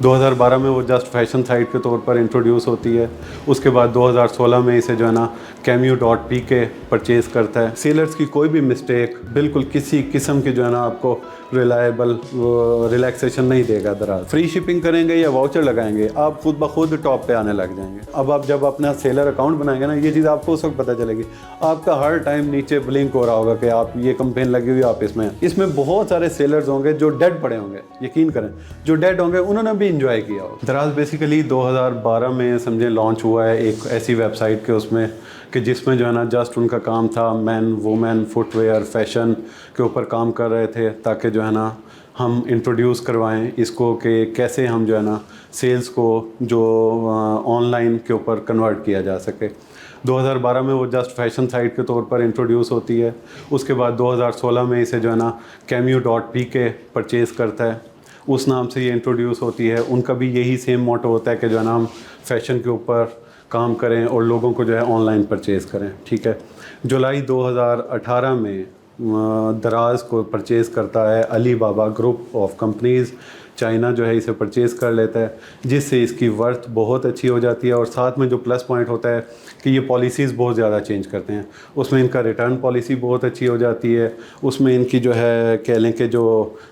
2012 में वो just fashion site के तौर पर इंट्रोड्यूस होती है। उसके बाद 2016 में इसे जो है ना Cameo.pk परचेज़ करता है। सेलर्स की कोई भी मिस्टेक बिल्कुल किसी किस्म की जो है ना आपको रिलायबल रिलैक्सेशन नहीं देगा। दराज फ्री शिपिंग करेंगे या वाउचर लगाएंगे, आप खुद ब खुद टॉप पे आने लग जाएंगे। अब आप जब अपना सेलर अकाउंट बनाएंगे ना, ये चीज़ आपको उस वक्त पता चलेगी। आपका हर टाइम नीचे ब्लिंक हो रहा होगा कि आप ये कंपेन लगी हुई, आप इसमें बहुत सारे सेलर्स होंगे जो डेड पड़े होंगे। यकीन करें, जो डेड होंगे उन्होंने भी इंजॉय किया हो। दराज बेसिकली 2012 में समझे लॉन्च हुआ है एक ऐसी वेबसाइट के उसमें कि जिसमें जो है ना जस्ट उनका काम था मैन वुमेन फुटवेयर फैशन के ऊपर काम कर रहे थे, ताकि जो है ना हम इंट्रोड्यूस करवाएं इसको कि कैसे हम जो है ना सेल्स को जो ऑनलाइन के ऊपर कन्वर्ट किया जा सके। 2012 में वो जस्ट फैशन साइट के तौर पर इंट्रोड्यूस होती है। उसके बाद 2016 में इसे जो है ना Cameo.pk परचेज़ करता है। उस नाम से ये इंट्रोड्यूस होती है। उनका भी यही सेम मोटो होता है कि जो है ना हम फैशन के ऊपर काम करें और लोगों को जो है ऑनलाइन परचेज़ करें। ठीक है, जुलाई 2018 में दराज को परचेज़ करता है अली बाबा ग्रुप ऑफ कंपनीज़। चाइना जो है इसे परचेज़ कर लेता है, जिससे इसकी वर्थ बहुत अच्छी हो जाती है। और साथ में जो प्लस पॉइंट होता है कि ये पॉलिसीज़ बहुत ज़्यादा चेंज करते हैं। उसमें इनका रिटर्न पॉलिसी बहुत अच्छी हो जाती है। उसमें इनकी जो है कह लें कि जो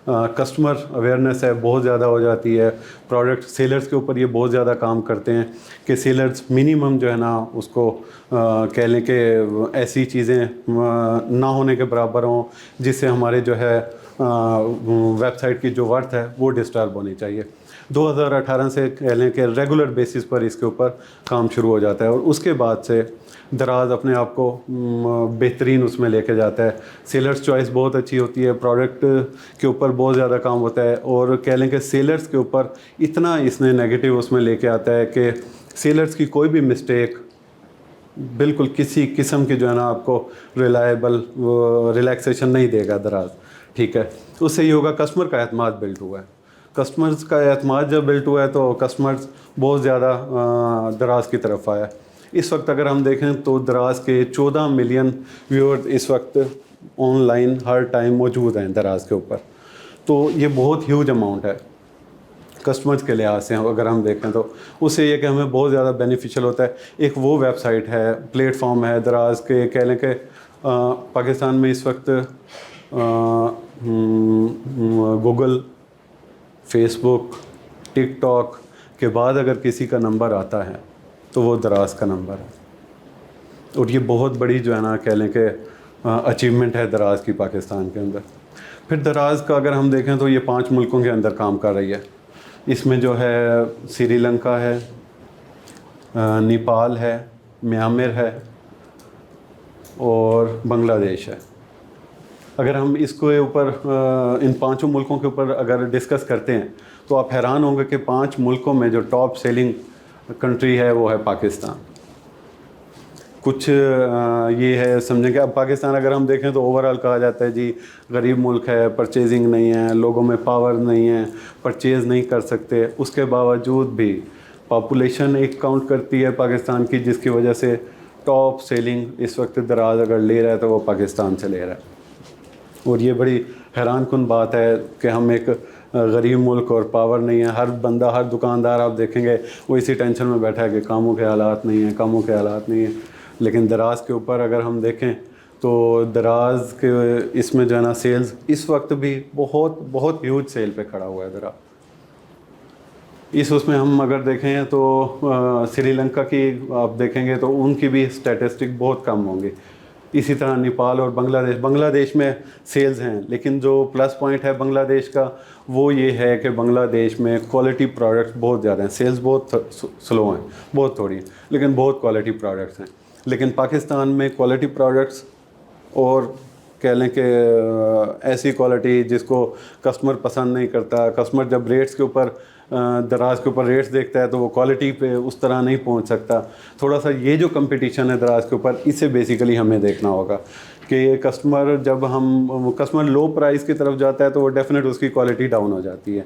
कस्टमर अवेयरनेस है बहुत ज़्यादा हो जाती है। प्रोडक्ट सेलर्स के ऊपर ये बहुत ज़्यादा काम करते हैं कि सेलर्स मिनिमम जो है ना उसको कह लें कि ऐसी चीज़ें ना होने के बराबर हों जिससे हमारे जो है वेबसाइट की जो वर्थ है वो डिस्टर्ब होनी चाहिए। 2018 से कह लें कि रेगुलर बेसिस पर इसके ऊपर काम शुरू हो जाता है। और उसके बाद से दराज अपने आप को बेहतरीन उसमें लेके जाता है। सेलर्स चॉइस बहुत अच्छी होती है, प्रोडक्ट के ऊपर बहुत ज़्यादा काम होता है। और कह लें कि सेलर्स के ऊपर इतना इसने नेगेटिव उसमें लेके आता है कि सेलर्स की कोई भी मिस्टेक बिल्कुल किसी किस्म की जो है ना आपको रिलायबल रिलैक्सेशन नहीं देगा दराज। ठीक है, उससे ये होगा कस्टमर का एतमाद बिल्ड हुआ है। कस्टमर्स का एतमाद जब बिल्ड हुआ है तो कस्टमर्स बहुत ज़्यादा दराज की तरफ आया। इस वक्त अगर हम देखें तो दराज के 14 मिलियन व्यूअर इस वक्त ऑनलाइन हर टाइम मौजूद हैं दराज के ऊपर। तो ये बहुत ह्यूज अमाउंट है कस्टमर्स के लिहाज से अगर हम देखें तो। उससे ये कि हमें बहुत ज़्यादा बेनिफिशियल होता है। एक वो वेबसाइट है, प्लेटफॉर्म है दराज के, कह लें कि पाकिस्तान में इस वक्त गूगल, फेसबुक, टिकटॉक के बाद अगर किसी का नंबर आता है तो वो दराज का नंबर है। और ये बहुत बड़ी जो है ना कह लें कि अचीवमेंट है दराज की पाकिस्तान के अंदर। फिर दराज का अगर हम देखें तो ये 5 मुल्कों के अंदर काम कर रही है। इसमें जो है श्रीलंका है, नेपाल है, म्यांमार है और बांग्लादेश है। अगर हम इसको ऊपर इन 5 मुल्कों के ऊपर अगर डिस्कस करते हैं तो आप हैरान होंगे कि 5 मुल्कों में जो टॉप सेलिंग कंट्री है वो है पाकिस्तान। कुछ ये है समझें कि अब पाकिस्तान अगर हम देखें तो ओवरऑल कहा जाता है जी गरीब मुल्क है, परचेजिंग नहीं है, लोगों में पावर नहीं है, परचेज़ नहीं कर सकते। उसके बावजूद भी पॉपुलेशन एक काउंट करती है पाकिस्तान की, जिसकी वजह से टॉप सेलिंग इस वक्त दराज अगर ले रहा है तो वो पाकिस्तान से ले रहा है। और ये बड़ी हैरानकुन बात है कि हम एक गरीब मुल्क और पावर नहीं है। हर बंदा, हर दुकानदार आप देखेंगे वो इसी टेंशन में बैठा है कि कामों के हालात नहीं हैं, कामों के हालात नहीं हैं। लेकिन दराज के ऊपर अगर हम देखें तो दराज के इसमें जो है ना सेल्स इस वक्त भी बहुत बहुत ह्यूज सेल पे खड़ा हुआ है दराज। इस उसमें हम अगर देखें तो श्रीलंका की आप देखेंगे तो उनकी भी स्टैटिस्टिक बहुत कम होंगी। इसी तरह नेपाल और बांग्लादेश में सेल्स हैं, लेकिन जो प्लस पॉइंट है बांग्लादेश का वो ये है कि बांग्लादेश में क्वालिटी प्रोडक्ट्स बहुत ज़्यादा हैं। सेल्स बहुत स्लो हैं, बहुत थोड़ी हैं, लेकिन बहुत क्वालिटी प्रोडक्ट्स हैं। लेकिन पाकिस्तान में क्वालिटी प्रोडक्ट्स और कह लें कि ऐसी क्वालिटी जिसको कस्टमर पसंद नहीं करता। कस्टमर जब रेट्स के ऊपर दराज के ऊपर रेट्स देखता है तो वो क्वालिटी पे उस तरह नहीं पहुंच सकता। थोड़ा सा ये जो कंपटीशन है दराज के ऊपर, इसे बेसिकली हमें देखना होगा कि कस्टमर लो प्राइस की तरफ जाता है तो वो डेफिनेट उसकी क्वालिटी डाउन हो जाती है।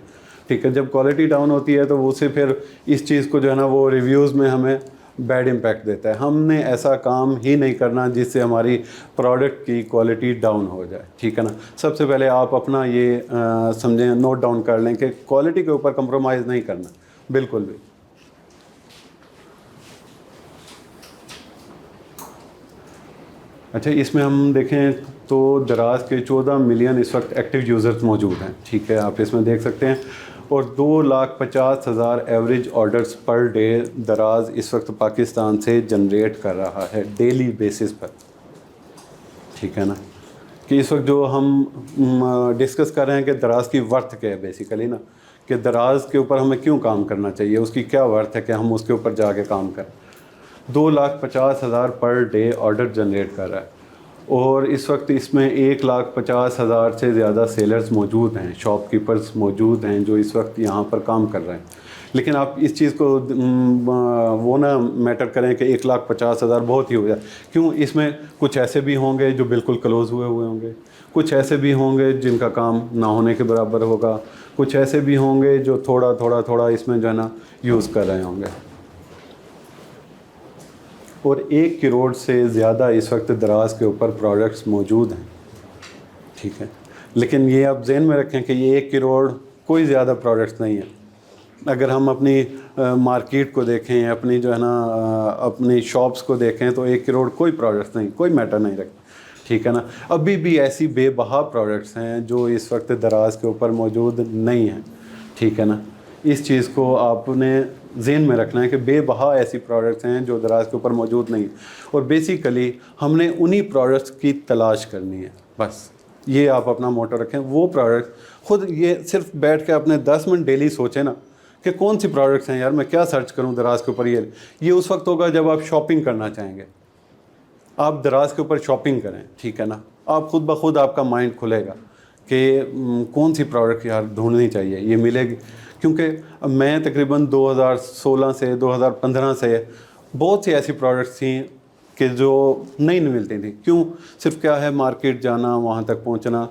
ठीक है, जब क्वालिटी डाउन होती है तो उसे फिर इस चीज़ को जो है ना वो रिव्यूज़ में हमें बैड इम्पैक्ट देता है। हमने ऐसा काम ही नहीं करना जिससे हमारी प्रोडक्ट की क्वालिटी डाउन हो जाए, ठीक है ना। सबसे पहले आप अपना ये समझें, नोट डाउन कर लें कि क्वालिटी के ऊपर कंप्रोमाइज़ नहीं करना बिल्कुल भी। अच्छा, इसमें हम देखें तो दराज के 14 मिलियन इस वक्त एक्टिव यूज़र्स मौजूद हैं, ठीक है, आप इसमें देख सकते हैं। और 2,50,000 एवरेज ऑर्डर्स पर डे दराज इस वक्त पाकिस्तान से जनरेट कर रहा है डेली बेसिस पर, ठीक है ना। कि इस वक्त जो हम डिस्कस कर रहे हैं कि दराज की वर्थ क्या है बेसिकली ना, कि दराज के ऊपर हमें क्यों काम करना चाहिए, उसकी क्या वर्थ है कि हम उसके ऊपर जाके काम करें। 2,50,000 पर डे ऑर्डर जनरेट कर रहा है और इस वक्त इसमें 1,50,000 से ज़्यादा सेलर्स मौजूद हैं, शॉपकीपर्स मौजूद हैं जो इस वक्त यहाँ पर काम कर रहे हैं। लेकिन आप इस चीज़ को वो ना मैटर करें कि 1,50,000 बहुत ही हो जाए, क्यों, इसमें कुछ ऐसे भी होंगे जो बिल्कुल क्लोज़ हुए होंगे, कुछ ऐसे भी होंगे जिनका काम ना होने के बराबर होगा, कुछ ऐसे भी होंगे जो थोड़ा थोड़ा थोड़ा इसमें जो है ना यूज़ कर रहे होंगे। और 1 करोड़ से ज़्यादा इस वक्त दराज के ऊपर प्रोडक्ट्स मौजूद हैं, ठीक है। लेकिन ये आप जहन में रखें कि ये 1 करोड़ कोई ज़्यादा प्रोडक्ट्स नहीं है। अगर हम अपनी मार्केट को देखें, अपनी जो है ना अपनी शॉप्स को देखें तो 1 करोड़ कोई प्रोडक्ट्स नहीं, कोई मैटर नहीं रखता, ठीक है ना। अभी भी ऐसी बेबहा प्रोडक्ट्स हैं जो इस वक्त दराज के ऊपर मौजूद नहीं हैं, ठीक है ना। इस चीज़ को आपने ज़हन में रखना है कि बेबहा ऐसी प्रोडक्ट्स हैं जो दराज के ऊपर मौजूद नहीं, और बेसिकली हमने उन्हीं प्रोडक्ट्स की तलाश करनी है, बस ये आप अपना मोटो रखें। वो प्रोडक्ट खुद ये सिर्फ बैठ के अपने 10 मिनट डेली सोचें ना कि कौन सी प्रोडक्ट्स हैं यार, मैं क्या सर्च करूं दराज के ऊपर। ये उस वक्त होगा जब आप शॉपिंग करना चाहेंगे, आप दराज के ऊपर शॉपिंग करें, ठीक है ना। आप खुद ब खुद आपका माइंड खुलेगा कि कौन सी प्रोडक्ट यार ढूंढनी चाहिए, ये मिलेगी। क्योंकि मैं तकरीबन 2016 से 2015 से बहुत सी ऐसी प्रोडक्ट्स थी कि जो नहीं मिलती थी। क्यों, सिर्फ क्या है, मार्केट जाना, वहाँ तक पहुँचना,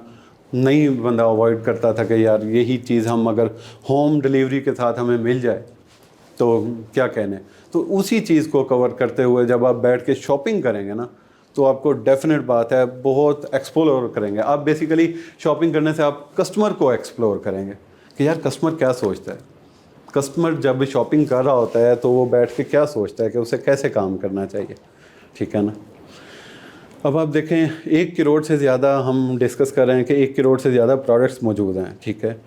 नहीं बंदा अवॉइड करता था कि यार यही चीज़ हम अगर होम डिलीवरी के साथ हमें मिल जाए तो क्या कहने। तो उसी चीज़ को कवर करते हुए जब आप बैठ के शॉपिंग करेंगे ना तो आपको डेफिनेट बात है बहुत एक्सप्लोर करेंगे आप। बेसिकली शॉपिंग करने से आप कस्टमर को एक्सप्लोर करेंगे कि यार कस्टमर क्या सोचता है। कस्टमर जब शॉपिंग कर रहा होता है तो वो बैठ के क्या सोचता है कि उसे कैसे काम करना चाहिए, ठीक है ना। अब आप देखें 1 करोड़ से ज़्यादा हम डिस्कस कर रहे हैं कि 1 करोड़ से ज़्यादा प्रोडक्ट्स मौजूद हैं, ठीक है।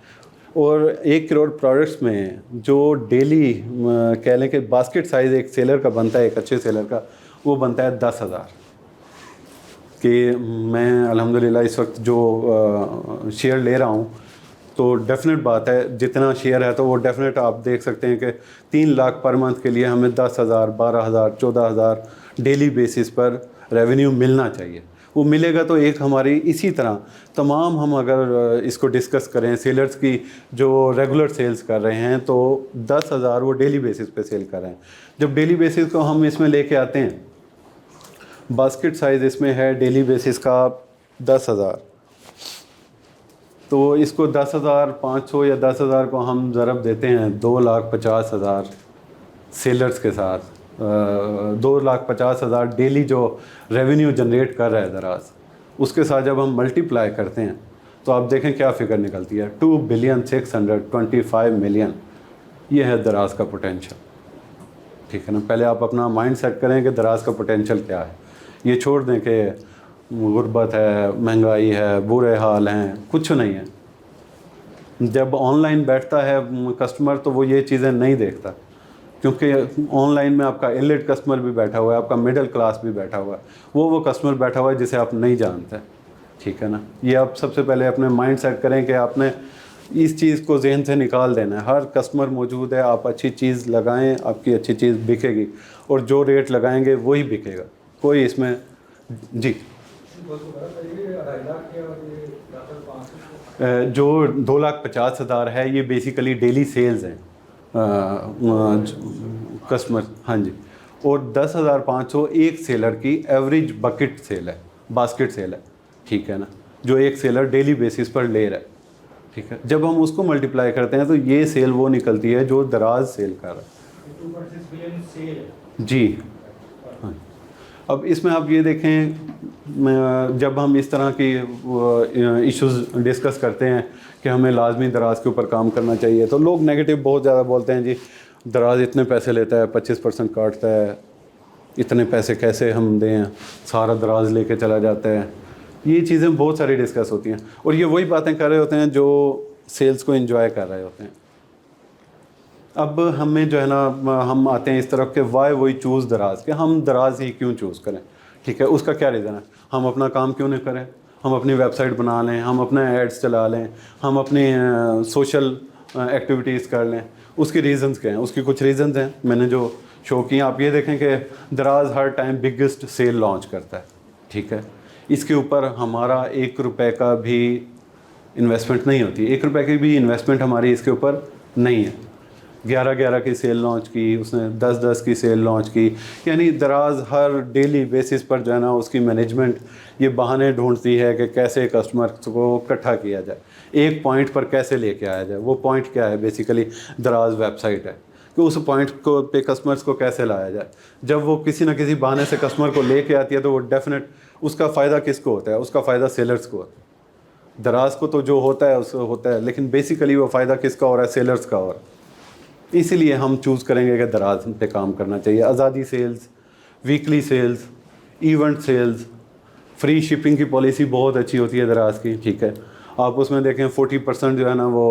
और 1 करोड़ प्रोडक्ट्स में जो डेली कह लें कि बास्केट साइज़ एक सेलर का बनता है, एक अच्छे सेलर का, वो बनता है 10,000। कि मैं अल्हम्दुलिल्लाह इस वक्त जो शेयर ले रहा हूँ तो डेफिनेट बात है जितना शेयर है तो वो डेफिनेट आप देख सकते हैं कि 3 लाख पर मंथ के लिए हमें 10,000, 12,000, 14,000 डेली बेसिस पर रेवेन्यू मिलना चाहिए। वो मिलेगा तो एक हमारी इसी तरह तमाम हम अगर इसको डिस्कस करें सेलर्स की जो रेगुलर सेल्स कर रहे हैं तो 10,000 वो डेली बेसिस पे सेल कर रहे हैं। जब डेली बेसिस को हम इसमें लेके आते हैं, बास्केट साइज़ इसमें है डेली बेसिस का 10,000, तो इसको 10,500 या 10,000 को हम ज़रब देते हैं 2,50,000 सेलर्स के साथ, 2,50,000 डेली जो रेवेन्यू जनरेट कर रहा है दराज, उसके साथ जब हम मल्टीप्लाई करते हैं तो आप देखें क्या फ़िगर निकलती है, 2,625,000,000। ये है दराज का पोटेंशियल, ठीक है ना। पहले आप अपना माइंड सेट करें कि दराज का पोटेंशियल क्या है। ये छोड़ दें कि गुर्बत है, महंगाई है, बुरे हाल हैं, कुछ नहीं है। जब ऑनलाइन बैठता है कस्टमर तो वो ये चीज़ें नहीं देखता, क्योंकि ऑनलाइन में आपका एलिट कस्टमर भी बैठा हुआ है, आपका मिडिल क्लास भी बैठा हुआ है, वो कस्टमर बैठा हुआ है जिसे आप नहीं जानते, ठीक है ना। ये आप सबसे पहले अपने माइंड सेट करें कि आपने इस चीज़ को जहन से निकाल देना है। हर कस्टमर मौजूद है, आप अच्छी चीज़ लगाएं, आपकी अच्छी चीज़ बिकेगी और जो रेट लगाएंगे वही बिकेगा, कोई इसमें जी। जो 2,50,000 है ये बेसिकली डेली सेल्स हैं कस्टमर, हाँ जी। और 10,500 एक सेलर की एवरेज बकेट सेल है, बास्केट सेल है, ठीक है ना, जो एक सेलर डेली बेसिस पर ले रहा है, ठीक है। जब हम उसको मल्टीप्लाई करते हैं तो ये सेल वो निकलती है जो दराज सेल कर रहा है, 2.6 बिलियन सेल। जी हाँ। अब इसमें आप ये देखें, जब हम इस तरह की इश्यूज डिस्कस करते हैं कि हमें लाजमी दराज के ऊपर काम करना चाहिए, तो लोग नेगेटिव बहुत ज़्यादा बोलते हैं। जी दराज इतने पैसे लेता है, 25% काटता है, इतने पैसे कैसे हम दें, सारा दराज लेके चला जाता है। ये चीज़ें बहुत सारी डिस्कस होती हैं और ये वही बातें कर रहे होते हैं जो सेल्स को एंजॉय कर रहे होते हैं। अब हमें जो है ना, हम आते हैं इस तरफ के वाई वही चूज़ दराज के, हम दराज ही क्यों चूज़ करें, ठीक है, उसका क्या रीज़न है। हम अपना काम क्यों नहीं करें, हम अपनी वेबसाइट बना लें, हम अपने एड्स चला लें, हम अपनी सोशल एक्टिविटीज़ कर लें। उसके रीज़न्स क्या हैं, उसके कुछ रीज़न्स हैं मैंने जो शो किए। आप ये देखें कि दराज हर टाइम बिगेस्ट सेल लॉन्च करता है, ठीक है। इसके ऊपर हमारा 1 रुपये का भी इन्वेस्टमेंट नहीं होती, 1 रुपये की भी इन्वेस्टमेंट हमारी इसके ऊपर नहीं है। 11 की सेल लॉन्च की उसने, 10 की सेल लॉन्च की। यानी दराज हर डेली बेसिस पर जो है ना, उसकी मैनेजमेंट ये बहाने ढूंढती है कि कैसे कस्टमर्स को इकट्ठा किया जाए, एक पॉइंट पर कैसे लेके आया जाए। वो पॉइंट क्या है, बेसिकली दराज वेबसाइट है कि उस पॉइंट को पे कस्टमर्स को कैसे लाया जाए। जब वो किसी ना किसी बहाने से कस्टमर को लेके आती है तो वो डेफिनेट उसका फ़ायदा किसको होता है, उसका फ़ायदा सेलर्स को होता है। दराज को तो जो होता है उसको होता है, लेकिन बेसिकली वो फ़ायदा किसका हो रहा है, सेलर्स का हो रहा है। इसीलिए हम चूज़ करेंगे कि दराज पे काम करना चाहिए। आज़ादी sales, weekly sales, event sales, free shipping की पॉलिसी बहुत अच्छी होती है दराज की, ठीक है। आप उसमें देखें 40% जो है ना वो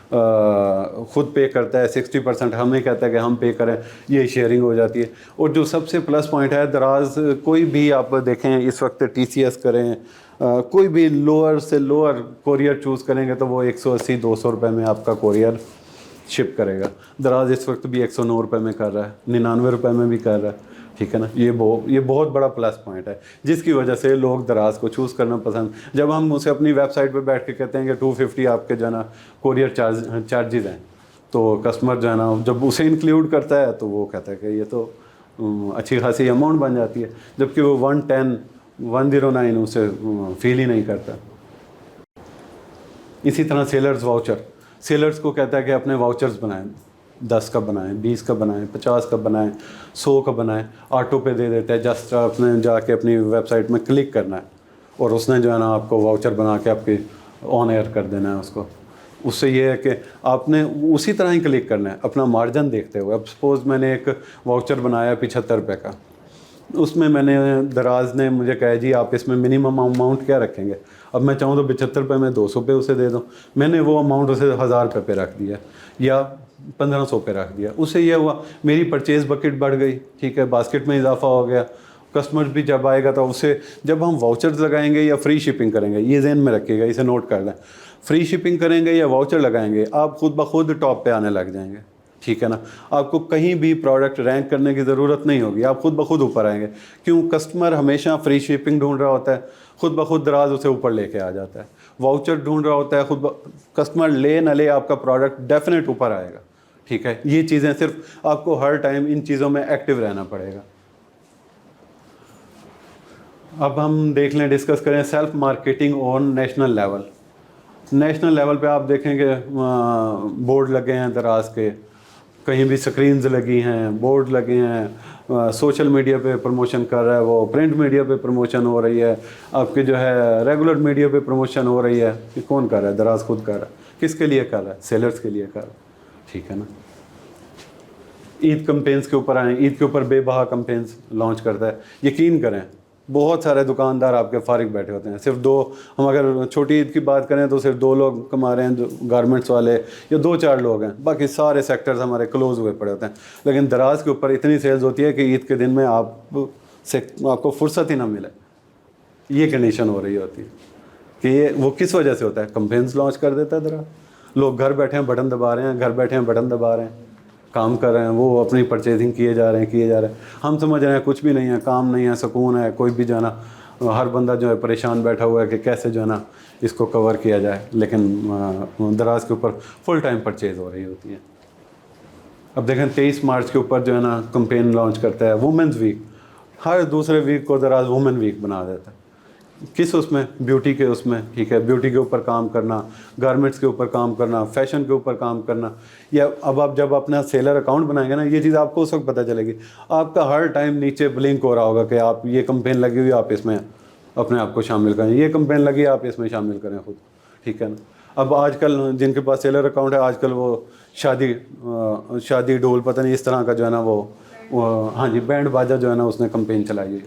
ख़ुद पे करता है, 60% हमें कहता है कि हम पे करें, ये शेयरिंग हो जाती है। और जो सबसे प्लस पॉइंट है दराज, कोई भी आप देखें इस वक्त TCS करें, कोई भी लोअर से लोअर कोरियर चूज़ करेंगे तो वो 180-200 रुपये में आपका कोरियर शिप करेगा। दराज इस वक्त भी 109 रुपये में कर रहा है, 99 रुपये में भी कर रहा है, ठीक है ना। ये बहुत बड़ा प्लस पॉइंट है जिसकी वजह से लोग दराज को चूज़ करना पसंद। जब हम उसे अपनी वेबसाइट पे बैठ के कहते हैं कि 250 आपके जो है ना कोरियर चार्जेस हैं, तो कस्टमर जो है ना जब उसे इंक्लूड करता है तो वो कहता है कि ये तो अच्छी खासी अमाउंट बन जाती है, जबकि वो 110, 109 उसे फील ही नहीं करता। इसी तरह सेलर्स वाउचर, सेलर्स को कहता है कि अपने वाउचर्स बनाएं, 10 का बनाएं, 20 का बनाएं, 50 का बनाएं, 100 का बनाएं। ऑटो पे दे देते हैं, जस्ट आपने जाके अपनी वेबसाइट में क्लिक करना है और उसने जो है ना आपको वाउचर बना के आपके ऑन एयर कर देना है उसको। उससे ये है कि आपने उसी तरह ही क्लिक करना है अपना मार्जिन देखते हुए। अब सपोज़ मैंने एक वाउचर बनाया 75 रुपये का, उसमें मैंने दराज ने मुझे कहा जी आप इसमें मिनिमम अमाउंट क्या रखेंगे। अब मैं चाहूँ तो 75 रुपये में 200 पे उसे दे दूँ। मैंने वो अमाउंट उसे 1000 रुपये पे रख दिया या 1500 पे रख दिया। उससे ये हुआ मेरी परचेज़ बकेट बढ़ गई, ठीक है, बास्केट में इजाफा हो गया। कस्टमर भी जब आएगा तो उससे, जब हम वाउचर्स लगाएंगे या फ्री शिपिंग करेंगे, ये जहन में रखिएगा, इसे नोट कर लें। फ्री शिपिंग करेंगे या वाउचर लगाएंगे, आप खुद ब खुद टॉप पे आने लग जाएंगे, ठीक है ना। आपको कहीं भी प्रोडक्ट रैंक करने की ज़रूरत नहीं होगी, आप खुद ब खुद ऊपर आएंगे। क्यों, कस्टमर हमेशा फ्री शिपिंग ढूंढ रहा होता है, खुद ब खुद दराज उसे ऊपर लेके आ जाता है। वाउचर ढूंढ रहा होता है, कस्टमर ले न ले आपका प्रोडक्ट डेफिनेट ऊपर आएगा, ठीक है। ये चीज़ें सिर्फ आपको हर टाइम इन चीज़ों में एक्टिव रहना पड़ेगा। अब हम देख लें, डिस्कस करें self marketing on national level. National level पे आप देखेंगे बोर्ड लगे हैं दराज के, कहीं भी स्क्रीन्स लगी हैं, बोर्ड लगे हैं, सोशल मीडिया पे प्रमोशन कर रहा है वो, प्रिंट मीडिया पे प्रमोशन हो रही है, आपकी जो है रेगुलर मीडिया पे प्रमोशन हो रही है। ये कौन कर रहा है, दराज खुद कर रहा है। किसके लिए कर रहा है, सेलर्स के लिए कर रहा है, ठीक है ना। ईद कैंपेन्स के ऊपर आए, ईद के ऊपर बेबहा कैंपेन्स लॉन्च करता है। यकीन करें बहुत सारे दुकानदार आपके फारिग बैठे होते हैं, सिर्फ 2, हम अगर छोटी ईद की बात करें तो सिर्फ 2 लोग कमा रहे हैं, जो गारमेंट्स वाले, या 2-4 लोग हैं, बाकी सारे सेक्टर्स हमारे क्लोज हुए पड़े होते हैं। लेकिन दराज के ऊपर इतनी सेल्स होती है कि ईद के दिन में आपको फुर्सत ही ना मिले, ये कंडीशन हो रही होती है। कि ये वो किस वजह से होता है, कैंपेन्स लॉन्च कर देता है दराज, लोग घर बैठे हैं बटन दबा रहे हैं, घर बैठे हैं बटन दबा रहे हैं, काम कर रहे हैं, वो अपनी परचेजिंग किए जा रहे हैं। हम समझ रहे हैं कुछ भी नहीं है, काम नहीं है, सुकून है, कोई भी जो है ना, हर बंदा जो है परेशान बैठा हुआ है कि कैसे जो है ना इसको कवर किया जाए। लेकिन दराज के ऊपर फुल टाइम परचेज़ हो रही होती है। अब देखें 23 मार्च के ऊपर जो है ना कैंपेन लॉन्च करता है वुमेंस वीक, हर दूसरे वीक को दराज वुमेन वीक बना देता है। किस उसमें, ब्यूटी के उसमें, ठीक है, ब्यूटी के ऊपर काम करना, गारमेंट्स के ऊपर काम करना, फैशन के ऊपर काम करना, या अब आप जब अपना सेलर अकाउंट बनाएंगे ना, ये चीज़ आपको उस वक्त पता चलेगी। आपका हर टाइम नीचे ब्लिंक हो रहा होगा कि आप ये कंपेन लगी हुई, आप इसमें अपने आप को शामिल करें, ये कंपेन लगी आप इसमें शामिल करें खुद, ठीक है ना। अब आजकल जिनके पास सेलर अकाउंट है, आजकल वो शादी ढोल पता नहीं इस तरह का जो है ना वो हाँ जी, बैंड बाजा जो है ना उसने कंपेन चलाई है।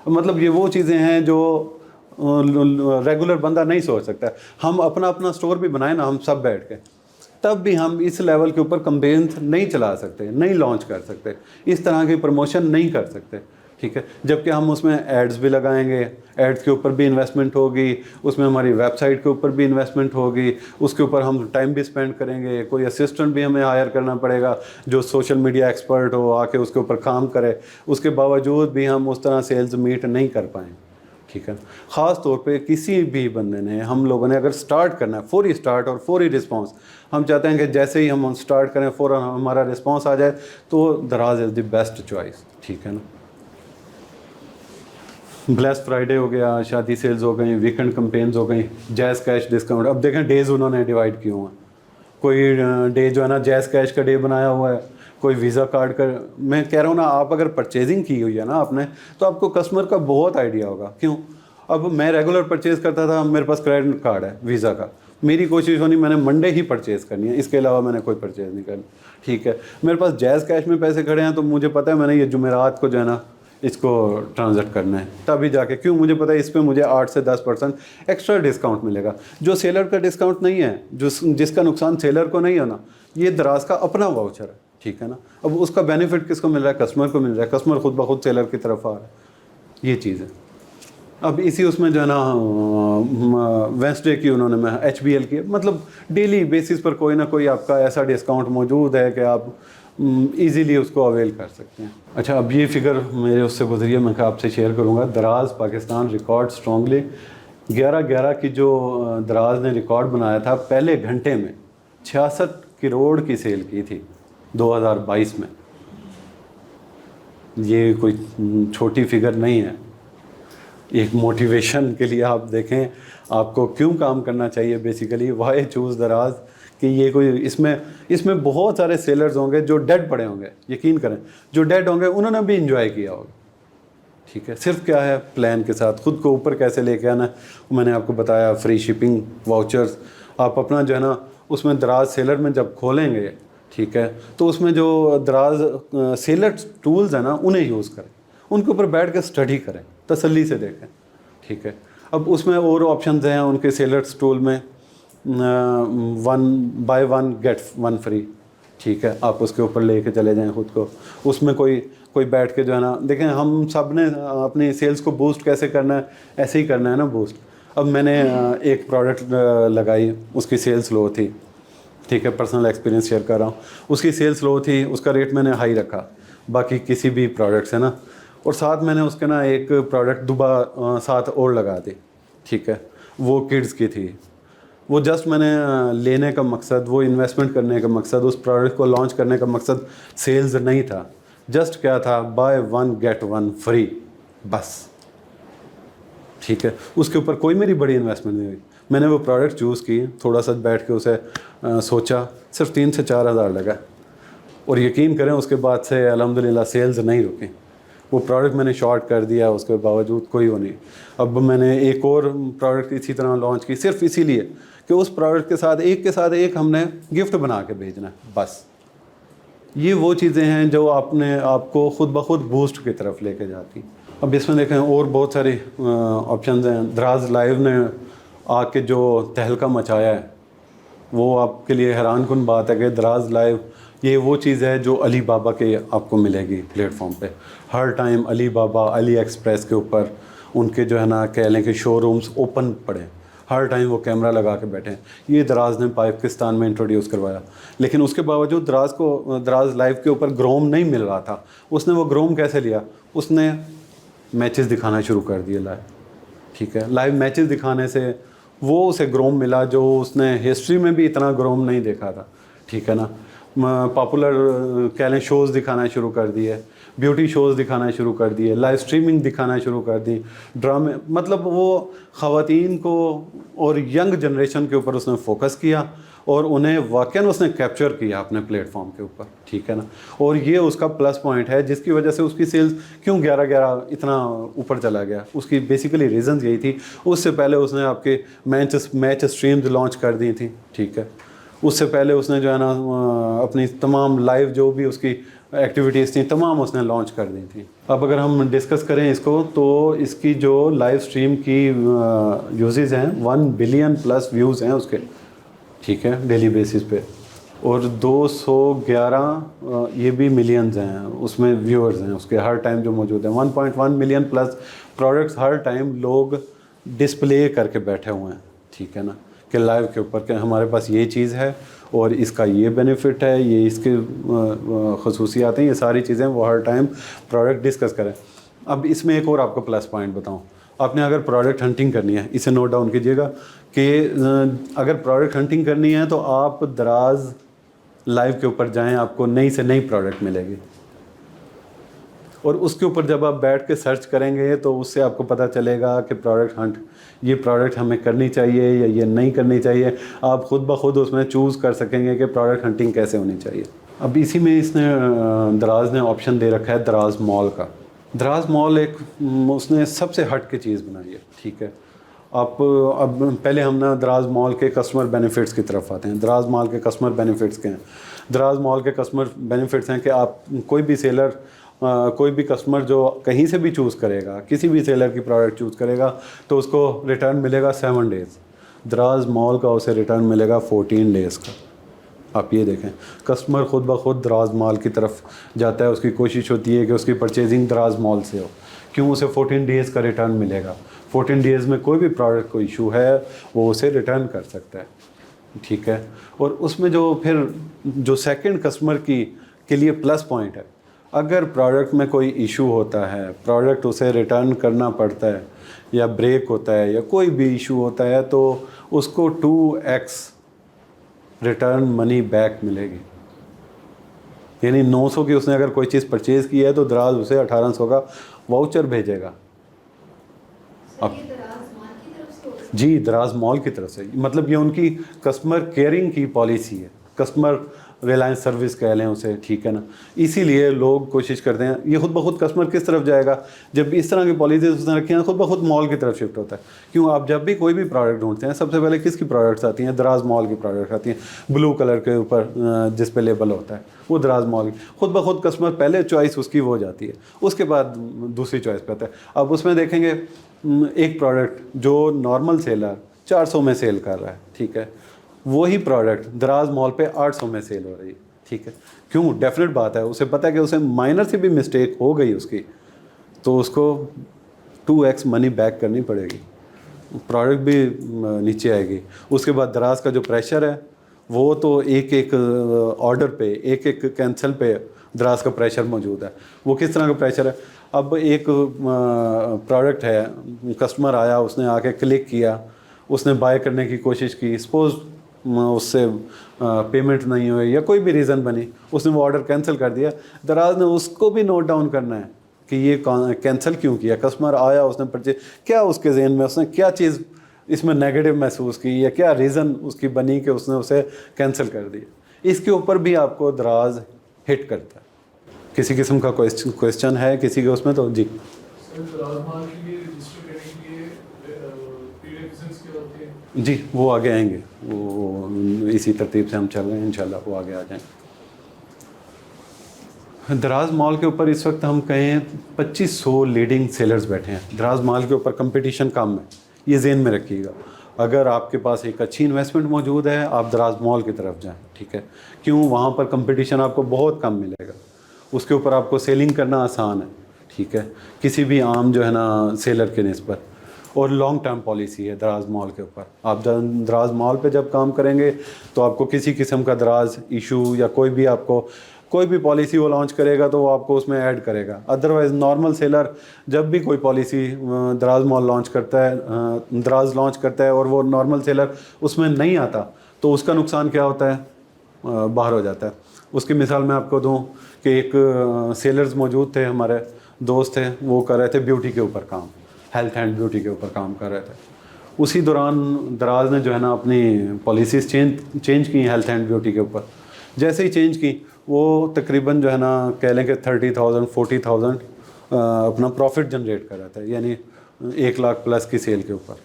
मतलब ये वो चीज़ें हैं जो रेगुलर बंदा नहीं सोच सकता। हम अपना अपना स्टोर भी बनाए ना, हम सब बैठ के, तब भी हम इस लेवल के ऊपर कंपेन्स नहीं चला सकते, नहीं लॉन्च कर सकते, इस तरह की प्रमोशन नहीं कर सकते, ठीक है। जबकि हम उसमें एड्स भी लगाएंगे, एड्स के ऊपर भी इन्वेस्टमेंट होगी, उसमें हमारी वेबसाइट के ऊपर भी इन्वेस्टमेंट होगी, उसके ऊपर हम टाइम भी स्पेंड करेंगे, कोई असिस्टेंट भी हमें हायर करना पड़ेगा जो सोशल मीडिया एक्सपर्ट हो, आके उसके ऊपर काम करे। उसके बावजूद भी हम उस तरह सेल्स मीट नहीं कर पाएँ, ठीक है। ख़ास तौर पे किसी भी बंदे ने, हम लोगों ने अगर स्टार्ट करना है, फौरी स्टार्ट और फौरी रिस्पांस, हम चाहते हैं कि जैसे ही हम स्टार्ट करें फ़ौरन हमारा रिस्पांस आ जाए, तो दराज इज़ द बेस्ट चॉइस, ठीक है ना। ब्लैक फ्राइडे हो गया, शादी सेल्स हो गई, वीकेंड कंपेन्स हो गई, जैज़ कैश डिस्काउंट। अब देखें डेज़ उन्होंने डिवाइड किए हुए हैं, कोई डे जो है ना जैज़ कैश का डे बनाया हुआ है, कोई वीज़ा कार्ड का। मैं कह रहा हूँ ना, आप अगर परचेजिंग की हुई है ना आपने, तो आपको कस्टमर का बहुत आइडिया होगा। क्यों? अब मैं रेगुलर परचेज़ करता था, मेरे पास क्रेडिट कार्ड है वीज़ा का, मेरी कोशिश होनी मैंने मंडे ही परचेज़ करनी है, इसके अलावा मैंने कोई परचेज़ नहीं करनी, ठीक है। मेरे पास जैज़ कैश में पैसे खड़े हैं, तो मुझे पता है मैंने ये जुमेरात को जो है ना इसको ट्रांजेक्ट करना है, तभी जाके, क्यों, मुझे पता है इस पर मुझे 8 से 10% एक्स्ट्रा डिस्काउंट मिलेगा, जो सेलर का डिस्काउंट नहीं है, जिसका नुकसान सेलर को नहीं होना, ये दराज का अपना वाउचर है, ठीक है ना। अब उसका बेनिफिट किसको मिल रहा है? कस्टमर को मिल रहा है, कस्टमर खुद ब खुद सेलर की तरफ आ रहा है, ये चीज़ है। अब इसी उसमें जो है ना वेंसडे की उन्होंने मैं HBL की, मतलब डेली बेसिस पर कोई ना कोई आपका ऐसा डिस्काउंट मौजूद है कि आप इजीली उसको अवेल कर सकते हैं। अच्छा, अब ये फिगर मेरे उससे गुजरी है, मैं आपसे शेयर करूँगा। दराज पाकिस्तान रिकॉर्ड स्ट्रॉन्गली 11/11 की जो दराज ने रिकॉर्ड बनाया था, पहले घंटे में 66 करोड़ की सेल की थी 2022 में। ये कोई छोटी फिगर नहीं है। एक मोटिवेशन के लिए आप देखें आपको क्यों काम करना चाहिए, बेसिकली वाई चूज़ दराज, कि ये कोई इसमें बहुत सारे सेलर्स होंगे जो डेड पड़े होंगे, यकीन करें, जो डेड होंगे उन्होंने भी इंजॉय किया होगा, ठीक है। सिर्फ क्या है, प्लान के साथ खुद को ऊपर कैसे लेके आना, मैंने आपको बताया, फ्री शिपिंग वाउचर्स, आप अपना जो है ना उसमें दराज सेलर में जब खोलेंगे, ठीक है, तो उसमें जो दराज सेलर टूल्स हैं ना उन्हें यूज़ करें, उनके ऊपर बैठ कर स्टडी करें, तसल्ली से देखें, ठीक है। अब उसमें और ऑप्शंस हैं उनके सेलर्स टूल में, 1 बाय 1 गेट 1 फ्री, ठीक है, आप उसके ऊपर लेके चले जाएं खुद को। उसमें कोई बैठ के जो है ना, देखें हम सब ने अपनी सेल्स को बूस्ट कैसे करना है, ऐसे ही करना है ना बूस्ट। अब मैंने एक प्रोडक्ट लगाई, उसकी सेल्स लो थी, ठीक है, पर्सनल एक्सपीरियंस शेयर कर रहा हूँ, उसकी सेल्स लो थी, उसका रेट मैंने हाई रखा बाकी किसी भी प्रोडक्ट से ना, और साथ मैंने उसके ना एक प्रोडक्ट साथ और लगा दी, ठीक है, वो किड्स की थी। वो जस्ट मैंने लेने का मकसद, वो इन्वेस्टमेंट करने का मकसद, उस प्रोडक्ट को लॉन्च करने का मकसद सेल्स नहीं था, जस्ट क्या था, बाय 1 गेट 1 फ्री, बस, ठीक है। उसके ऊपर कोई मेरी बड़ी इन्वेस्टमेंट नहीं हुई, मैंने वो प्रोडक्ट चूज़ की, थोड़ा सा बैठ के उसे सोचा, सिर्फ 3 से 4 हज़ार लगा, और यकीन करें उसके बाद से अल्हम्दुलिल्लाह सेल्स नहीं रुकी। वो प्रोडक्ट मैंने शॉर्ट कर दिया, उसके बावजूद कोई वो नहीं। अब मैंने एक और प्रोडक्ट इसी तरह लॉन्च की, सिर्फ इसीलिए कि उस प्रोडक्ट के साथ एक हमने गिफ्ट बना के भेजना है, बस। ये वो चीज़ें हैं जो आपको खुद ब खुद बूस्ट की तरफ लेके जाती। अब इसमें देखें और बहुत सारी ऑप्शंस हैं। दराज लाइव ने आके जो तहलका मचाया है, वो आपके लिए हैरानकुन बात है कि दराज लाइव ये वो चीज़ है जो अली बाबा के आपको मिलेगी प्लेटफॉर्म पे। हर टाइम अली बाबा, अली एक्सप्रेस के ऊपर उनके जो है ना कह लें कि शोरूम्स ओपन पड़े, हर टाइम वो कैमरा लगा के बैठे हैं। ये दराज ने पाकिस्तान में इंट्रोड्यूस करवाया, लेकिन उसके बावजूद दराज लाइव के ऊपर ग्रोम नहीं मिल रहा था। उसने वो ग्रोम कैसे लिया? उसने मैचेस दिखाना शुरू कर दिए लाइव, ठीक है। लाइव मैचेस दिखाने से वो उसे ग्रोम मिला जो उसने हिस्ट्री में भी इतना ग्रोम नहीं देखा था, ठीक है ना। पॉपुलर कह लें शोज़ दिखाना शुरू कर दिए, ब्यूटी शोज़ दिखाना शुरू कर दिए, लाइव स्ट्रीमिंग दिखाना शुरू कर दी, ड्रामे, मतलब वो ख़वातीन को और यंग जनरेशन के ऊपर उसने फोकस किया और उन्हें वाकई उसने कैप्चर किया अपने प्लेटफॉर्म के ऊपर, ठीक है ना। और ये उसका प्लस पॉइंट है जिसकी वजह से उसकी सेल्स क्यों 11 इतना ऊपर चला गया। उसकी बेसिकली रीज़न्स यही थी। उससे पहले उसने आपके मैच स्ट्रीम्स लॉन्च कर दी थी, ठीक है। उससे पहले उसने जो है ना अपनी तमाम लाइव जो भी उसकी एक्टिविटीज़ थी तमाम उसने लॉन्च कर दी थी। अब अगर हम डिस्कस करें इसको तो इसकी जो लाइव स्ट्रीम की यूजेस हैं 1 बिलियन प्लस व्यूज़ हैं उसके, ठीक है, डेली बेसिस पे। और 211 ये भी मिलियंस हैं उसमें व्यूअर्स हैं उसके हर टाइम जो मौजूद हैं। 1.1 मिलियन प्लस प्रोडक्ट्स हर टाइम लोग डिस्प्ले करके बैठे हुए हैं, ठीक है ना, कि लाइव के ऊपर कि हमारे पास ये चीज़ है और इसका ये बेनिफिट है, ये इसके खसूसियात हैं, ये सारी चीज़ें वो हर टाइम प्रोडक्ट डिस्कस करें। अब इसमें एक और आपको प्लस पॉइंट बताऊं, आपने अगर प्रोडक्ट हंटिंग करनी है, इसे नोट डाउन कीजिएगा कि अगर प्रोडक्ट हंटिंग करनी है तो आप दराज लाइव के ऊपर जाएं, आपको नई से नई प्रोडक्ट मिलेगी और उसके ऊपर जब आप बैठ के सर्च करेंगे तो उससे आपको पता चलेगा कि प्रोडक्ट हंट, ये प्रोडक्ट हमें करनी चाहिए या ये नहीं करनी चाहिए। आप ख़ुद ब खुद उसमें चूज़ कर सकेंगे कि प्रोडक्ट हंटिंग कैसे होनी चाहिए। अब इसी में इसने दराज ने ऑप्शन दे रखा है दराज मॉल का। दराज मॉल एक उसने सबसे हट के चीज़ बनाई है, ठीक है। आप अब पहले हम ना दराज मॉल के कस्टमर बेनिफिट्स की तरफ आते हैं। दराज मॉल के कस्टमर बेनिफिट्स क्या हैं? दराज मॉल के कस्टमर बेनिफिट्स हैं कि आप कोई भी सेलर कोई भी कस्टमर जो कहीं से भी चूज़ करेगा, किसी भी सेलर की प्रोडक्ट चूज़ करेगा तो उसको रिटर्न मिलेगा 7 डेज़। दराज मॉल का उसे रिटर्न मिलेगा 14 डेज़ का। आप ये देखें, कस्टमर ख़ुद ब खुद दराज मॉल की तरफ जाता है, उसकी कोशिश होती है कि उसकी परचेजिंग दराज मॉल से हो। क्यों? उसे 14 डेज़ का रिटर्न मिलेगा। 14 डेज़ में कोई भी प्रोडक्ट को इशू है वो उसे रिटर्न कर सकता है, ठीक है। और उसमें जो फिर जो सेकंड कस्टमर के लिए प्लस पॉइंट है, अगर प्रोडक्ट में कोई इशू होता है, प्रोडक्ट उसे रिटर्न करना पड़ता है या ब्रेक होता है या कोई भी इशू होता है तो उसको 2x रिटर्न मनी बैक मिलेगी। यानी 900 की उसने अगर कोई चीज़ परचेज़ की है तो दराज उसे 1800 का वाउचर भेजेगा। अब जी, दराज मॉल की तरफ से, मतलब ये उनकी कस्टमर केयरिंग की पॉलिसी है, कस्टमर रिलायंस सर्विस कह लें उसे, ठीक है ना। इसीलिए लोग कोशिश करते हैं, ये खुद ब खुद कस्टमर किस तरफ जाएगा जब इस तरह की पॉलिसीज उसने रखी हैं, खुद ब खुद मॉल की तरफ शिफ्ट होता है। क्यों? आप जब भी कोई भी प्रोडक्ट ढूंढते हैं सबसे पहले किसकी प्रोडक्ट्स आती हैं? दराज मॉल की प्रोडक्ट आती हैं, ब्लू कलर के ऊपर जिस पे लेबल होता है वो दराज मॉल की। खुद ब खुद कस्टमर पहले चॉइस उसकी वो हो जाती है, उसके बाद दूसरी चॉइस पे आता है। अब उसमें देखेंगे एक प्रोडक्ट जो नॉर्मल सेलर 400 में सेल कर रहा है, ठीक है, वही प्रोडक्ट दराज मॉल पे 800 में सेल हो रही है, ठीक है। क्यों? डेफिनेट बात है, उसे पता है कि उसे माइनर से भी मिस्टेक हो गई उसकी तो उसको 2x मनी बैक करनी पड़ेगी, प्रोडक्ट भी नीचे आएगी। उसके बाद दराज का जो प्रेशर है वो तो एक एक ऑर्डर पे, एक एक कैंसिल पे दराज का प्रेशर मौजूद है। वो किस तरह का प्रेशर है? अब एक प्रोडक्ट है, कस्टमर आया, उसने आके क्लिक किया, उसने बाय करने की कोशिश की, सपोज़ उससे पेमेंट नहीं हुई या कोई भी रीज़न बनी, उसने वो ऑर्डर कैंसिल कर दिया। दराज ने उसको भी नोट डाउन करना है कि ये कैंसिल क्यों किया। कस्टमर आया, उसने परचेज, क्या उसके जहन में, उसने क्या चीज़ इसमें नेगेटिव महसूस की या क्या रीज़न उसकी बनी कि उसने उसे कैंसिल कर दिया। इसके ऊपर भी आपको दराज हिट करता है। किसी किस्म का क्वेश्चन है किसी के उसमें? तो जी जी, वो आगे आएंगे, वो इसी तरतीब से हम चल रहे हैं, इंशाल्लाह वो आगे आ जाएंगे। दराज मॉल के ऊपर इस वक्त हम कहें 2500 लीडिंग सेलर्स बैठे हैं। दराज मॉल के ऊपर कंपटीशन कम है, ये ज़हन में रखिएगा। अगर आपके पास एक अच्छी इन्वेस्टमेंट मौजूद है, आप दराज मॉल की तरफ जाएं, ठीक है। क्यों? वहाँ पर कंपटीशन आपको बहुत कम मिलेगा, उसके ऊपर आपको सेलिंग करना आसान है, ठीक है, किसी भी आम जो है ना सेलर के निस्बत। और लॉन्ग टर्म पॉलिसी है दराज मॉल के ऊपर। आप दराज मॉल पे जब काम करेंगे तो आपको किसी किस्म का दराज इशू या कोई भी पॉलिसी वो लॉन्च करेगा तो वो आपको उसमें ऐड करेगा। अदरवाइज़ नॉर्मल सेलर जब भी कोई पॉलिसी दराज मॉल लॉन्च करता है, दराज लॉन्च करता है और वो नॉर्मल सेलर उसमें नहीं आता तो उसका नुकसान क्या होता है? बाहर हो जाता है। उसकी मिसाल मैं आपको दूं कि एक सेलर्स मौजूद थे, हमारे दोस्त थे, वो कर रहे थे ब्यूटी के ऊपर काम, हेल्थ एंड ब्यूटी के ऊपर काम कर रहे थे। उसी दौरान दराज ने जो है ना अपनी पॉलिसीज़ चेंज की हेल्थ एंड ब्यूटी के ऊपर। जैसे ही चेंज की वो तकरीबन जो है ना कह लें कि 30,000 40,000 अपना प्रॉफिट जनरेट कर रहा था, यानी 1 लाख प्लस की सेल के ऊपर।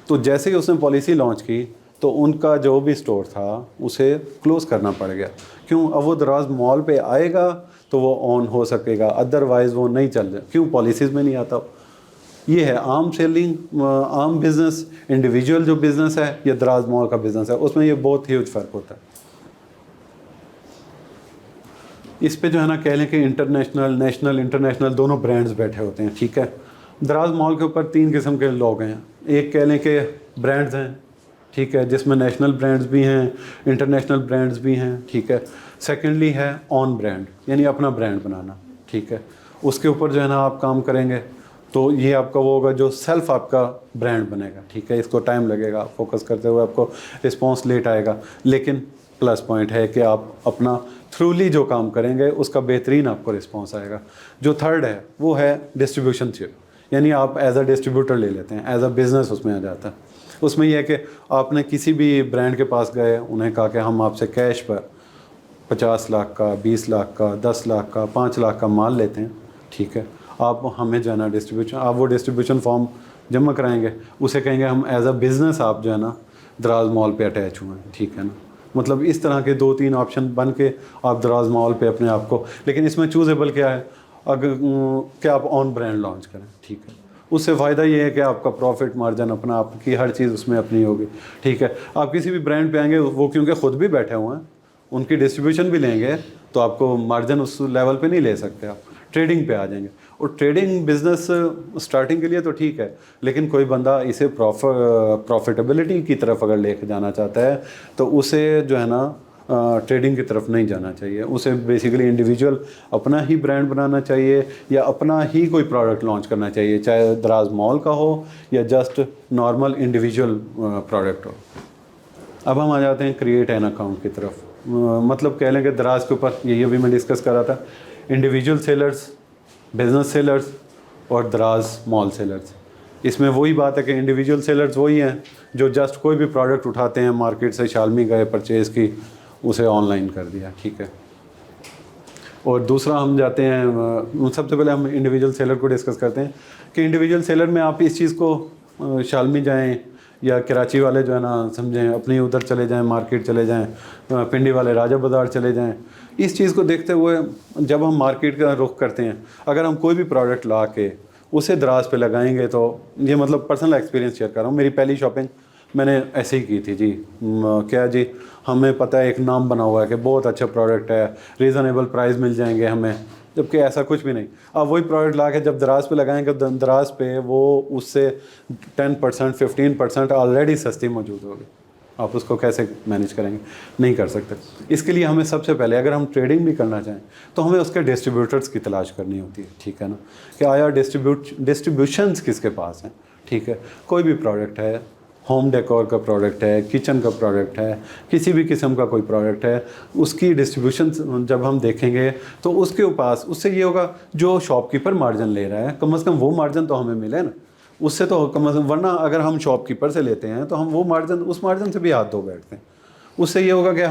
तो जैसे ही उसने पॉलिसी लॉन्च की तो उनका जो भी स्टोर था उसे क्लोज़ करना पड़ गया। क्यों? अब वो दराज मॉल पे आएगा तो वो ऑन हो सकेगा, अदरवाइज़ वो नहीं चल जाए। क्यों? पॉलिसीज़ में नहीं आता। ये है आम सेलिंग, आम बिज़नेस, इंडिविजुअल जो बिज़नेस है या दराज मॉल का बिज़नेस है, उसमें ये बहुत ह्यूज फ़र्क होता है। इस पे जो है ना कह लें कि इंटरनेशनल, नेशनल, इंटरनेशनल दोनों ब्रांड्स बैठे होते हैं, ठीक है। दराज मॉल के ऊपर 3 किस्म के लोग हैं। एक कह लें कि ब्रांड्स हैं, ठीक है, जिसमें नेशनल ब्रांड्स भी हैं, इंटरनेशनल ब्रांड्स भी हैं, ठीक है। सेकेंडली है ऑन ब्रांड, यानी अपना ब्रांड बनाना, ठीक है। उसके ऊपर जो है ना आप काम करेंगे तो ये आपका वो होगा जो सेल्फ आपका ब्रांड बनेगा, ठीक है। इसको टाइम लगेगा, फोकस करते हुए आपको रिस्पॉन्स लेट आएगा, लेकिन प्लस पॉइंट है कि आप अपना थ्रूली जो काम करेंगे उसका बेहतरीन आपको रिस्पॉन्स आएगा। जो थर्ड है वो है डिस्ट्रीब्यूशनशिप, यानी आप एज अ डिस्ट्रीब्यूटर ले लेते हैं, एज अ बिज़नेस उसमें आ जाता है। उसमें यह है कि आपने किसी भी ब्रांड के पास गए, उन्हें कहा कि हम आपसे कैश पर 50 लाख का, 20 लाख का, 10 लाख का, 5 लाख का माल लेते हैं, ठीक है। आप हमें जो है ना डिस्ट्रीब्यूशन, आप वो डिस्ट्रीब्यूशन फॉर्म जमा कराएंगे, उसे कहेंगे हम एज अ बिज़नेस आप जो है ना दराज मॉल पे अटैच हुए हैं, ठीक है ना। मतलब इस तरह के 2-3 ऑप्शन बन के आप दराज मॉल पे अपने आप को, लेकिन इसमें चूजेबल क्या है, अगर क्या आप ऑन ब्रांड लॉन्च करें, ठीक है। उससे फ़ायदा ये है कि आपका प्रॉफिट मार्जिन अपना, आपकी हर चीज़ उसमें अपनी होगी, ठीक है। आप किसी भी ब्रांड पे आएंगे, वो क्योंकि ख़ुद भी बैठे हुए हैं, उनकी डिस्ट्रीब्यूशन भी लेंगे, तो आपको मार्जिन उस लेवल पे नहीं ले सकते, आप ट्रेडिंग पे आ जाएंगे। और ट्रेडिंग बिज़नेस स्टार्टिंग के लिए तो ठीक है, लेकिन कोई बंदा इसे प्रॉफिटेबिलिटी की तरफ अगर लेके जाना चाहता है तो उसे जो है ना ट्रेडिंग की तरफ नहीं जाना चाहिए। उसे बेसिकली इंडिविजुअल अपना ही ब्रांड बनाना चाहिए या अपना ही कोई प्रोडक्ट लॉन्च करना चाहिए, चाहे दराज मॉल का हो या जस्ट नॉर्मल इंडिविजुअल प्रोडक्ट हो। अब हम आ जाते हैं क्रिएट एन अकाउंट की तरफ। मतलब कह लें कि दराज के ऊपर यही अभी मैं डिस्कस कर रहा था, इंडिविजुअल सेलर्स, बिजनेस सेलर्स और दराज मॉल सेलर्स। इसमें वही बात है कि इंडिविजुअल सेलर्स वही हैं जो जस्ट कोई भी प्रोडक्ट उठाते हैं मार्केट से, शालमी गए, परचेज़ की, उसे ऑनलाइन कर दिया, ठीक है। और दूसरा हम जाते हैं, सबसे पहले हम इंडिविजुअल सेलर को डिस्कस करते हैं कि इंडिविजुअल सेलर में आप इस चीज़ को शालमी जाएं या कराची वाले जो है ना समझें अपनी उधर चले जाएं, मार्केट चले जाएं, पिंडी वाले राजा बाज़ार चले जाएं। इस चीज़ को देखते हुए जब हम मार्केट का रुख करते हैं, अगर हम कोई भी प्रोडक्ट ला के उसे दराज पे लगाएंगे, तो ये मतलब पर्सनल एक्सपीरियंस शेयर कर रहा हूँ, मेरी पहली शॉपिंग मैंने ऐसे ही की थी जी। क्या जी, हमें पता है, एक नाम बना हुआ है कि बहुत अच्छा प्रोडक्ट है, रीज़नेबल प्राइस मिल जाएंगे हमें, जबकि ऐसा कुछ भी नहीं। अब वही प्रोडक्ट ला के जब दराज पे लगाएंगे, दराज पे वो उससे 10% 15% ऑलरेडी सस्ती मौजूद होगी। आप उसको कैसे मैनेज करेंगे? नहीं कर सकते। इसके लिए हमें सबसे पहले, अगर हम ट्रेडिंग भी करना चाहें, तो हमें उसके डिस्ट्रीब्यूटर्स की तलाश करनी होती है, ठीक है ना, कि आया डिस्ट्रीब्यूशंस किसके पास हैं, ठीक है। कोई भी प्रोडक्ट है, होम डेकोर का प्रोडक्ट है, किचन का प्रोडक्ट है, किसी भी किस्म का कोई प्रोडक्ट है, उसकी डिस्ट्रीब्यूशन जब हम देखेंगे तो उसके पास, उससे ये होगा जो शॉपकीपर मार्जिन ले रहा है, कम से कम वो मार्जिन तो हमें मिले ना, उससे तो कम से कम, वरना अगर हम शॉपकीपर से लेते हैं तो हम वो मार्जिन, उस मार्जिन से भी हाथ धो बैठते हैं। उससे ये होगा कि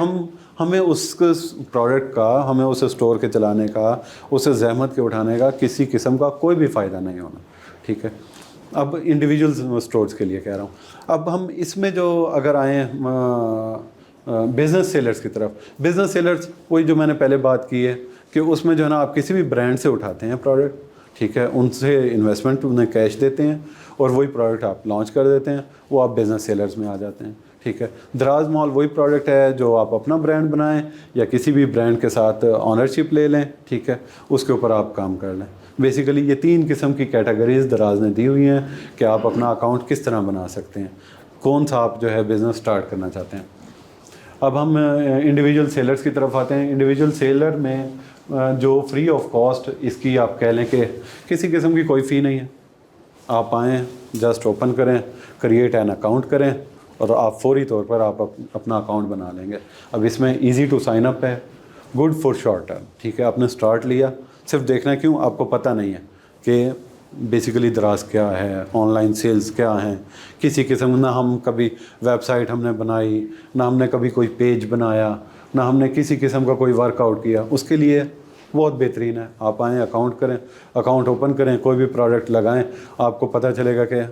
हमें उस प्रोडक्ट का, हमें उस स्टोर के चलाने का, उसे जहमत के उठाने का किसी किस्म का कोई भी फ़ायदा नहीं होना, ठीक है। अब इंडिविजुअल स्टोर्स के लिए कह रहा हूँ। अब हम इसमें जो अगर आए बिज़नेस सेलर्स की तरफ, बिज़नेस सेलर्स वही जो मैंने पहले बात की है कि उसमें जो है ना आप किसी भी ब्रांड से उठाते हैं प्रोडक्ट, ठीक है, उनसे इन्वेस्टमेंट, उन्हें कैश देते हैं और वही प्रोडक्ट आप लॉन्च कर देते हैं, वो आप बिज़नेस सेलर्स में आ जाते हैं, ठीक है। दराज मॉल वही प्रोडक्ट है जो आप अपना ब्रांड बनाएं या किसी भी ब्रांड के साथ ऑनरशिप ले लें, ठीक है, उसके ऊपर आप काम कर लें। बेसिकली ये 3 किस्म की कैटेगरीज दराज ने दी हुई हैं कि आप अपना अकाउंट किस तरह बना सकते हैं, कौन सा आप जो है बिज़नेस स्टार्ट करना चाहते हैं। अब हम इंडिविजुअल सेलर्स की तरफ आते हैं। इंडिविजुअल सेलर में जो फ्री ऑफ कॉस्ट, इसकी आप कह लें कि किसी किस्म की कोई फ़ी नहीं है। आप आएँ, जस्ट ओपन करें, क्रिएट एन अकाउंट करें और आप फौरी तौर पर आप अपना अकाउंट बना लेंगे। अब इसमें ईज़ी टू साइन अप है गुड फॉर शॉर्ट टर्म, ठीक है। आपने स्टार्ट लिया, सिर्फ देखना है, क्यों आपको पता नहीं है कि बेसिकली दराज क्या है, ऑनलाइन सेल्स क्या हैं, किसी किस्म ना हम कभी वेबसाइट हमने बनाई, ना हमने कभी कोई पेज बनाया, ना हमने किसी किस्म का कोई वर्कआउट किया। उसके लिए बहुत बेहतरीन है, आप आएँ, अकाउंट करें, अकाउंट ओपन करें, कोई भी प्रोडक्ट लगाएं, आपको पता चलेगा कि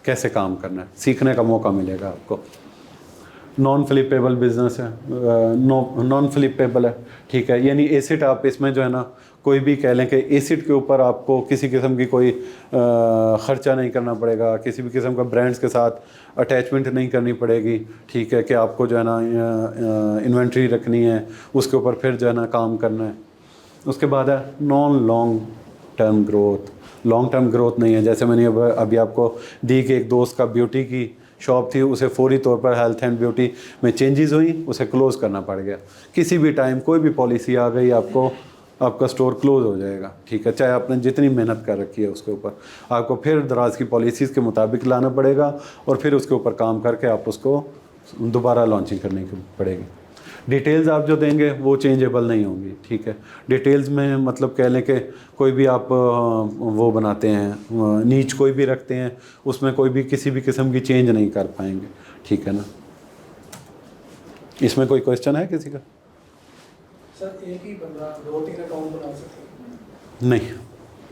कैसे काम करना है, सीखने का मौका मिलेगा आपको। नॉन फ्लिपेबल बिजनेस है, नॉन फ्लिपेबल है, ठीक है। यानी एसिड आप इसमें जो है ना कोई भी कह लें कि एसिड के ऊपर आपको किसी किस्म की कोई ख़र्चा नहीं करना पड़ेगा, किसी भी किस्म का ब्रांड्स के साथ अटैचमेंट नहीं करनी पड़ेगी, ठीक है। कि आपको जो है ना इन्वेंट्री रखनी है, उसके ऊपर फिर जो है ना काम करना है। उसके बाद है non long term growth. Long term growth नहीं है, जैसे मैंने अभी आपको दी कि एक दोस्त का ब्यूटी की शॉप थी, उसे फौरी तौर पर हेल्थ एंड ब्यूटी में चेंजेस हुई, उसे क्लोज़ करना पड़ गया। किसी भी टाइम कोई भी पॉलिसी आ गई, आपका स्टोर क्लोज़ हो जाएगा, ठीक है। चाहे आपने जितनी मेहनत कर रखी है उसके ऊपर, आपको फिर दराज की पॉलिसीज़ के मुताबिक लाना पड़ेगा और फिर उसके ऊपर काम करके आप उसको दोबारा लॉन्चिंग करनी पड़ेगी। डिटेल्स आप जो देंगे वो चेंजेबल नहीं होंगी, ठीक है। डिटेल्स में मतलब कह लें कि कोई भी आप वो बनाते हैं, नीच कोई भी रखते हैं, उसमें कोई भी किसी भी किस्म की चेंज नहीं कर पाएंगे, ठीक है ना। इसमें कोई क्वेश्चन है किसी का? सर एक ही बंदा 2-3 अकाउंट बना सकते हैं? नहीं,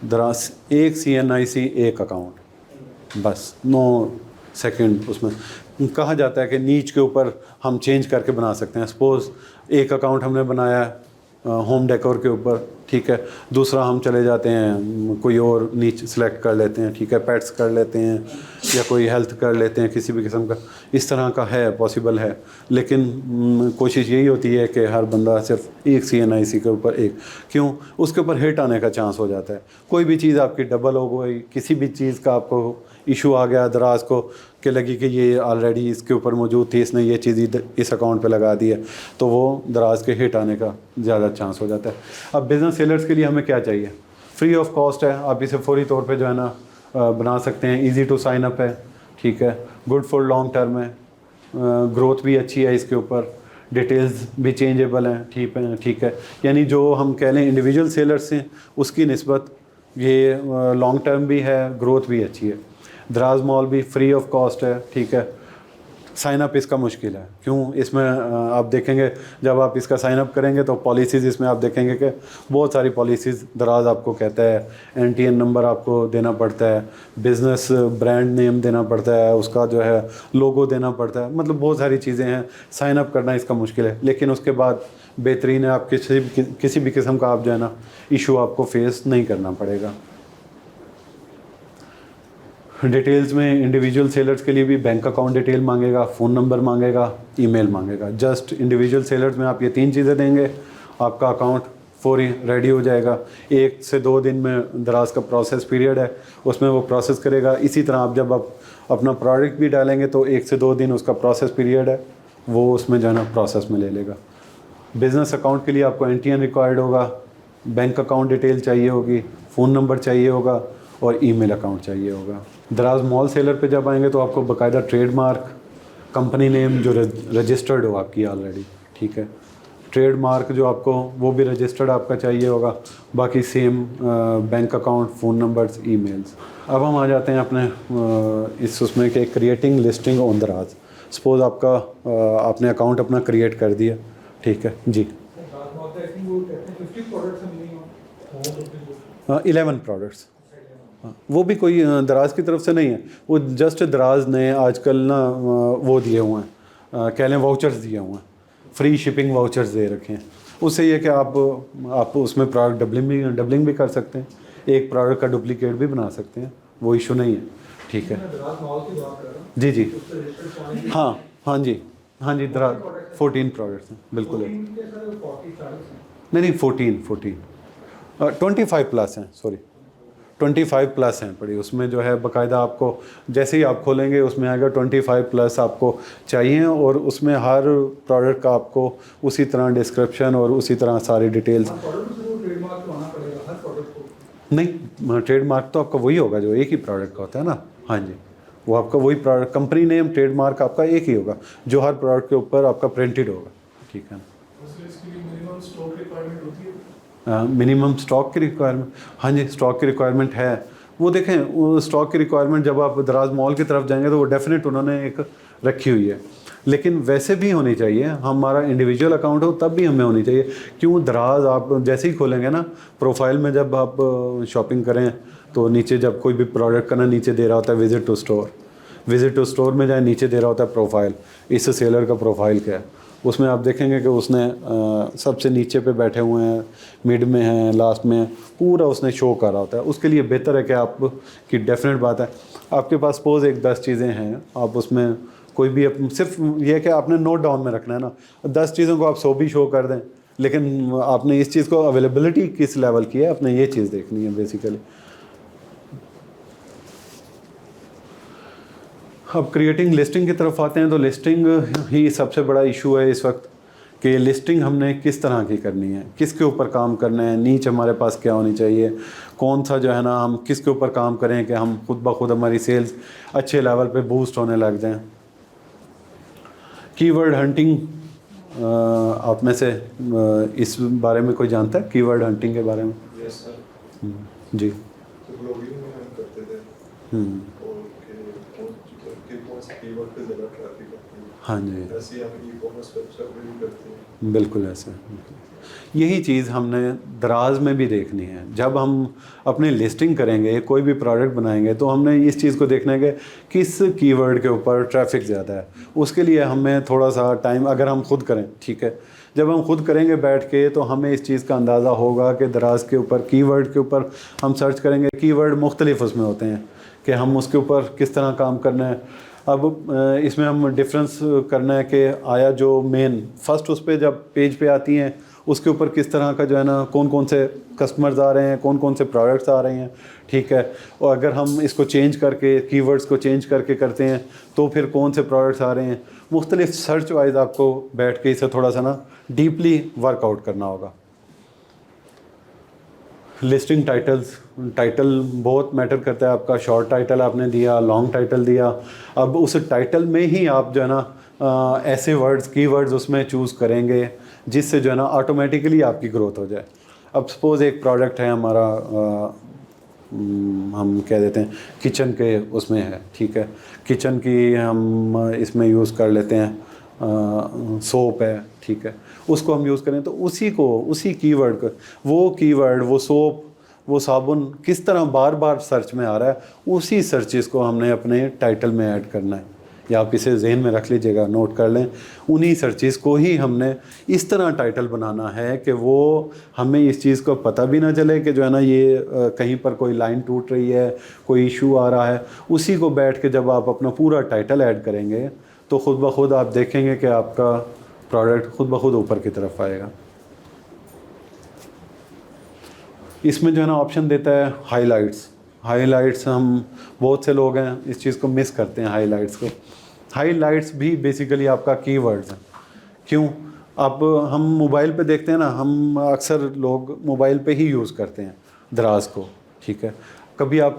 दराज एक CNIC एक अकाउंट बस, नो सेकंड। उसमें कहा जाता है कि नीच के ऊपर हम चेंज करके बना सकते हैं। सपोज़ एक अकाउंट हमने बनाया है होम डेकोर के ऊपर, ठीक है, दूसरा हम चले जाते हैं कोई और नीच सेलेक्ट कर लेते हैं, ठीक है, पेट्स कर लेते हैं या कोई हेल्थ कर लेते हैं, किसी भी किस्म का इस तरह का है, पॉसिबल है। लेकिन कोशिश यही होती है कि हर बंदा सिर्फ एक CNIC के ऊपर एक, क्यों, उसके ऊपर हिट आने का चांस हो जाता है। कोई भी चीज़ आपकी डबल हो गई, किसी भी चीज़ का आपको इशू आ गया दराज को कि लगी कि ये ऑलरेडी इसके ऊपर मौजूद थी, इसने ये चीज़ इस अकाउंट पे लगा दी है, तो वो दराज के हिट आने का ज़्यादा चांस हो जाता है। अब बिज़नेस सेलर्स के लिए हमें क्या चाहिए? फ्री ऑफ कॉस्ट है, आप इसे फौरी तौर पे जो है ना बना सकते हैं। इजी टू साइन अप है, ठीक है, गुड फॉर लॉन्ग टर्म है, ग्रोथ भी अच्छी है इसके ऊपर, डिटेल्स भी चेंजेबल हैं, ठीक है। यानी जो हम कह लें इंडिविजुअल सेलर्स हैं उसकी निस्बत ये लॉन्ग टर्म भी है, ग्रोथ भी अच्छी है। दराज मॉल भी फ्री ऑफ कॉस्ट है, ठीक है। साइन अप इसका मुश्किल है, क्यों, इसमें आप देखेंगे जब आप इसका साइन अप करेंगे तो पॉलिसीज़ इसमें आप देखेंगे कि बहुत सारी पॉलिसीज़ दराज आपको कहता है, NTN नंबर आपको देना पड़ता है, बिज़नेस ब्रांड नेम देना पड़ता है, उसका जो है लोगो देना पड़ता है, मतलब बहुत सारी चीज़ें हैं। साइन अप करना इसका मुश्किल है, लेकिन उसके बाद बेहतरीन है, आप किसी भी किस्म का आप जो है ना इशू आपको फेस नहीं करना पड़ेगा। डिटेल्स में इंडिविजुअल सेलर्स के लिए भी बैंक अकाउंट डिटेल मांगेगा, फ़ोन नंबर मांगेगा, ईमेल मांगेगा। जस्ट इंडिविजुअल सेलर्स में आप ये 3 चीज़ें देंगे, आपका अकाउंट फौरी रेडी हो जाएगा। 1 से 2 दिन में दराज का प्रोसेस पीरियड है, उसमें वो प्रोसेस करेगा। इसी तरह आप जब आप अपना प्रोडक्ट भी डालेंगे तो 1 से 2 दिन उसका प्रोसेस पीरियड है, वो उसमें जो है ना प्रोसेस में ले लेगा। बिज़नेस अकाउंट के लिए आपको NTN रिक्वायर्ड होगा, बैंक अकाउंट डिटेल चाहिए होगी, फ़ोन नंबर चाहिए होगा और ईमेल अकाउंट चाहिए होगा। दराज मॉल सेलर पे जब आएंगे तो आपको बाकायदा ट्रेडमार्क, कंपनी नेम जो रजिस्टर्ड हो आपकी ऑलरेडी, ठीक है, ट्रेडमार्क जो आपको वो भी रजिस्टर्ड आपका चाहिए होगा। बाकी same bank account, phone numbers, emails. अब हम आ जाते हैं अपने इस उसमें कि क्रिएटिंग लिस्टिंग ऑन दराज। सपोज़ आपका आपने अकाउंट अपना क्रिएट कर दिया, ठीक है जी, 11 प्रोडक्ट्स। हाँ, वो भी कोई दराज की तरफ से नहीं है, वो जस्ट दराज ने आजकल ना वो दिए हुए हैं, कह लें वाउचर्स दिए हुए हैं, फ्री शिपिंग वाउचर्स दे रखे हैं। उससे ये कि आप उसमें प्रोडक्ट डबलिंग भी कर सकते हैं, एक प्रोडक्ट का डुप्लीकेट भी बना सकते हैं, वो इशू नहीं है, ठीक है। जी जी, हाँ जी, दराज 14 प्रोडक्ट्स हैं, बिल्कुल है। नहीं 14 25 प्लस हैं, सॉरी 25 प्लस हैं पड़ी, उसमें जो है बाकायदा आपको जैसे ही आप खोलेंगे उसमें आएगा 25 प्लस आपको चाहिए, और उसमें हर प्रोडक्ट का आपको उसी तरह डिस्क्रिप्शन और उसी तरह सारी डिटेल्स। नहीं, ट्रेडमार्क तो आपका वही होगा जो एक ही प्रोडक्ट का होता है ना। हाँ जी, वो आपका वही प्रोडक्ट, कंपनी नेम, ट्रेडमार्क आपका एक ही होगा जो हर प्रोडक्ट के ऊपर आपका प्रिंटेड होगा, ठीक है ना। स्टॉक रिक्वायरमेंट होती है? मिनिमम स्टॉक की रिक्वायरमेंट, हाँ जी स्टॉक की रिक्वायरमेंट है। वो देखें वो स्टॉक की रिक्वायरमेंट जब आप दराज मॉल की तरफ जाएंगे तो वो डेफिनेट उन्होंने एक रखी हुई है, लेकिन वैसे भी होनी चाहिए। हमारा इंडिविजुअल अकाउंट हो तब भी हमें होनी चाहिए। क्यों दराज आप जैसे ही खोलेंगे ना, प्रोफाइल में जब आप शॉपिंग करें तो नीचे जब कोई भी प्रोडक्ट का ना नीचे दे रहा होता है visit to store, visit to store में जाए नीचे दे रहा होता है प्रोफाइल, इस सेलर का प्रोफाइल क्या है। उसमें आप देखेंगे कि उसने सबसे नीचे पे बैठे हुए हैं, मिड में हैं, लास्ट में, पूरा उसने शो कर रहा होता है। उसके लिए बेहतर है कि आप की डेफिनेट बात है आपके पास सपोज एक 10 चीज़ें हैं, आप उसमें कोई भी सिर्फ ये है कि आपने नोट डाउन में रखना है ना, 10 चीज़ों को आप 100 भी शो कर दें, लेकिन आपने इस चीज़ को अवेलेबिलिटी किस लेवल की है आपने ये चीज़ देखनी है बेसिकली। अब क्रिएटिंग लिस्टिंग की तरफ आते हैं तो लिस्टिंग ही सबसे बड़ा इशू है इस वक्त कि लिस्टिंग हमने किस तरह की करनी है, किसके ऊपर काम करना है, नीच हमारे पास क्या होनी चाहिए, कौन सा जो है ना हम किसके ऊपर काम करें कि हम खुद ब खुद हमारी सेल्स अच्छे लेवल पे बूस्ट होने लग जाएं। कीवर्ड हंटिंग, आप में से इस बारे में कोई जानता है कीवर्ड हंटिंग के बारे में? Yes sir. जी। तो ब्लॉगिंग में हम करते थे और के कौन से कीवर्ड पे ज़्यादा ट्रैफिक आती है। हाँ जी, ऐसे ही हम ई-कॉमर्स वेबसाइट पे भी करते हैं। बिल्कुल ऐसे। यही चीज़ हमने दराज में भी देखनी है। जब हम अपनी लिस्टिंग करेंगे, कोई भी प्रोडक्ट बनाएंगे, तो हमने इस चीज़ को देखना है कि किस कीवर्ड के ऊपर ट्रैफिक ज़्यादा है। उसके लिए हमें थोड़ा सा टाइम, अगर हम खुद करें ठीक है, जब हम खुद करेंगे बैठ के तो हमें इस चीज़ का अंदाज़ा होगा कि दराज के ऊपर कीवर्ड के ऊपर हम सर्च करेंगे, कीवर्ड मुख्तलिफ उसमें होते हैं कि हम उसके ऊपर किस तरह काम करना है। अब इसमें हम डिफरेंस करना है कि आया जो मेन फर्स्ट उस पर जब पेज पे आती हैं उसके ऊपर किस तरह का जो है ना कौन कौन से कस्टमर्स आ रहे हैं, कौन कौन से प्रोडक्ट्स आ रहे हैं, ठीक है। और अगर हम इसको चेंज करके कीवर्ड्स को चेंज करके करते हैं तो फिर कौन से प्रोडक्ट्स आ रहे हैं, मुख्तलिफ सर्च वाइज आपको बैठ के इसे थोड़ा सा ना डीपली वर्कआउट करना होगा। लिस्टिंग टाइटल्स, टाइटल बहुत मैटर करता है। आपका शॉर्ट टाइटल आपने दिया, लॉन्ग टाइटल दिया, अब उस टाइटल में ही आप जो है ना ऐसे वर्ड्स कीवर्ड्स उसमें चूज़ करेंगे जिससे जो है ना ऑटोमेटिकली आपकी ग्रोथ हो जाए। अब सपोज़ एक प्रोडक्ट है हमारा, हम कह देते हैं किचन के उसमें है, ठीक है, किचन की हम इसमें यूज़ कर लेते हैं, सोप है, ठीक है, उसको हम यूज़ करें तो उसी कीवर्ड को, वो कीवर्ड, वो सोप, वो साबुन किस तरह बार बार सर्च में आ रहा है, उसी सर्चेस को हमने अपने टाइटल में ऐड करना है। या आप इसे जहन में रख लीजिएगा, नोट कर लें, उन्हीं सर्चेस को ही हमने इस तरह टाइटल बनाना है कि वो हमें इस चीज़ को पता भी ना चले कि जो है ना ये कहीं पर कोई लाइन टूट रही है, कोई इशू आ रहा है। उसी को बैठ के जब आप अपना पूरा टाइटल ऐड करेंगे तो ख़ुद ब खुद आप देखेंगे कि आपका प्रोडक्ट खुद ब खुद ऊपर की तरफ आएगा। इसमें जो है ना ऑप्शन देता है हाइलाइट्स। हाइलाइट्स, हम बहुत से लोग हैं इस चीज़ को मिस करते हैं हाइलाइट्स को। हाइलाइट्स भी बेसिकली आपका कीवर्ड्स हैं। क्यों? अब हम मोबाइल पे देखते हैं ना, हम अक्सर लोग मोबाइल पे ही यूज़ करते हैं दराज को, ठीक है। कभी आप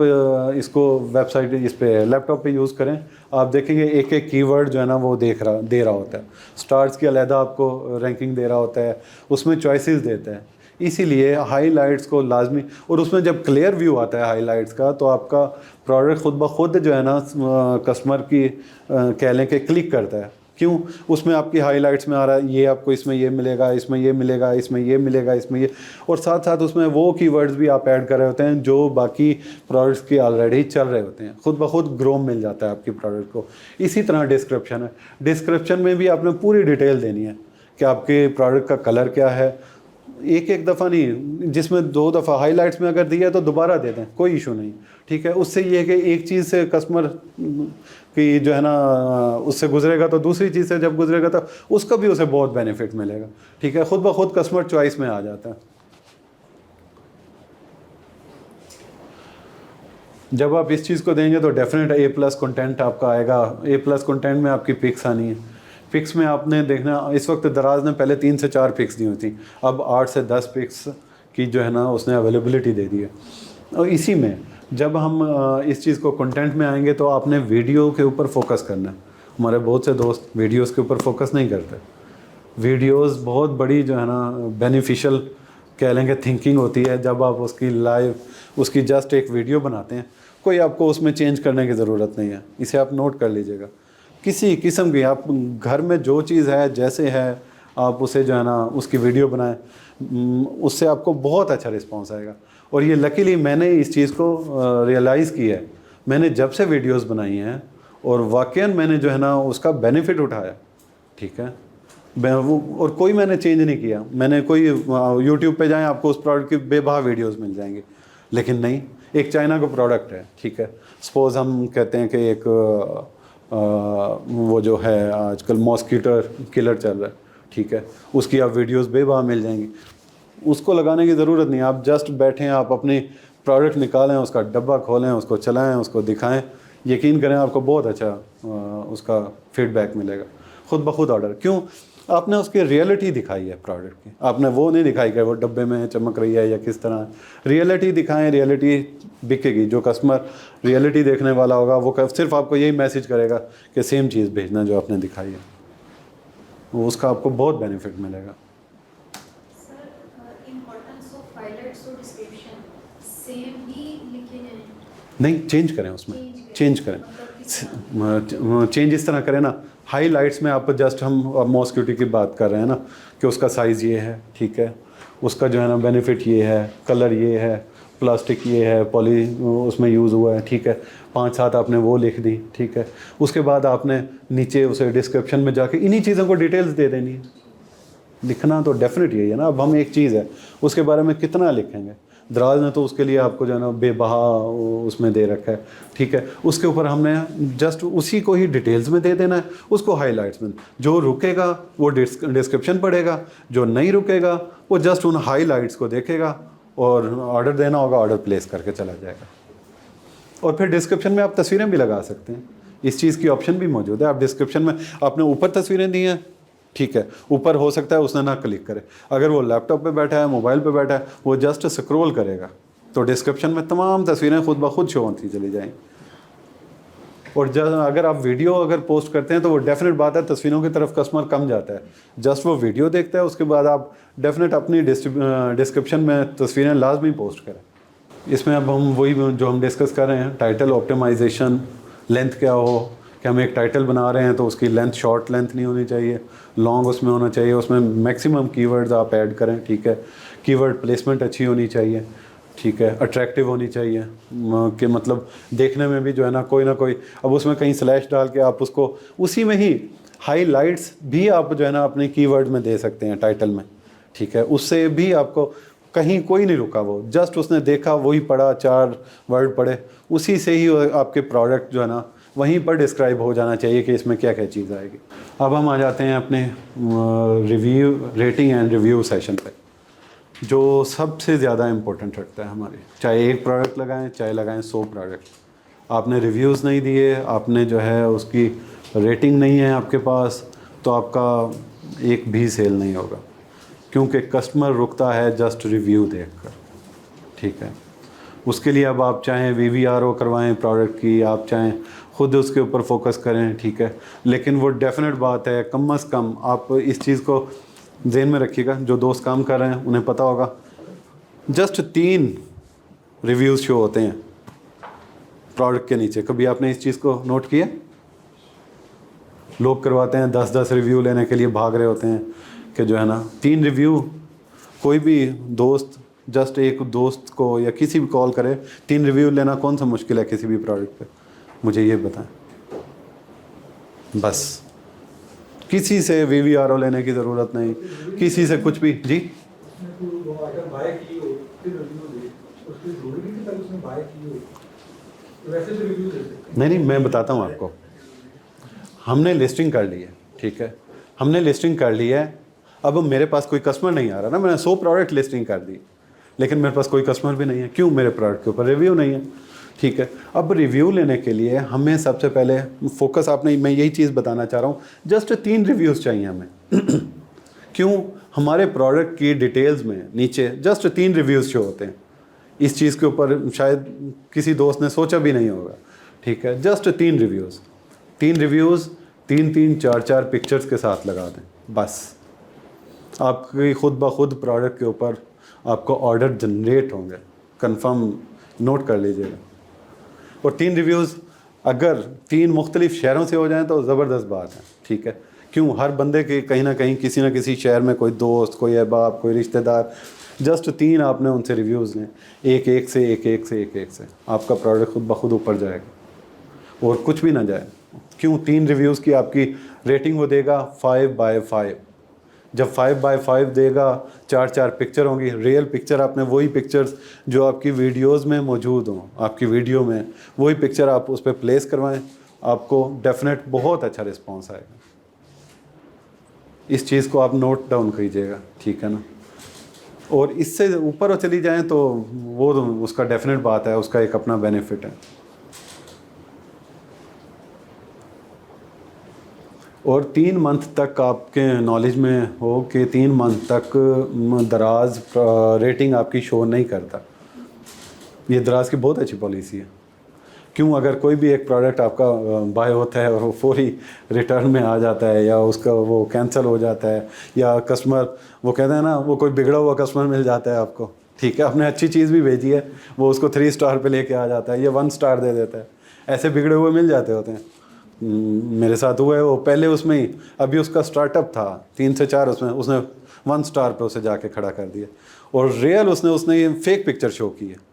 इसको वेबसाइट इस पे लैपटॉप पे यूज़ करें, आप देखेंगे एक एक कीवर्ड जो है ना वो दे रहा होता है। स्टार्स की अलहदा आपको रैंकिंग दे रहा होता है, उसमें चॉइसेस देता है। इसीलिए हाइलाइट्स को लाजमी, और उसमें जब क्लियर व्यू आता है हाइलाइट्स का तो आपका प्रोडक्ट खुद ब खुद जो है ना कस्टमर की कह लें कि क्लिक करता है। क्यों? उसमें आपकी हाइलाइट्स में आ रहा है ये आपको इसमें ये मिलेगा, इसमें ये मिलेगा, इसमें ये मिलेगा, इसमें ये, और साथ साथ उसमें वो कीवर्ड्स भी आप ऐड कर रहे होते हैं जो बाकी प्रोडक्ट्स की ऑलरेडी चल रहे होते हैं। खुद ब खुद ग्रो मिल जाता है आपकी प्रोडक्ट को। इसी तरह डिस्क्रिप्शन है, डिस्क्रिप्शन में भी आपने पूरी डिटेल देनी है कि आपके प्रोडक्ट का कलर क्या है। एक दफ़ा नहीं, जिसमें 2 दफ़ा हाइलाइट्स में अगर दिया है तो दोबारा दे दें, कोई इशू नहीं, ठीक है। उससे ये है कि एक चीज़ से कस्टमर की जो है ना उससे गुजरेगा तो दूसरी चीज़ से जब गुजरेगा तो उसका भी उसे बहुत बेनिफिट मिलेगा, ठीक है। खुद ब खुद कस्टमर चॉइस में आ जाता है। जब आप इस चीज़ को देंगे तो डेफिनेट A+ कंटेंट आपका आएगा। A+ कंटेंट में आपकी पिक्स आनी है। पिक्स में आपने देखना, इस वक्त दराज ने पहले 3 से 4 पिक्स दी हुई थी, अब 8 से 10 पिक्स की जो है ना उसने अवेलेबिलिटी दे दी है। और इसी में जब हम इस चीज़ को कंटेंट में आएंगे तो आपने वीडियो के ऊपर फोकस करना है। हमारे बहुत से दोस्त वीडियोस के ऊपर फोकस नहीं करते, वीडियोस बहुत बड़ी जो है ना बेनिफिशियल कह लेंगे थिंकिंग होती है। जब आप उसकी लाइव उसकी जस्ट एक वीडियो बनाते हैं, कोई आपको उसमें चेंज करने की ज़रूरत नहीं है। इसे आप नोट कर लीजिएगा। किसी किस्म की आप घर में जो चीज़ है जैसे है आप उसे जो है ना उसकी वीडियो बनाएं, उससे आपको बहुत अच्छा रिस्पांस आएगा। और ये लकीली मैंने इस चीज़ को रियलाइज़ किया है। मैंने जब से वीडियोस बनाई हैं और वाकईन मैंने जो है ना उसका बेनिफिट उठाया, ठीक है। और कोई मैंने चेंज नहीं किया। मैंने कोई यूट्यूब पे जाएं आपको उस प्रोडक्ट की बेबहा वीडियोस मिल जाएंगी, लेकिन नहीं, एक चाइना का प्रोडक्ट है, ठीक है। सपोज़ हम कहते हैं कि एक वो जो है आजकल मॉस्किटो किलर चल रहा है, ठीक है, उसकी आप वीडियोस बेबहा मिल जाएंगी। उसको लगाने की ज़रूरत नहीं, आप जस्ट बैठें, आप अपनी प्रोडक्ट निकालें, उसका डब्बा खोलें, उसको चलाएं, उसको दिखाएं, यकीन करें आपको बहुत अच्छा उसका फीडबैक मिलेगा। खुद ब खुद ऑर्डर। क्यों? आपने उसकी रियलिटी दिखाई है प्रोडक्ट की, आपने वो नहीं दिखाई कि वो डब्बे में चमक रही है या किस तरह। रियलिटी दिखाएं, रियलिटी बिकेगी। जो कस्टमर रियलिटी देखने वाला होगा वो सिर्फ आपको यही मैसेज करेगा कि सेम चीज़ भेजना जो आपने दिखाई है, वो उसका आपको बहुत बेनिफिट मिलेगा। नहीं, चेंज करें, उसमें चेंज करें। चेंज इस तरह करें ना, हाईलाइट्स में आप जस्ट हम मॉस्किटो की बात कर रहे हैं ना कि उसका साइज़ ये है, ठीक है, उसका जो है ना बेनिफिट ये है, कलर ये है, प्लास्टिक ये है, पॉली उसमें यूज़ हुआ है, ठीक है, 5-7 आपने वो लिख दी, ठीक है। उसके बाद आपने नीचे उसे डिस्क्रिप्शन में जाके इन्हीं चीज़ों को डिटेल्स दे देनी है। लिखना तो डेफिनेट यही है ना। अब हम एक चीज़ है उसके बारे में कितना लिखेंगे। दराज ने तो उसके लिए आपको जो है ना बेबहा उसमें दे रखा है, ठीक है। उसके ऊपर हमने जस्ट उसी को ही डिटेल्स में दे देना है, उसको हाईलाइट्स में। जो रुकेगा वो डिस्क्रिप्शन पढ़ेगा, जो नहीं रुकेगा वो जस्ट उन हाईलाइट्स को देखेगा और ऑर्डर देना होगा, ऑर्डर प्लेस करके चला जाएगा। और फिर डिस्क्रिप्शन में आप तस्वीरें भी लगा सकते हैं, इस चीज़ की ऑप्शन भी मौजूद है। आप डिस्क्रिप्शन में आपने ऊपर तस्वीरें दी हैं, ठीक है, ऊपर हो सकता है उसने ना क्लिक करे। अगर वो लैपटॉप पे बैठा है, मोबाइल पे बैठा है, वो जस्ट स्क्रॉल करेगा तो डिस्क्रिप्शन में तमाम तस्वीरें खुद ब खुद शो होती चली जाएंगी। और अगर आप वीडियो अगर पोस्ट करते हैं तो वो डेफिनेट बात है तस्वीरों की तरफ कस्टमर कम जाता है, जस्ट वो वीडियो देखता है। उसके बाद आप डेफिनेट अपनी डिस्क्रिप्शन में तस्वीरें लाजमी पोस्ट करें। इसमें अब हम वही जो हम डिस्कस कर रहे हैं, टाइटल ऑप्टिमाइजेशन, लेंथ क्या हो, कि हम एक टाइटल बना रहे हैं तो उसकी लेंथ शॉर्ट लेंथ नहीं होनी चाहिए, लॉन्ग उसमें होना चाहिए, उसमें मैक्सिमम कीवर्ड्स आप ऐड करें, ठीक है। कीवर्ड प्लेसमेंट अच्छी होनी चाहिए, ठीक है, अट्रैक्टिव होनी चाहिए कि मतलब देखने में भी जो है ना कोई अब उसमें कहीं स्लैश डाल के आप उसको उसी में ही हाईलाइट्स भी आप जो है ना अपने कीवर्ड में दे सकते हैं टाइटल में, ठीक है। उससे भी आपको कहीं कोई नहीं रुका, वो जस्ट उसने देखा, वही पढ़ा, 4 वर्ड पढ़े, उसी से ही आपके प्रोडक्ट जो है ना वहीं पर डिस्क्राइब हो जाना चाहिए कि इसमें क्या क्या चीज़ आएगी। अब हम आ जाते हैं अपने review, rating and review session पे, जो सबसे ज़्यादा इम्पोर्टेंट रखता है हमारे। चाहे एक प्रोडक्ट लगाएं, चाहे लगाएं 100 प्रोडक्ट, आपने रिव्यूज़ नहीं दिए, आपने जो है उसकी रेटिंग नहीं है आपके पास, तो आपका एक भी सेल नहीं होगा। क्योंकि कस्टमर रुकता है जस्ट रिव्यू देखकर, ठीक है। उसके लिए अब आप चाहें VVRO करवाएं प्रोडक्ट की, आप चाहें खुद उसके ऊपर फोकस करें, ठीक है। लेकिन वो डेफिनेट बात है, कम से कम आप इस चीज़ को ध्यान में रखिएगा, जो दोस्त काम कर रहे हैं उन्हें पता होगा, जस्ट 3 रिव्यूज़ शो होते हैं प्रोडक्ट के नीचे। कभी आपने इस चीज़ को नोट किया? लोग करवाते हैं 10-10 रिव्यू लेने के लिए भाग रहे होते हैं कि जो है ना 3 रिव्यू। कोई भी दोस्त जस्ट एक दोस्त को या किसी भी कॉल करे, 3 रिव्यू लेना कौन सा मुश्किल है किसी भी प्रोडक्ट पे? मुझे ये बताएं। बस किसी से VVRO लेने की ज़रूरत नहीं, किसी से कुछ भी। जी नहीं, मैं बताता हूँ आपको। हमने लिस्टिंग कर ली है, ठीक है, हमने लिस्टिंग कर ली है। अब मेरे पास कोई कस्टमर नहीं आ रहा ना, मैंने 100 प्रोडक्ट लिस्टिंग कर दी, लेकिन मेरे पास कोई कस्टमर भी नहीं है। क्यों? मेरे प्रोडक्ट के ऊपर रिव्यू नहीं है, ठीक है। अब रिव्यू लेने के लिए हमें सबसे पहले फोकस, आपने, मैं यही चीज़ बताना चाह रहा हूँ, जस्ट 3 रिव्यूज़ चाहिए हमें। क्यों? हमारे प्रोडक्ट की डिटेल्स में नीचे जस्ट 3 रिव्यूज़ शो होते हैं। इस चीज़ के ऊपर शायद किसी दोस्त ने सोचा भी नहीं होगा, ठीक है। जस्ट 3 रिव्यूज़, 3 4-4 पिक्चर्स के साथ लगा दें, बस आपकी खुद ब खुद प्रोडक्ट के ऊपर आपको ऑर्डर जनरेट होंगे, कंफर्म नोट कर लीजिएगा। और 3 रिव्यूज़ अगर 3 मुख्तलिफ शहरों से हो जाएं तो ज़बरदस्त बात है, ठीक है। क्यों, हर बंदे के कहीं ना कहीं किसी न किसी शहर में कोई दोस्त, कोई अहबाब, कोई रिश्तेदार, जस्ट 3 आपने उनसे रिव्यूज़ लें, एक से आपका प्रोडक्ट खुद ब खुद ऊपर जाएगा और कुछ भी ना जाए। क्यों, 3 रिव्यूज़ की आपकी रेटिंग वो देगा 5/5। जब 5/5 देगा, 4 पिक्चर होंगी, रियल पिक्चर। आपने वही पिक्चर्स जो आपकी वीडियोस में मौजूद हों, आपकी वीडियो में वही पिक्चर आप उस पर प्लेस करवाएं, आपको डेफिनेट बहुत अच्छा रिस्पांस आएगा। इस चीज़ को आप नोट डाउन कीजिएगा, ठीक है ना। और इससे ऊपर चली जाएं तो वो तो उसका डेफिनेट बात है, उसका एक अपना बेनिफिट है। और 3 मंथ तक आपके नॉलेज में हो कि 3 मंथ तक दराज रेटिंग आपकी शो नहीं करता। ये दराज की बहुत अच्छी पॉलिसी है। क्यों, अगर कोई भी एक प्रोडक्ट आपका बाय होता है और वो फौरी रिटर्न में आ जाता है या उसका वो कैंसिल हो जाता है, या कस्टमर, वो कहते हैं ना, वो कोई बिगड़ा हुआ कस्टमर मिल जाता है आपको, ठीक है, आपने अच्छी चीज़ भी भेजी है, वो उसको 3 स्टार पे लेके आ जाता है या 1 स्टार दे देता है। ऐसे बिगड़े हुए मिल जाते होते हैं। मेरे साथ हुआ है वो, पहले उसमें ही, अभी उसका स्टार्टअप था 3 से 4, उसने 1 स्टार पे उसे जाके खड़ा कर दिया और रियल उसने ये फेक पिक्चर शो की है।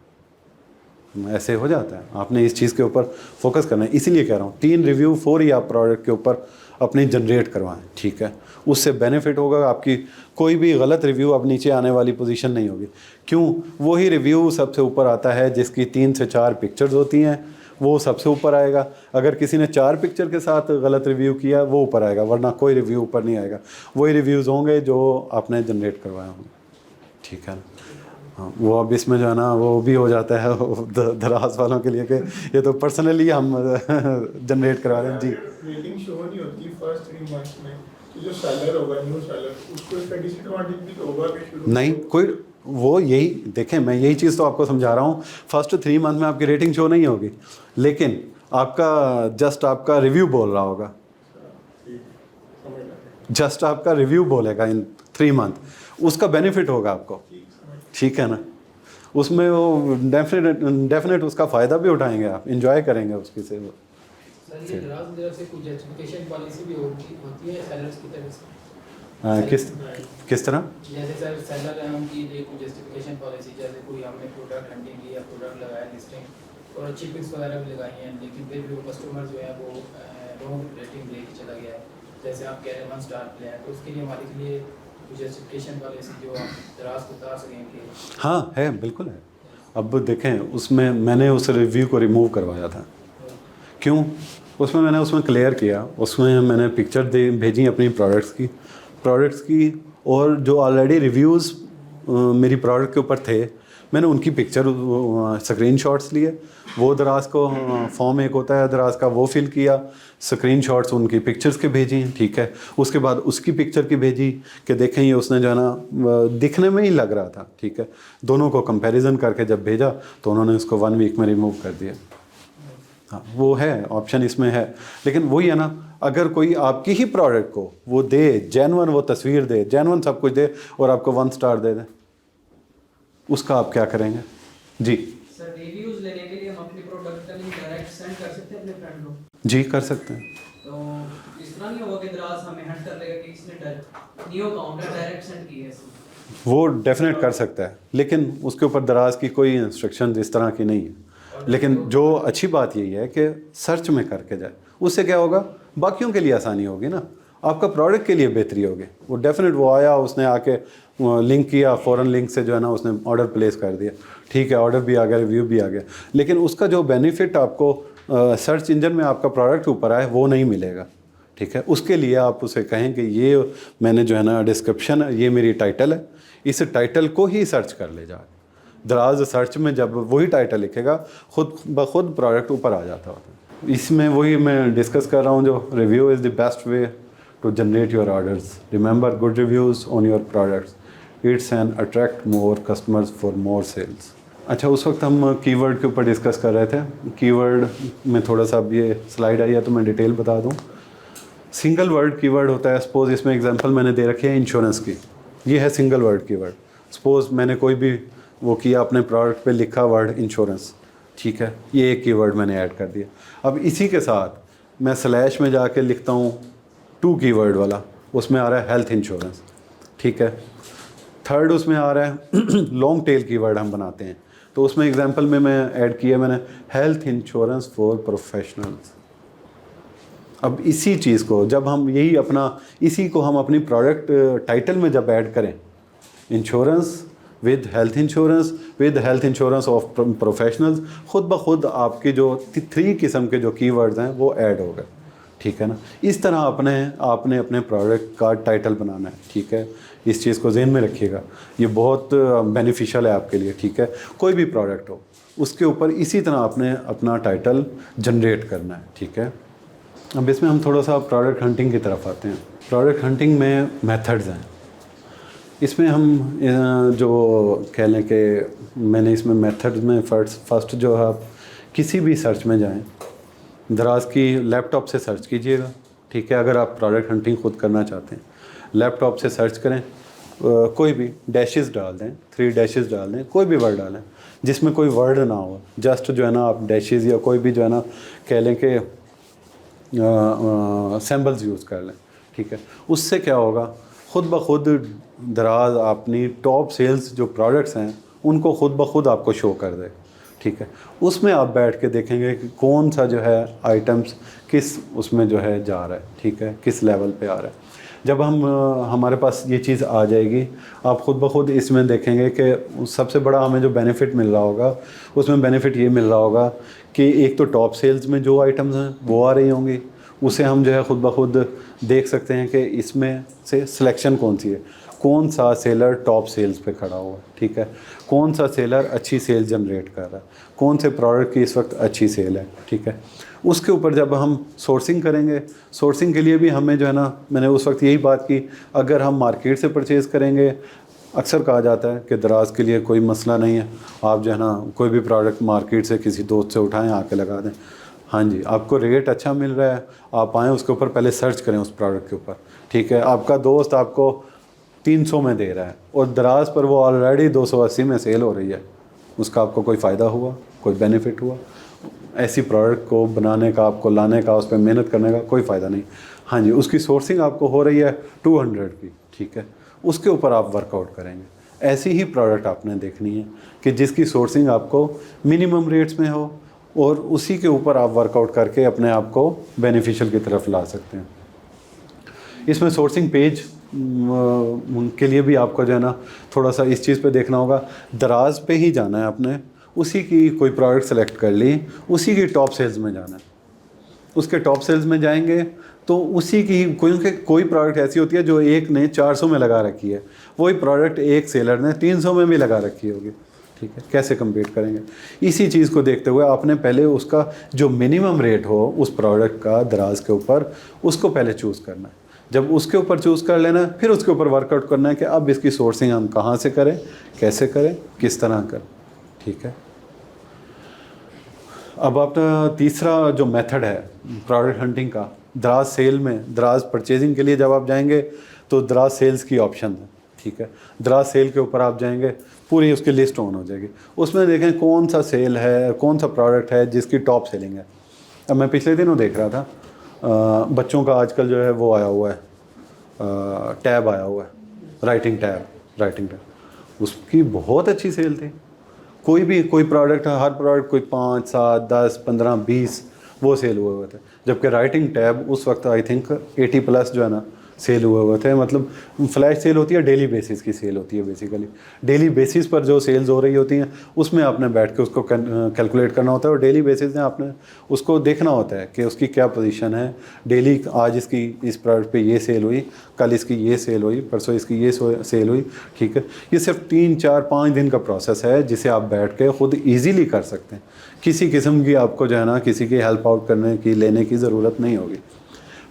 ऐसे हो जाता है। आपने इस चीज़ के ऊपर फोकस करना है। इसीलिए कह रहा हूँ 3 रिव्यू 4 ही आप प्रोडक्ट के ऊपर अपनी जनरेट करवाएं, ठीक है। उससे बेनिफिट होगा, आपकी कोई भी गलत रिव्यू अब नीचे आने वाली पोजीशन नहीं होगी। क्यों, वही रिव्यू सबसे ऊपर आता है जिसकी 3 से 4 पिक्चर्स होती हैं, वो सबसे ऊपर आएगा। अगर किसी ने 4 पिक्चर के साथ गलत रिव्यू किया वो ऊपर आएगा, वरना कोई रिव्यू ऊपर नहीं आएगा। वही रिव्यूज़ होंगे जो आपने जनरेट करवाए होंगे, ठीक है ना। हाँ, वो अब इसमें जो है ना वो भी हो जाता है दराज वालों के लिए कि ये तो पर्सनली हम जनरेट करवा रहे हैं। जी, रेटिंग शो नहीं होती फर्स्ट 3 मंथ्स में, तो जो सेलर होगा, न्यू सेलर, उसको इसका डिसएडवांटेज भी तो होगा कि शुरू नहीं कोई, वो यही देखें, मैं यही चीज़ तो आपको समझा रहा हूँ। फर्स्ट 3 मंथ में आपकी रेटिंग शो नहीं होगी, लेकिन आपका जस्ट आपका रिव्यू बोल रहा होगा, जस्ट आपका रिव्यू बोलेगा इन 3 मंथ, उसका बेनिफिट होगा आपको, ठीक है ना। उसमें वो डेफिनेट उसका फ़ायदा भी उठाएंगे, आप इंजॉय करेंगे उसकी से। वो सर ये दराज तरफ से कुछ जस्टिफिकेशन पॉलिसी भी होती है सेलर्स की तरफ से? किस तरह? जैसे सर सेलर है उनकी कुछ जस्टिफिकेशन पॉलिसी, जैसे कोई हमने प्रोडक्ट हंटिंग की या प्रोडक्ट लगाया लिस्टिंग और अच्छी पिक्स वगैरह भी लगाई हैं, लेकिन फिर भी वो कस्टमर जो है वो रॉन्ग रेटिंग दे के चला गया है, जैसे आप कह रहे हैं 1 स्टार प्ले है, तो उसके लिए हमारे लिए जस्टिफिकेशन पॉलिसी जो आप दराज को बता सकेंगे? हाँ है, बिल्कुल है। अब देखें, उसमें मैंने उस रिव्यू को रिमूव करवाया था। क्यों, उसमें मैंने क्लियर किया, उसमें मैंने पिक्चर भेजी अपनी प्रोडक्ट्स की और जो ऑलरेडी रिव्यूज़ मेरी प्रोडक्ट के ऊपर थे, मैंने उनकी पिक्चर स्क्रीनशॉट्स लिए, वो दराज को फॉर्म एक होता है दराज का, वो फिल किया, स्क्रीनशॉट्स उनकी पिक्चर्स के भेजी, ठीक है। उसके बाद उसकी पिक्चर की भेजी कि देखें ये उसने जो है ना दिखने में ही लग रहा था, ठीक है। दोनों को कंपैरिजन करके जब भेजा तो उन्होंने उसको 1 वीक में रिमूव कर दिया। हाँ, वो है ऑप्शन इसमें है, लेकिन वही है ना, अगर कोई आपकी ही प्रोडक्ट को वो दे जेन्युइन, वो तस्वीर दे जेन्युइन, सब कुछ दे और आपको 1 स्टार दे दे, उसका आप क्या करेंगे? जी सर, रिव्यूज लेने के लिए हम अपने प्रोडक्ट का लिंक डायरेक्ट सेंड कर सकते हैं अपने फ्रेंड को? जी कर सकते हैं। तो इस तरह नहीं होगा कि दराज हमें हंट कर लेगा कि इसने न्यू अकाउंट है डायरेक्ट सेंड की है? वो डेफिनेट कर सकता है, लेकिन उसके ऊपर दराज की कोई इंस्ट्रक्शन इस तरह की नहीं है। लेकिन जो अच्छी बात यही है कि सर्च में करके जाए, उससे क्या होगा, बाकियों के लिए आसानी होगी ना, आपका प्रोडक्ट के लिए बेहतरी होगी। वो डेफिनेट वो आया, उसने आके लिंक किया, फ़ौरन लिंक से जो है ना उसने ऑर्डर प्लेस कर दिया, ठीक है, ऑर्डर भी आ गया, रिव्यू भी आ गया, लेकिन उसका जो बेनिफिट आपको सर्च इंजन में आपका प्रोडक्ट ऊपर आए वो नहीं मिलेगा, ठीक है। उसके लिए आप उसे कहें कि ये मैंने जो है ना डिस्क्रिप्शन, ये मेरी टाइटल है, इस टाइटल को ही सर्च कर ले जा। दराज सर्च में जब वही टाइटल लिखेगा खुद ब खुद प्रोडक्ट ऊपर आ जाता होता है। इसमें वही मैं डिस्कस कर रहा हूँ, जो review is the best way to generate your orders. Remember, good reviews on your products, it's an attract more customers for more sales. अच्छा, उस वक्त हम कीवर्ड के ऊपर डिस्कस कर रहे थे। कीवर्ड में थोड़ा सा अब ये स्लाइड आई है तो मैं डिटेल बता दूँ। सिंगल वर्ड कीवर्ड होता है, सपोज इसमें एग्जांपल मैंने दे रखी है इंश्योरेंस की, ये है सिंगल वर्ड कीवर्ड। सपोज़ मैंने कोई भी वो किया, अपने प्रोडक्ट पे लिखा वर्ड इंश्योरेंस, ठीक है, ये एक कीवर्ड मैंने ऐड कर दिया। अब इसी के साथ मैं स्लैश में जाके लिखता हूँ 2 कीवर्ड वाला, उसमें आ रहा है हेल्थ इंश्योरेंस, ठीक है। थर्ड उसमें आ रहा है लॉन्ग टेल कीवर्ड हम बनाते हैं, तो उसमें एग्जांपल में मैं ऐड किया मैंने हेल्थ इंश्योरेंस फॉर प्रोफेशनल्स। अब इसी चीज़ को जब हम यही अपना इसी को हम अपनी प्रोडक्ट टाइटल में जब ऐड करें, insurance with health insurance of professionals, खुद ब खुद आपकी जो 3 किस्म के जो कीवर्ड्स हैं वो ऐड हो गए, ठीक है ना। इस तरह आपने अपने प्रोडक्ट का टाइटल बनाना है, ठीक है। इस चीज़ को ज़हन में रखिएगा, ये बहुत बेनिफिशियल है आपके लिए, ठीक है। कोई भी प्रोडक्ट हो उसके ऊपर इसी तरह आपने अपना टाइटल जनरेट करना है, ठीक है। अब इसमें हम थोड़ा सा प्रोडक्ट हंटिंग की तरफ आते हैं। प्रोडक्ट हंटिंग में मेथड्स हैं। इसमें हम जो कह लें कि मैंने इसमें मेथड्स में फर्स्ट जो है, आप किसी भी सर्च में जाएं, दराज की लैपटॉप से सर्च कीजिएगा, ठीक है। अगर आप प्रोडक्ट हंटिंग खुद करना चाहते हैं, लैपटॉप से सर्च करें, कोई भी डैशेस डाल दें, 3 डैशेस डाल दें, कोई भी वर्ड डालें जिसमें कोई वर्ड ना हो, जस्ट जो है ना आप डैशेस या कोई भी जो है ना कह लें कि सैम्बल्स यूज़ कर लें, ठीक है। उससे क्या होगा, ख़ुद ब खुद दराज अपनी टॉप सेल्स जो प्रोडक्ट्स हैं उनको ख़ुद ब खुद आपको शो कर दे, ठीक है। उसमें आप बैठ के देखेंगे कि कौन सा जो है आइटम्स किस उसमें जो है जा रहा है, ठीक है, किस लेवल पे आ रहा है। जब हमारे पास ये चीज़ आ जाएगी, आप ख़ुद ब खुद इसमें देखेंगे कि सबसे बड़ा हमें जो बेनिफिट मिल रहा होगा, उसमें बेनिफिट ये मिल रहा होगा कि एक तो टॉप सेल्स में जो आइटम्स हैं वो आ रही होंगी, उसे हम जो है ख़ुद ब खुद देख सकते हैं कि इसमें से सिलेक्शन कौन सी है, कौन सा सेलर टॉप सेल्स पे खड़ा हुआ, ठीक है, कौन सा सेलर अच्छी सेल जनरेट कर रहा है, कौन से प्रोडक्ट की इस वक्त अच्छी सेल है, ठीक है। उसके ऊपर जब हम सोर्सिंग करेंगे, सोर्सिंग के लिए भी हमें जो है ना, मैंने उस वक्त यही बात की, अगर हम मार्केट से परचेज़ करेंगे, अक्सर कहा जाता है कि दराज के लिए कोई मसला नहीं है, आप जो है ना कोई भी प्रोडक्ट मार्केट से किसी दोस्त से उठाएं, आके लगा दें, हाँ जी, आपको रेट अच्छा मिल रहा है, आप आएँ उसके ऊपर पहले सर्च करें उस प्रोडक्ट के ऊपर, ठीक है। आपका दोस्त आपको 300 में दे रहा है और दराज पर वो ऑलरेडी 280 में सेल हो रही है, उसका आपको कोई फ़ायदा हुआ, कोई बेनिफिट हुआ? ऐसी प्रोडक्ट को बनाने का, आपको लाने का, उस पर मेहनत करने का कोई फ़ायदा नहीं। हाँ जी, उसकी सोर्सिंग आपको हो रही है 200 की, ठीक है, उसके ऊपर आप वर्कआउट करेंगे। ऐसी ही प्रोडक्ट आपने देखनी है कि जिसकी सोर्सिंग आपको मिनिमम रेट्स में हो और उसी के ऊपर आप वर्कआउट करके अपने आप को बेनिफिशियल की तरफ ला सकते हैं। इसमें सोर्सिंग पेज के लिए भी आपको जो है ना थोड़ा सा इस चीज़ पे देखना होगा, दराज पे ही जाना है आपने, उसी की कोई प्रोडक्ट सेलेक्ट कर ली, उसी की टॉप सेल्स में जाना है, उसके टॉप सेल्स में जाएंगे तो उसी की, क्योंकि कोई प्रोडक्ट ऐसी होती है जो एक ने 400 में लगा रखी है, वही प्रोडक्ट एक सेलर ने 300 में भी लगा रखी होगी, ठीक है, कैसे कम्पीट करेंगे? इसी चीज़ को देखते हुए आपने पहले उसका जो मिनिमम रेट हो उस प्रोडक्ट का दराज के ऊपर, उसको पहले चूज़ करना है। जब उसके ऊपर चूज़ कर लेना है, फिर उसके ऊपर वर्कआउट करना है कि अब इसकी सोर्सिंग हम कहाँ से करें, कैसे करें, किस तरह करें, ठीक है। अब अपना तीसरा जो मेथड है प्रोडक्ट हंटिंग का, दराज सेल में, दराज परचेजिंग के लिए जब आप जाएंगे तो दराज सेल्स की ऑप्शन है, ठीक है। दराज सेल के ऊपर आप जाएंगे, पूरी उसकी लिस्ट ऑन हो जाएगी, उसमें देखें कौन सा सेल है, कौन सा प्रोडक्ट है जिसकी टॉप सेलिंग है। अब मैं पिछले दिनों देख रहा था, बच्चों का आजकल जो है वो आया हुआ है, टैब आया हुआ है, राइटिंग टैब, उसकी बहुत अच्छी सेल थी। कोई प्रोडक्ट, हर प्रोडक्ट कोई 5, 7, 10, 15, 20 वो सेल हुए थे, जबकि राइटिंग टैब उस वक्त आई थिंक 80+ जो है ना सेल हुए थे। मतलब फ्लैश सेल होती है, डेली बेसिस की सेल होती है, बेसिकली डेली बेसिस पर जो सेल्स हो रही होती हैं उसमें आपने बैठ के उसको कैलकुलेट करना होता है और डेली बेसिस में आपने उसको देखना होता है कि उसकी क्या पोजीशन है डेली। आज इसकी इस प्रोडक्ट पे ये सेल हुई, कल इसकी ये सेल हुई, परसों इसकी ये सेल हुई, ठीक है। ये सिर्फ 3, 4, 5 दिन का प्रोसेस है जिसे आप बैठ के ख़ुद ईजीली कर सकते हैं। किसी किस्म की आपको जो है ना किसी की हेल्प आउट करने की, लेने की ज़रूरत नहीं होगी।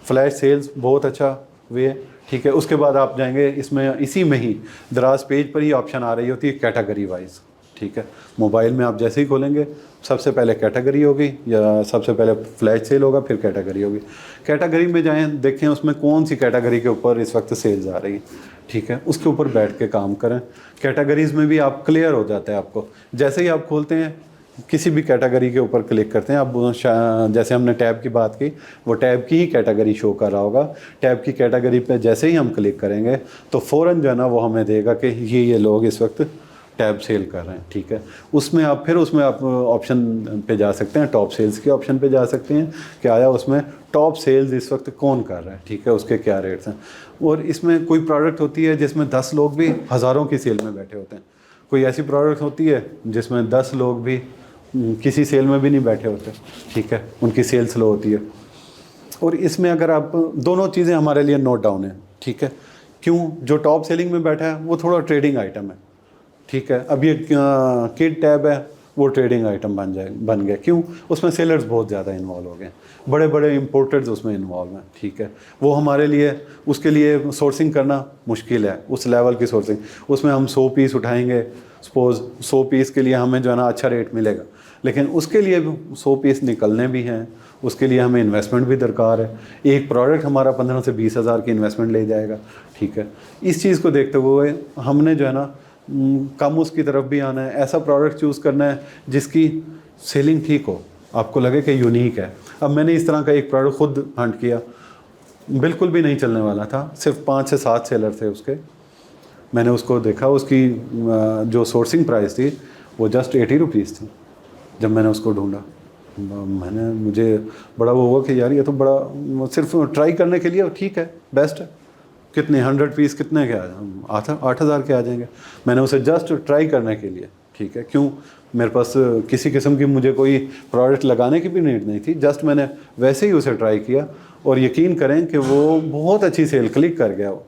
फ्लैश सेल्स बहुत अच्छा वे, ठीक है। उसके बाद आप जाएंगे, इसमें इसी में ही दराज पेज पर ही ऑप्शन आ रही होती है कैटेगरी वाइज, ठीक है। मोबाइल में आप जैसे ही खोलेंगे सबसे पहले कैटेगरी होगी या सबसे पहले फ्लैश सेल होगा, फिर कैटेगरी होगी। कैटेगरी में जाएं, देखें उसमें कौन सी कैटेगरी के ऊपर इस वक्त सेल्स आ रही है, ठीक है, उसके ऊपर बैठ के काम करें। कैटेगरीज़ में भी आप क्लियर हो जाता है आपको, जैसे ही आप खोलते हैं किसी भी कैटेगरी के ऊपर क्लिक करते हैं आप, जैसे हमने टैब की बात की, वो टैब की ही कैटेगरी शो कर रहा होगा। टैब की कैटेगरी पे जैसे ही हम क्लिक करेंगे तो फ़ौरन जो है ना वो हमें देगा कि ये लोग इस वक्त टैब सेल कर रहे हैं, ठीक है। उसमें आप फिर उसमें आप ऑप्शन पे जा सकते हैं, टॉप सेल्स के ऑप्शन पे जा सकते हैं कि आया उसमें टॉप सेल्स इस वक्त कौन कर रहा है, ठीक है, उसके क्या रेट्स हैं। और इसमें कोई प्रोडक्ट होती है जिसमें 10 लोग भी हज़ारों की सेल में बैठे होते हैं, कोई ऐसी प्रोडक्ट होती है जिसमें 10 लोग भी किसी सेल में भी नहीं बैठे होते, ठीक है, उनकी सेल स्लो होती है। और इसमें अगर आप दोनों चीज़ें हमारे लिए नोट डाउन है, ठीक है। क्यों? जो टॉप सेलिंग में बैठा है वो थोड़ा ट्रेडिंग आइटम है, ठीक है। अब ये किड टैब है वो ट्रेडिंग आइटम बन गया। क्यों? उसमें सेलर्स बहुत ज़्यादा इन्वॉल्व हो गए, बड़े बड़े इंपोर्टर्स उसमें इन्वॉल्व हैं, ठीक है। वो हमारे लिए उसके लिए सोर्सिंग करना मुश्किल है, उस लेवल की सोर्सिंग। उसमें हम 100 पीस उठाएंगे, सपोज़ 100 पीस के लिए हमें जो है ना अच्छा रेट मिलेगा, लेकिन उसके लिए 100 पीस निकलने भी हैं, उसके लिए हमें इन्वेस्टमेंट भी दरकार है। एक प्रोडक्ट हमारा 15 से 20 हज़ार की इन्वेस्टमेंट ले जाएगा, ठीक है। इस चीज़ को देखते हुए हमने जो है ना कम उसकी तरफ भी आना है, ऐसा प्रोडक्ट चूज़ करना है जिसकी सेलिंग ठीक हो, आपको लगे कि यूनिक है। अब मैंने इस तरह का एक प्रोडक्ट खुद हंट किया, बिल्कुल भी नहीं चलने वाला था, सिर्फ 5 से 7 सेलर थे उसके। मैंने उसको देखा, उसकी जो सोर्सिंग प्राइस थी वो जस्ट 80 रुपीज़ थी। जब मैंने उसको ढूंढा मुझे बड़ा वो हुआ कि यार ये तो बड़ा सिर्फ ट्राई करने के लिए ठीक है, बेस्ट है। कितने 100 पीस कितने के आ जाए? 8,000 के आ जाएंगे। मैंने उसे जस्ट ट्राई करने के लिए, ठीक है, क्यों, मेरे पास किसी किस्म की मुझे कोई प्रोडक्ट लगाने की भी नीड नहीं थी, जस्ट मैंने वैसे ही उसे ट्राई किया और यकीन करें कि वो बहुत अच्छी सेल क्लिक कर गया वो,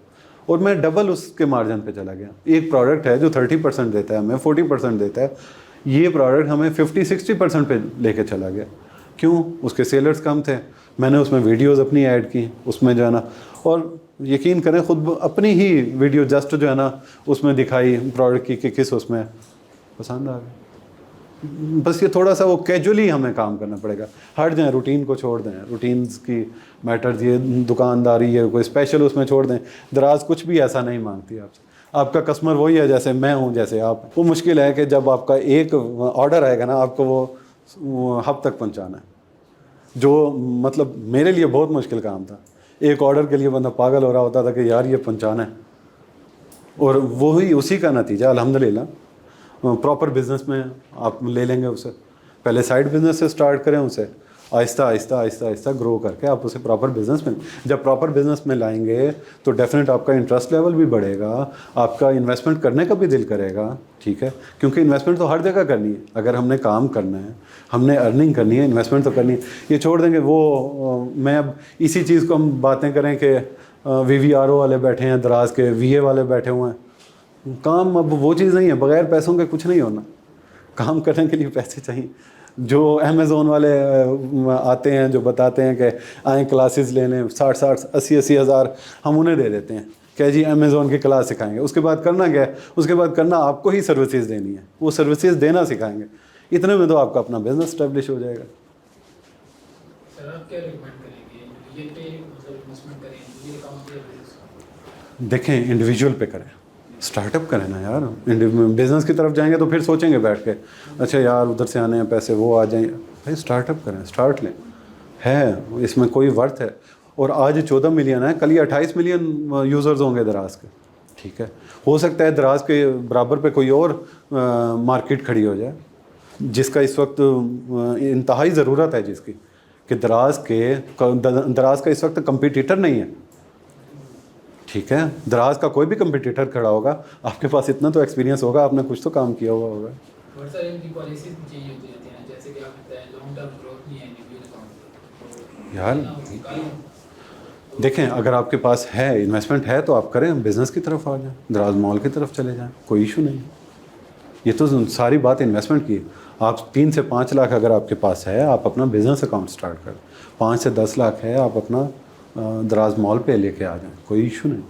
और मैं डबल उसके मार्जिन पे चला गया। एक प्रोडक्ट है जो 30% देता है, हमें 40% देता है, ये प्रोडक्ट हमें 50-60% पे लेके चला गया। क्यों? उसके सेलर्स कम थे, मैंने उसमें वीडियोज़ अपनी ऐड की उसमें जो है ना, और यकीन करें खुद अपनी ही वीडियो जस्ट जो है ना उसमें दिखाई प्रोडक्ट की कि किस उसमें पसंद आ गई। बस ये थोड़ा सा वो कैजुअली हमें काम करना पड़ेगा, हट जाएं, रूटीन को छोड़ दें, रूटीन्स की मैटर्स, ये दुकानदारी है कोई स्पेशल उसमें छोड़ दें। दराज कुछ भी ऐसा नहीं मांगती आपसे, आपका कस्टमर वही है जैसे मैं हूँ, जैसे आप। वो मुश्किल है कि जब आपका एक ऑर्डर आएगा ना, आपको वो हब तक पहुँचाना है, जो मतलब मेरे लिए बहुत मुश्किल काम था। एक ऑर्डर के लिए बंदा पागल हो रहा होता था कि यार ये पहुँचाना है, और वही उसी का नतीजा अल्हम्दुलिल्लाह प्रॉपर बिज़नेस में आप ले लेंगे उसे। पहले साइड बिज़नेस से स्टार्ट करें उसे, आहिस्ता आहिस्ता आहिस्ता आहिस्ता ग्रो करके आप उसे प्रॉपर बिज़नेस में, जब प्रॉपर बिज़नेस में लाएंगे तो डेफिनेट आपका इंटरेस्ट लेवल भी बढ़ेगा, आपका इन्वेस्टमेंट करने का भी दिल करेगा, ठीक है। क्योंकि इन्वेस्टमेंट तो हर जगह करनी है, अगर हमने काम करना है, हमने अर्निंग करनी है, इन्वेस्टमेंट तो करनी है। ये छोड़ देंगे वो, मैं अब इसी चीज़ को हम बातें करें कि VVRO वाले बैठे हैं, दराज के VA वाले बैठे हुए हैं, काम अब वो चीज़ नहीं है, बग़ैर पैसों के कुछ नहीं होना। काम करने के लिए पैसे चाहिए। जो अमेज़ोन वाले आते हैं जो बताते हैं कि आएँ क्लासेस ले लें, 60-60 80-80 हज़ार हम उन्हें दे देते हैं कि जी अमेज़ोन की क्लास सिखाएंगे। उसके बाद करना क्या है? उसके बाद करना आपको ही सर्विसेज देनी है, वो सर्विसेज देना सिखाएंगे। इतने में तो आपका अपना बिजनेस स्टैब्लिश हो जाएगा। सर आप क्या रिकमेंड करेंगे, ये पे मतलब इन्वेस्टमेंट करें, ये काम पे देखें, इंडिविजुअल पे करें, स्टार्टअप करें ना यार। बिज़नेस की तरफ जाएंगे तो फिर सोचेंगे बैठ के, अच्छा यार उधर से आने हैं पैसे, वो आ जाएंगे। भाई स्टार्टअप करें, स्टार्ट लें, है इसमें कोई वर्थ है। और आज 14 मिलियन है, कल ही 28 मिलियन यूज़र्स होंगे दराज के, ठीक है। हो सकता है दराज के बराबर पे कोई और मार्केट खड़ी हो जाए, जिसका इस वक्त इंतहाई ज़रूरत है, जिसकी कि दराज का इस वक्त कंपटीटर नहीं है, ठीक है। दराज का कोई भी कंपटीटर खड़ा होगा, आपके पास इतना तो एक्सपीरियंस होगा, आपने कुछ तो काम किया हुआ होगा। बहुत सारी इनकी पॉलिसीज चेंज होती रहती हैं, जैसे कि आप बताएं लॉन्ग टर्म ग्रोथ नहीं है इंडिविजुअल अकाउंट यार देखें, अगर आपके पास है इन्वेस्टमेंट है तो आप करें, बिज़नेस की तरफ आ जाएं, दराज मॉल की तरफ चले जाएं, कोई इशू नहीं। ये तो सारी बात इन्वेस्टमेंट की। आप 3 से 5 लाख अगर आपके पास है, आप अपना बिज़नेस अकाउंट स्टार्ट करें। 5 से 10 लाख है, आप अपना दराज मॉल पे लेके आ जाएं, कोई इशू नहीं,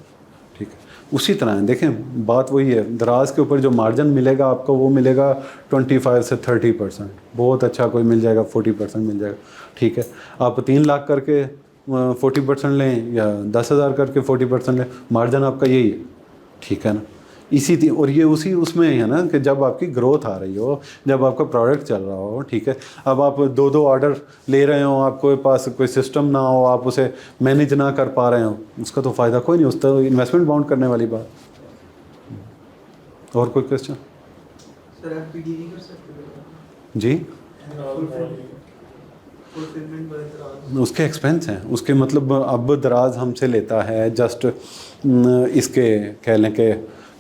ठीक है। उसी तरह है। देखें बात वही है, दराज के ऊपर जो मार्जिन मिलेगा आपको वो मिलेगा 25 से 30%, बहुत अच्छा कोई मिल जाएगा 40% मिल जाएगा, ठीक है। आप 3 लाख करके 40% लें या 10,000 करके 40% लें, मार्जिन आपका यही है, ठीक है ना। और ये उसी उसमें है ना कि जब आपकी ग्रोथ आ रही हो, जब आपका प्रोडक्ट चल रहा हो, ठीक है। अब आप 2-2 ऑर्डर ले रहे हो, आपके पास कोई सिस्टम ना हो, आप उसे मैनेज ना कर पा रहे हो, उसका तो फ़ायदा कोई नहीं, उस तो इन्वेस्टमेंट बाउंड करने वाली बात। और कोई क्वेश्चन? सर एफपीडी नहीं कर सकते जी, फुलफिलमेंट बाय दराज? उसके एक्सपेंस हैं, उसके मतलब अब दराज हमसे लेता है जस्ट इसके कह लें कि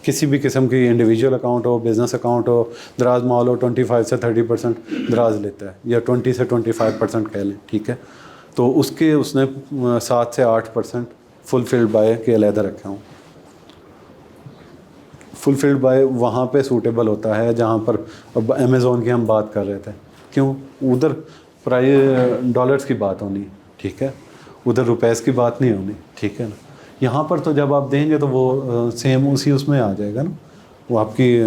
किसी भी किस्म की इंडिविजुअल अकाउंट हो, बिज़नेस अकाउंट हो, दराज मान लो 25 से 30% दराज लेता है, या 20 से 25% कह लें, ठीक है। तो उसके उसने 7 से 8% फुलफिल्ड बाय के अलहदा रखे हों। फुलफिल्ड बाय वहाँ पे सूटेबल होता है जहाँ पर, अब अमेज़ोन की हम बात कर रहे थे, क्यों, उधर प्राइस डॉलर्स की बात होनी, ठीक है, उधर रुपएस की बात नहीं होनी, ठीक है ना। यहाँ पर तो जब आप देंगे तो वो सेम उसी उसमें आ जाएगा ना, वो आपकी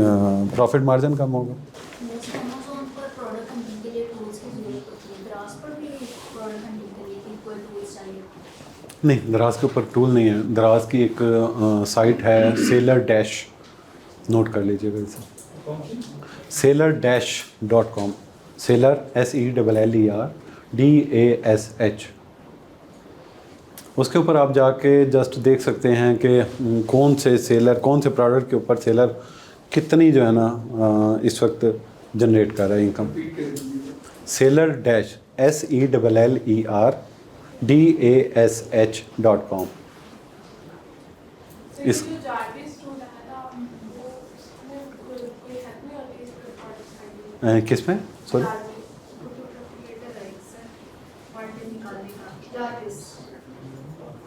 प्रॉफिट मार्जिन कम होगा। जैसे अमेज़न पर प्रोडक्ट हंटिंग के लिए टूल्स की ज़रूरत होती है, दराज पर भी प्रोडक्ट हंटिंग के लिए कोई टूल्स चाहिए? नहीं, दराज के ऊपर टूल नहीं है। दराज की एक साइट है सेलर डैश, नोट कर लीजिएगा इसे, seller-.com, सेलर SELLER उसके ऊपर आप जाके जस्ट देख सकते हैं कि कौन से सेलर, कौन से प्रोडक्ट के ऊपर सेलर कितनी जो है ना इस वक्त जनरेट कर रहा है इनकम। seller-SELLER-DASH.com। इस किस में, सॉरी?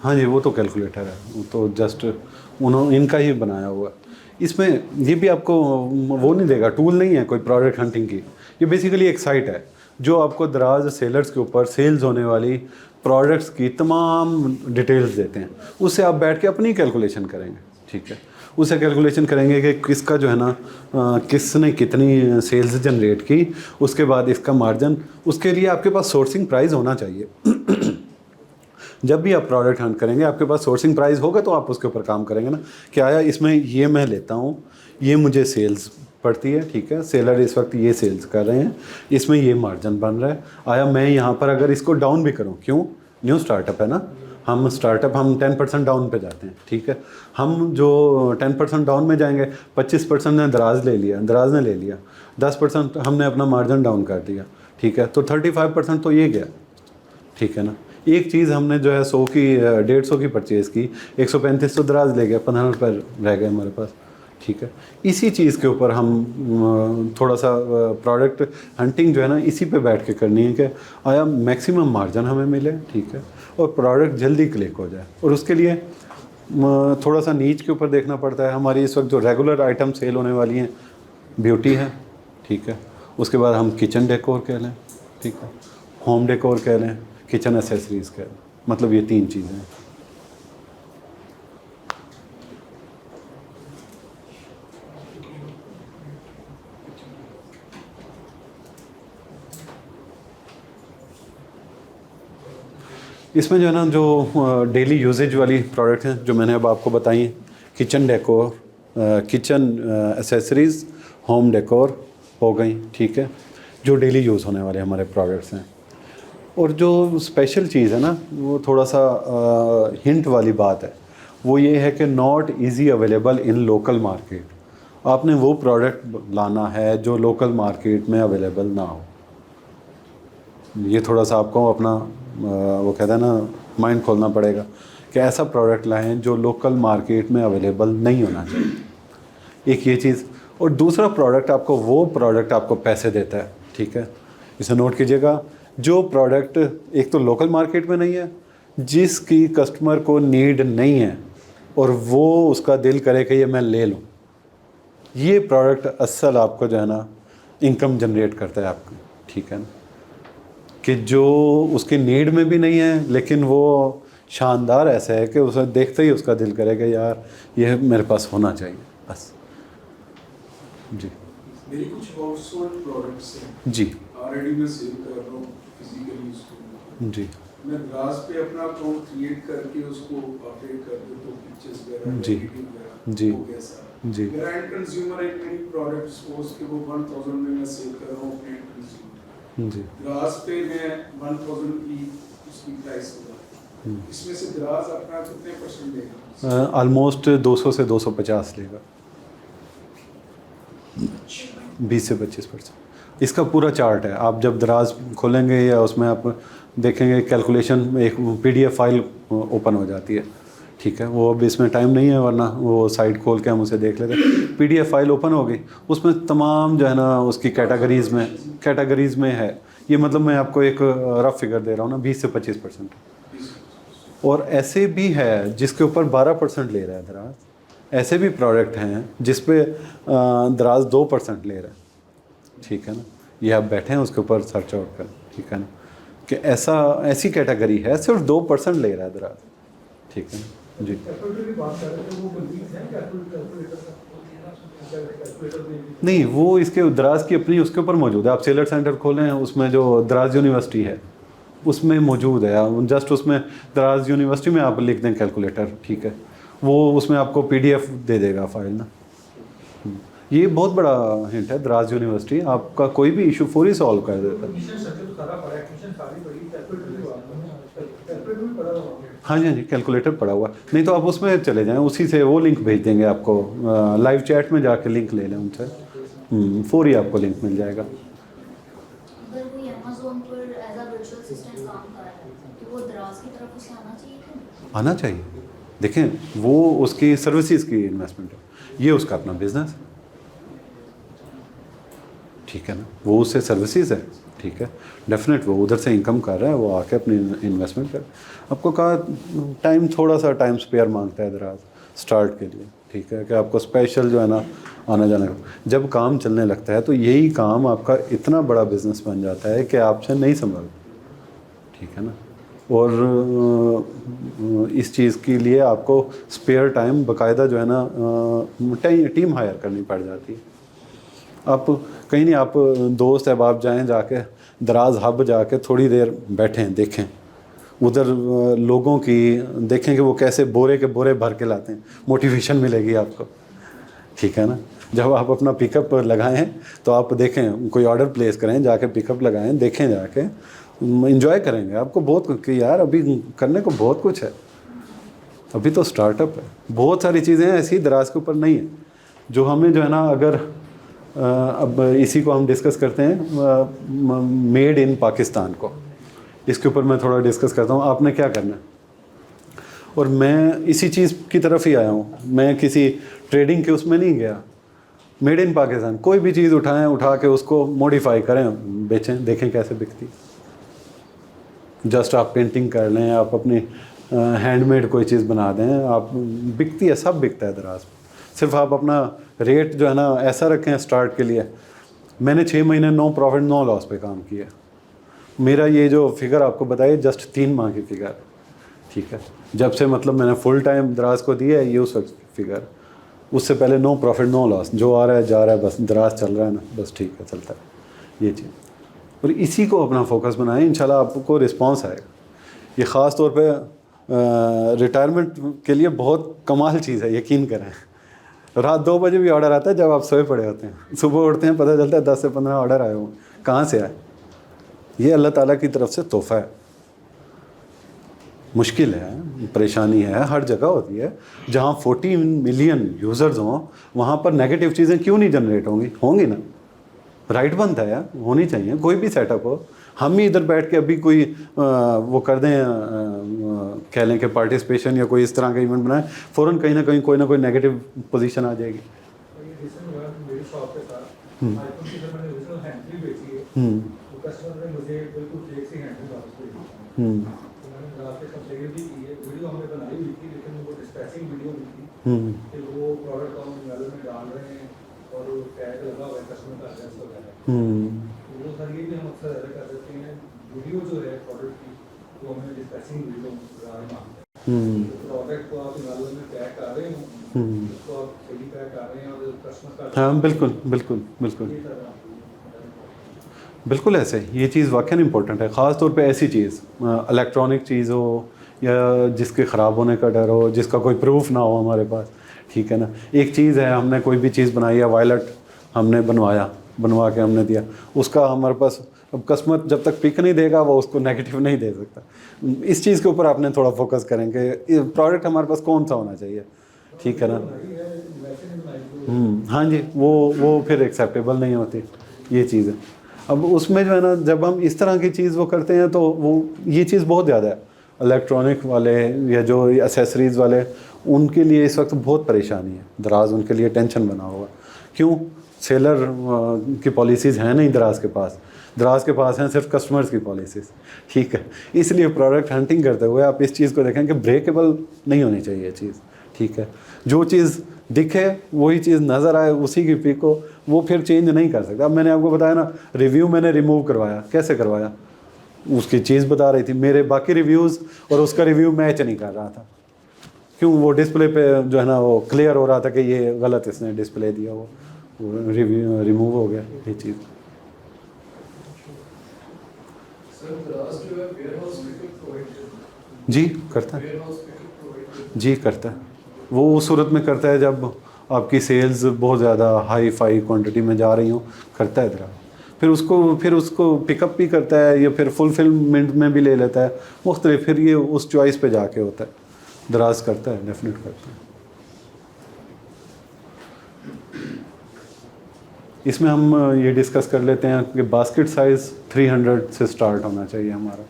हाँ जी, वो तो कैलकुलेटर है, वो तो जस्ट उन्होंने इनका ही बनाया हुआ है। इसमें ये भी आपको वो नहीं देगा, टूल नहीं है कोई प्रोडक्ट हंटिंग की, ये बेसिकली एक साइट है जो आपको दराज सेलर्स के ऊपर सेल्स होने वाली प्रोडक्ट्स की तमाम डिटेल्स देते हैं। उससे आप बैठ के अपनी कैलकुलेशन करेंगे, ठीक है। उससे कैलकुलेशन करेंगे कि किसका जो है ना किसने कितनी सेल्स जनरेट की, उसके बाद इसका मार्जिन, उसके लिए आपके पास सोर्सिंग प्राइस होना चाहिए। जब भी आप प्रोडक्ट हंट करेंगे आपके पास सोर्सिंग प्राइस होगा तो आप उसके ऊपर काम करेंगे ना, कि आया इसमें ये मैं लेता हूँ, ये मुझे सेल्स पड़ती है, ठीक है, सेलर इस वक्त ये सेल्स कर रहे हैं, इसमें ये मार्जिन बन रहा है, आया मैं यहाँ पर अगर इसको डाउन भी करूँ, क्यों, न्यू स्टार्टअप है ना, हम स्टार्टअप हम 10% डाउन पे जाते हैं, ठीक है। हम जो 10% डाउन में जाएंगे, 25% ने दराज ने ले लिया, 10% हमने अपना मार्जिन डाउन कर दिया, ठीक है, तो 35% तो ये गया, ठीक है ना। एक चीज़ हमने जो है 100 की 150 की परचेज़ की, 135 तो दराज ले गया, 15 रुपये रह गए हमारे पास, ठीक है। इसी चीज़ के ऊपर हम थोड़ा सा प्रोडक्ट हंटिंग जो है ना इसी पे बैठ के करनी है कि आया मैक्सिमम मार्जिन हमें मिले, ठीक है, और प्रोडक्ट जल्दी क्लिक हो जाए। और उसके लिए थोड़ा सा नीच के ऊपर देखना पड़ता है। हमारी इस वक्त जो रेगुलर आइटम सेल होने वाली हैं, ब्यूटी है, ठीक है, उसके बाद हम किचन डेकोर कह लें, ठीक है, होम डेकोर कह लें, किचन एसेसरीज़ कह लें, मतलब ये 3 चीज़ें हैं। इसमें जो है ना जो डेली यूजेज वाली प्रोडक्ट हैं जो मैंने अब आपको बताई हैं, kitchen decor, kitchen accessories, home decor हो गई, ठीक है, जो डेली यूज़ होने वाले हमारे प्रोडक्ट्स हैं। और जो स्पेशल चीज़ है ना वो थोड़ा सा हिंट वाली बात है, वो ये है कि not easy available in local market. आपने वो प्रोडक्ट लाना है जो लोकल मार्केट में अवेलेबल ना हो। ये थोड़ा सा आपको अपना वो कहते हैं ना माइंड खोलना पड़ेगा कि ऐसा प्रोडक्ट लाएं जो लोकल मार्केट में अवेलेबल नहीं होना चाहिए, एक ये चीज़। और दूसरा प्रोडक्ट आपको वो प्रोडक्ट आपको पैसे देता है, ठीक है, इसे नोट कीजिएगा। जो प्रोडक्ट एक तो लोकल मार्केट में नहीं है, जिसकी कस्टमर को नीड नहीं है और वो उसका दिल करे कि ये मैं ले लूँ, ये प्रोडक्ट असल आपको जो है ना इनकम जनरेट करता है आपको, ठीक है ना। कि जो उसकी नीड में भी नहीं है लेकिन वो शानदार ऐसा है कि उसे देखते ही उसका दिल करेगा यार ये मेरे पास होना चाहिए बस। जी मेरी कुछ हाउसहोल्ड प्रोडक्ट्स हैं जी ऑलरेडी मैं सेल कर रहा हूँ फिजिकली उसको। जी मैं दराज पे अपना अकाउंट क्रिएट करके उसको अपडेट कर दूँ तो पिक्चर्स वगैरह जी, एडिटिंग वगैरह जी, हो गया सारा। जी। मेरा एंड कंज्यूमर एक मेरी प्रोडक्ट सपोज के वो 1000 में मैं सेल कर रहा हूँ अपने एंड कंज्यूमर। जी दराज पे मैं 1000 की उसकी प्राइस होगा। इसमें से दराज अपना कितने परसेंट देगा? ऑलमोस्ट 200 से 250 लेगा, 20 से 25%। इसका पूरा चार्ट है, आप जब दराज खोलेंगे या उसमें आप देखेंगे कैलकुलेशन, एक PDF फाइल ओपन हो जाती है, ठीक है। वो अब इसमें टाइम नहीं है वरना वो साइट खोल के हम उसे देख लेते। PDF फाइल ओपन हो गई, उसमें तमाम जो है ना उसकी कैटेगरीज़ में है। ये मतलब मैं आपको एक रफ फिगर दे रहा हूँ ना, 20 से 25%। और ऐसे भी है जिसके ऊपर 12% ले रहा है दराज, ऐसे भी प्रोडक्ट हैं जिस पे दराज 2% ले रहा है, ठीक है ना। ये आप बैठे हैं उसके ऊपर सर्च आउट कर, ठीक है ना, कि ऐसी कैटेगरी है सिर्फ 2% ले रहा है दराज, ठीक है ना जी। नहीं, वो इसके दराज की अपनी उसके ऊपर मौजूद है। आप सेलर सेंटर खोलें हैं, उसमें जो दराज यूनिवर्सिटी है उसमें मौजूद है। जस्ट उसमें दराज यूनिवर्सिटी में आप लिख दें कैलकुलेटर, ठीक है, वो उसमें आपको PDF दे देगा फाइल ना। ये बहुत बड़ा हिंट है, दराज यूनिवर्सिटी आपका कोई भी इशू फौरी सॉल्व कर देता है। हाँ जी, हाँ जी, कैलकुलेटर पड़ा हुआ। नहीं तो आप उसमें चले जाएं, उसी से वो लिंक भेज देंगे आपको, लाइव चैट में जाके लिंक ले लें उनसे, फौरी आपको लिंक मिल जाएगा। अगर कोई Amazon पर एज अ वर्चुअल असिस्टेंट काम कर रहा है तो वो दराज की तरफ उसे आना चाहिए क्या? आना चाहिए। देखें, वो उसकी सर्विसेज की इन्वेस्टमेंट है, ये उसका अपना बिजनेस है, ठीक है ना। वो उससे सर्विसेज है, ठीक है, डेफिनेट वो उधर से इनकम कर रहा है, वो आके अपनी इन्वेस्टमेंट कर। आपको कहा टाइम, थोड़ा सा टाइम स्पेयर मांगता है दराज स्टार्ट के लिए, ठीक है, कि आपको स्पेशल जो है ना आना जाना का। जब काम चलने लगता है तो यही काम आपका इतना बड़ा बिजनेस बन जाता है कि आपसे नहीं संभल, ठीक है ना। और इस चीज़ के लिए आपको स्पेयर टाइम बाकायदा जो है ना टीम हायर करनी पड़ जाती है। आप कहीं नहीं, आप दोस्त अहबाब जाएं, जाके दराज हब जाके थोड़ी देर बैठें, देखें उधर लोगों की, देखें कि वो कैसे बोरे के बोरे भर के लाते हैं, मोटिवेशन मिलेगी आपको, ठीक है ना। जब आप अपना पिकअप लगाएं तो आप देखें, कोई ऑर्डर प्लेस करें, जाके पिकअप लगाएं, देखें, जाके इंजॉय करेंगे। आपको बहुत कि यार अभी करने को बहुत कुछ है, अभी तो स्टार्टअप है, बहुत सारी चीज़ें ऐसी दराज के ऊपर नहीं है जो हमें जो है ना, अगर अब इसी को हम डिस्कस करते हैं मेड इन पाकिस्तान को, इसके ऊपर मैं थोड़ा डिस्कस करता हूँ। आपने क्या करना है, और मैं इसी चीज़ की तरफ ही आया हूँ, मैं किसी ट्रेडिंग के उसमें नहीं गया। मेड इन पाकिस्तान, कोई भी चीज़ उठाएं, उठा के उसको मॉडिफाई करें, बेचें, देखें कैसे बिकती। जस्ट आप पेंटिंग कर लें, आप अपनी हैंडमेड कोई चीज़ बना दें, आप बिकती है, सब बिकता है दराज। सिर्फ आप अपना रेट जो है ना ऐसा रखें स्टार्ट के लिए। मैंने 6 महीने नो प्रॉफिट नो लॉस पे काम किया। मेरा ये जो फिगर आपको बताइए जस्ट 3 माह की फिगर, ठीक है, जब से मतलब मैंने फुल टाइम दराज को दिया है, ये उस वक्त फिगर। उससे पहले नो प्रॉफिट नो लॉस, जो आ रहा है जा रहा है, बस दराज चल रहा है ना, बस ठीक है, चलता है ये चीज़। और इसी को अपना फोकस बनाएं, इंशाल्लाह आपको रिस्पांस आएगा। ये ख़ास तौर पे रिटायरमेंट के लिए बहुत कमाल चीज़ है, यकीन करें। रात 2 बजे भी ऑर्डर आता है जब आप सोए पड़े होते हैं, सुबह उठते हैं पता चलता है 10 से 15 ऑर्डर आए हों। कहाँ से आए? ये अल्लाह ताला की तरफ से तोहफ़ा है। मुश्किल है, परेशानी है, हर जगह होती है। जहाँ 14 मिलियन यूज़र्स हों वहाँ पर नेगेटिव चीज़ें क्यों नहीं जनरेट होंगी? होंगी ना, राइट बनता है यार, होनी चाहिए। कोई भी सेटअप हो, हम ही इधर बैठ के अभी कोई वो कर दें, कह लें कि पार्टिसिपेशन या कोई इस तरह का इवेंट बनाएं, फ़ौरन कहीं ना कहीं कोई ना कोई नेगेटिव पोजीशन आ जाएगी। वो सर ये भी हम अक्सर ऐसा कर देते हैं, वीडियो जो है प्रोडक्ट की वो हमें डिस्कसिंग वीडियो मांगते हैं। प्रोडक्ट को आप नालों में पैक कर रहे हो, उसको आप सही पैक कर रहे हैं और कस्टमर का हाँ बिल्कुल बिल्कुल बिल्कुल बिल्कुल ऐसे ये चीज़ वाकई इम्पोर्टेंट है, ख़ास तौर पे ऐसी चीज़ इलेक्ट्रॉनिक चीज़ हो या जिसके ख़राब होने का डर हो, जिसका कोई प्रूफ ना हो हमारे पास, ठीक है ना। एक चीज़ है, हमने कोई भी चीज़ बनाई है, वायलेट हमने बनवा के हमने दिया, उसका हमारे पास अब कस्टमर जब तक पिक नहीं देगा वो उसको नेगेटिव नहीं दे सकता। इस चीज़ के ऊपर आपने थोड़ा फोकस करें कि प्रोडक्ट हमारे पास कौन सा होना चाहिए, ठीक है ना। हाँ जी, वो फिर एक्सेप्टेबल नहीं होती ये चीज़ है। अब उसमें जो है ना, जब हम इस तरह की चीज़ वो करते हैं तो वो ये चीज़ बहुत ज़्यादा है, इलेक्ट्रॉनिक वाले या जो एसेसरीज़ वाले, उनके लिए इस वक्त बहुत परेशानी है। दराज उनके लिए टेंशन बना हुआ, क्यों? सेलर की पॉलिसीज़ हैं नहीं दराज के पास हैं सिर्फ कस्टमर्स की पॉलिसीज़, ठीक है। इसलिए प्रोडक्ट हंटिंग करते हुए आप इस चीज़ को देखें कि ब्रेकेबल नहीं होनी चाहिए ये चीज़, ठीक है। जो चीज़ दिखे वही चीज़ नज़र आए उसी की पिक हो, वो फिर चेंज नहीं कर सकता। अब मैंने आपको बताया ना, रिव्यू मैंने रिमूव करवाया, कैसे करवाया? उसकी चीज़ बता रही थी, मेरे बाकी रिव्यूज़ और उसका रिव्यू मैच नहीं कर रहा था। क्यों? वो डिस्प्ले पे जो है ना वो क्लियर हो रहा था कि ये गलत इसने डिस्प्ले दिया, वो रिव्यू रिमूव हो गया ये चीज़। जी करता है, जी करता है। वो उस सूरत में करता है जब आपकी सेल्स बहुत ज़्यादा हाई फाई क्वांटिटी में जा रही हो, करता है दराज। फिर उसको पिकअप भी करता है या फिर फुलफिलमेंट में भी ले लेता है, मुख्तलिफ। फिर ये उस चॉइस पे जाके होता है, दराज करता है, डेफिनेट करता है। इसमें हम ये डिस्कस कर लेते हैं कि बास्केट साइज़ 300 से स्टार्ट होना चाहिए हमारा,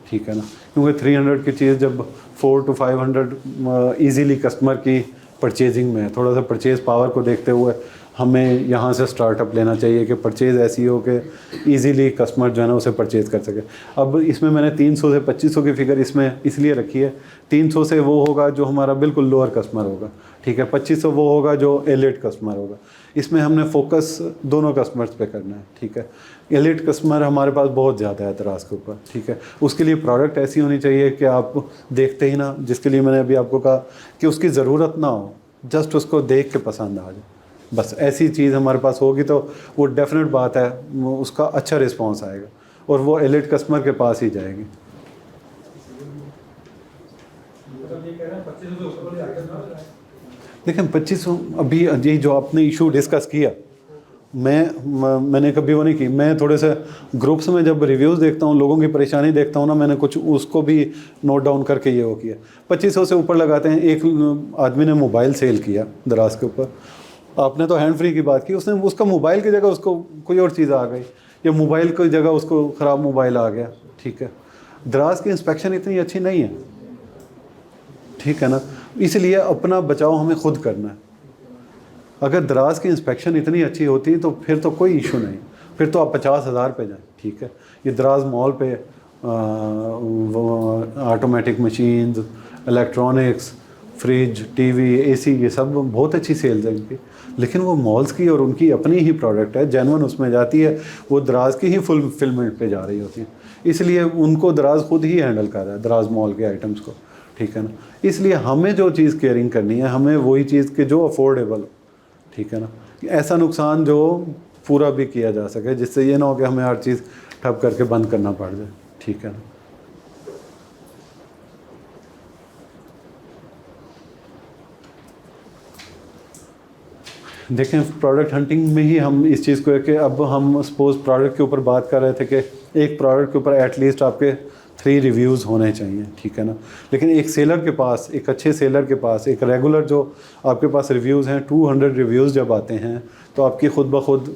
ठीक है ना। क्योंकि 300 की चीज़ जब 400 to 500 ईज़िली कस्टमर की परचेजिंग में है, थोड़ा सा परचेज़ पावर को देखते हुए हमें यहाँ से स्टार्टअप लेना चाहिए कि परचेज़ ऐसी हो कि ईज़िली कस्टमर जो है ना उसे परचेज़ कर सके। अब इसमें मैंने 300 से 2500 की फ़िगर इसमें इसलिए रखी है। 300 से वो होगा जो हमारा बिल्कुल लोअर कस्टमर होगा, ठीक है। 2500 वो होगा जो एलिट कस्टमर होगा। इसमें हमने फोकस दोनों कस्टमर्स पे करना है, ठीक है। एलिट कस्टमर हमारे पास बहुत ज़्यादा है दराज के ऊपर, ठीक है। उसके लिए प्रोडक्ट ऐसी होनी चाहिए कि आप देखते ही ना, जिसके लिए मैंने अभी आपको कहा कि उसकी ज़रूरत ना हो, जस्ट उसको देख के पसंद आ जाए, बस ऐसी चीज़ हमारे पास होगी तो वो डेफिनेट बात है, उसका अच्छा रिस्पॉन्स आएगा और वो एलिट कस्टमर के पास ही जाएगी। देखें 2500 अभी ये जो आपने इशू डिस्कस किया, मैंने कभी वो नहीं की। मैं थोड़े से ग्रुप्स में जब रिव्यूज़ देखता हूँ, लोगों की परेशानी देखता हूँ ना, मैंने कुछ उसको भी नोट डाउन करके ये वो किया। 2500 से ऊपर लगाते हैं। एक आदमी ने मोबाइल सेल किया दराज के ऊपर, आपने तो हैंड फ्री की बात की, उसने उसका मोबाइल की जगह उसको कोई और चीज़ आ गई, या मोबाइल की जगह उसको ख़राब मोबाइल आ गया, ठीक है। दराज की इंस्पेक्शन इतनी अच्छी नहीं है, ठीक है ना। इसलिए अपना बचाव हमें खुद करना है। अगर दराज की इंस्पेक्शन इतनी अच्छी होती तो फिर तो कोई इशू नहीं, फिर तो आप 50,000 पे जाएं, ठीक है। ये दराज मॉल पे automatic machines, electronics, fridge, TV, AC, ये सब बहुत अच्छी सेल्स है इनकी, लेकिन वो मॉल्स की और उनकी अपनी ही प्रोडक्ट है, जेन्युइन उसमें जाती है, वो दराज की ही फुलफिलमेंट पे जा रही होती है। इसलिए उनको दराज खुद ही हैंडल कर रहा है, दराज मॉल के आइटम्स को, ठीक है ना। इसलिए हमें जो चीज़ केयरिंग करनी है, हमें वही चीज़ के जो अफोर्डेबल हो, ठीक है ना। ऐसा नुकसान जो पूरा भी किया जा सके, जिससे ये ना हो कि हमें हर चीज़ ठप करके बंद करना पड़ जाए, ठीक है ना। देखें प्रोडक्ट हंटिंग में ही हम इस चीज़ को है कि अब हम सपोज़ प्रोडक्ट के ऊपर बात कर रहे थे कि एक प्रोडक्ट के ऊपर एटलीस्ट आपके 3 रिव्यूज़ होने चाहिए, ठीक है ना। लेकिन एक सेलर के पास, एक अच्छे सेलर के पास, एक रेगुलर जो आपके पास रिव्यूज़ हैं, 200 रिव्यूज़ जब आते हैं तो आपकी ख़ुद ब खुद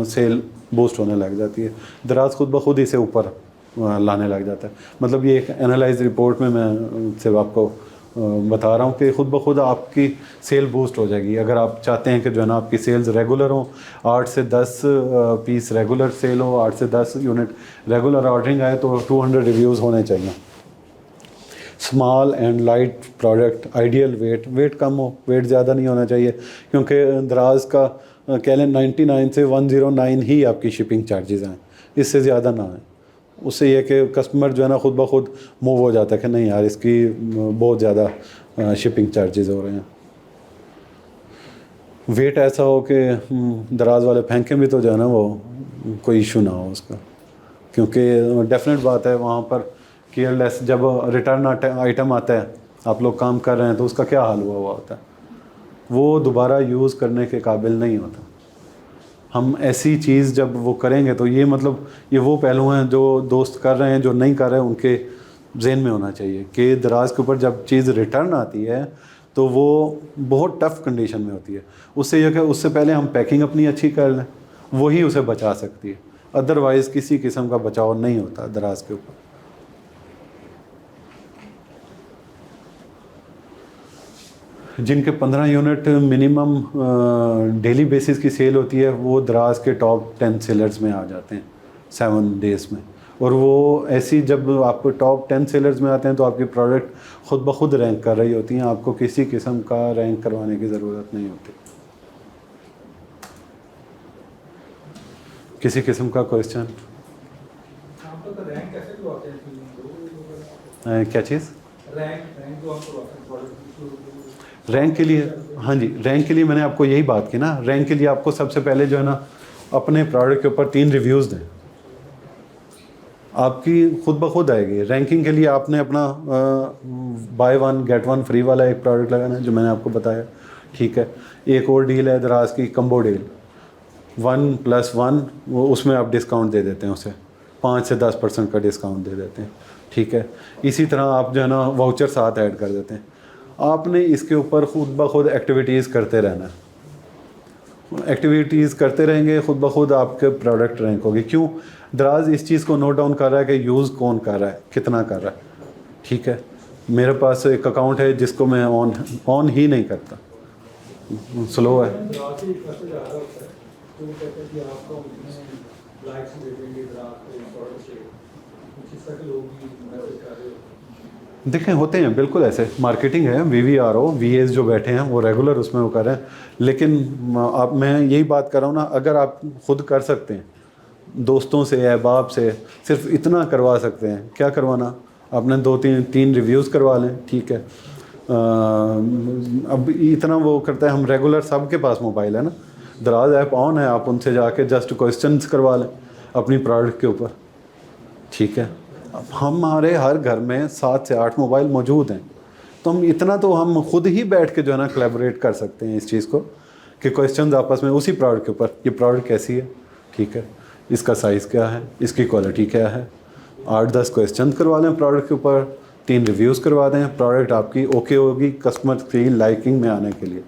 सेल बूस्ट होने लग जाती है। दराज खुद ब खुद इसे ऊपर लाने लग जाता है। मतलब ये एक एनालाइज रिपोर्ट में मैं सिर्फ आपको बता रहा हूँ कि ख़ुद ब खुद आपकी सेल बूस्ट हो जाएगी। अगर आप चाहते हैं कि जो है ना आपकी सेल्स रेगुलर हो, 8 से 10 पीस रेगुलर सेल हो, 8 से 10 यूनिट रेगुलर ऑर्डरिंग आए, तो 200 रिव्यूज़ होने चाहिए। Small and light product, ideal weight कम हो, वेट ज़्यादा नहीं होना चाहिए, क्योंकि दराज का कह लें 99 से 109 ही आपकी शिपिंग चार्जेस हैं, इससे ज़्यादा ना है, उससे ये कि कस्टमर जो है ना खुद ब खुद मूव हो जाता है कि नहीं यार इसकी बहुत ज़्यादा शिपिंग चार्जेस हो रहे हैं। वेट ऐसा हो कि दराज वाले फेंकें भी तो जो है ना वो कोई इशू ना हो उसका, क्योंकि डेफिनेट बात है वहाँ पर केयरलेस जब रिटर्न आइटम आता है, आप लोग काम कर रहे हैं तो उसका क्या हाल हुआ होता है, वो दोबारा यूज़ करने के काबिल नहीं होता। हम ऐसी चीज़ जब वो करेंगे तो ये मतलब ये वो पहलू हैं जो दोस्त कर रहे हैं, जो नहीं कर रहे हैं उनके जहन में होना चाहिए कि दराज के ऊपर जब चीज़ रिटर्न आती है तो वो बहुत टफ़ कंडीशन में होती है। उससे यह कि उससे पहले हम पैकिंग अपनी अच्छी कर लें, वही उसे बचा सकती है, अदरवाइज़ किसी किस्म का बचाव नहीं होता दराज के ऊपर। जिनके 15 यूनिट मिनिमम डेली बेसिस की सेल होती है वो दराज के टॉप 10 सेलर्स में आ जाते हैं 7 डेज़ में। और वो ऐसी जब आपको टॉप 10 सेलर्स में आते हैं तो आपकी प्रोडक्ट खुद ब खुद रैंक कर रही होती हैं, आपको किसी किस्म का रैंक करवाने की ज़रूरत नहीं होती। किसी किस्म का क्वेश्चन? आप तो रैंक कैसे करवाते हैं? क्या चीज़? रैंक जो आप करवाते हैं प्रोडक्ट रैंक के लिए? हाँ जी, रैंक के लिए मैंने आपको यही बात की ना। रैंक के लिए आपको सबसे पहले जो है ना अपने प्रोडक्ट के ऊपर 3 रिव्यूज़ दें, आपकी खुद ब खुद आएगी। रैंकिंग के लिए आपने अपना बाय 1 गेट 1 फ्री वाला एक प्रोडक्ट लगाना है जो मैंने आपको बताया, ठीक है। एक और डील है दराज की, कम्बो डील, 1+1, वो उसमें आप डिस्काउंट दे देते हैं, उसे 5 से 10% का डिस्काउंट दे देते हैं, ठीक है। इसी तरह आप जो है ना वाउचर साथ ऐड कर देते हैं। आपने इसके ऊपर खुद ब खुद एक्टिविटीज़ करते रहना है। एक्टिविटीज़ करते रहेंगे, खुद ब खुद आपके प्रोडक्ट रैंक होगी। क्यों? दराज इस चीज़ को नोट डाउन कर रहा है कि यूज़ कौन कर रहा है, कितना कर रहा है, ठीक है। मेरे पास एक अकाउंट है जिसको मैं ऑन ही नहीं करता, स्लो है। देखें होते हैं बिल्कुल ऐसे, मार्केटिंग है, VVRO VAs जो बैठे हैं वो रेगुलर उसमें वो कर रहे हैं। लेकिन आप, मैं यही बात कर रहा हूँ ना, अगर आप खुद कर सकते हैं, दोस्तों से, अहबाब से सिर्फ इतना करवा सकते हैं, क्या करवाना, आपने 2-3 रिव्यूज़ करवा लें, ठीक है। अब इतना वो करता है, हम रेगुलर सबके पास मोबाइल है ना, दराज ऐप ऑन है, आप उनसे जाके जस्ट क्वेश्चंस करवा लें अपनी प्रोडक्ट के ऊपर, ठीक है। अब हमारे हर घर में 7 से 8 मोबाइल मौजूद हैं, तो हम इतना तो हम खुद ही बैठ के जो है ना कोलैबोरेट कर सकते हैं इस चीज़ को कि क्वेश्चंस आपस में उसी प्रोडक्ट के ऊपर, ये प्रोडक्ट कैसी है, ठीक है, इसका साइज़ क्या है, इसकी क्वालिटी क्या है, 8-10 क्वेश्चन करवा लें प्रोडक्ट के ऊपर, 3 रिव्यूज़ करवा दें, प्रोडक्ट आपकी ओके होगी कस्टमर की लाइकिंग में आने के लिए,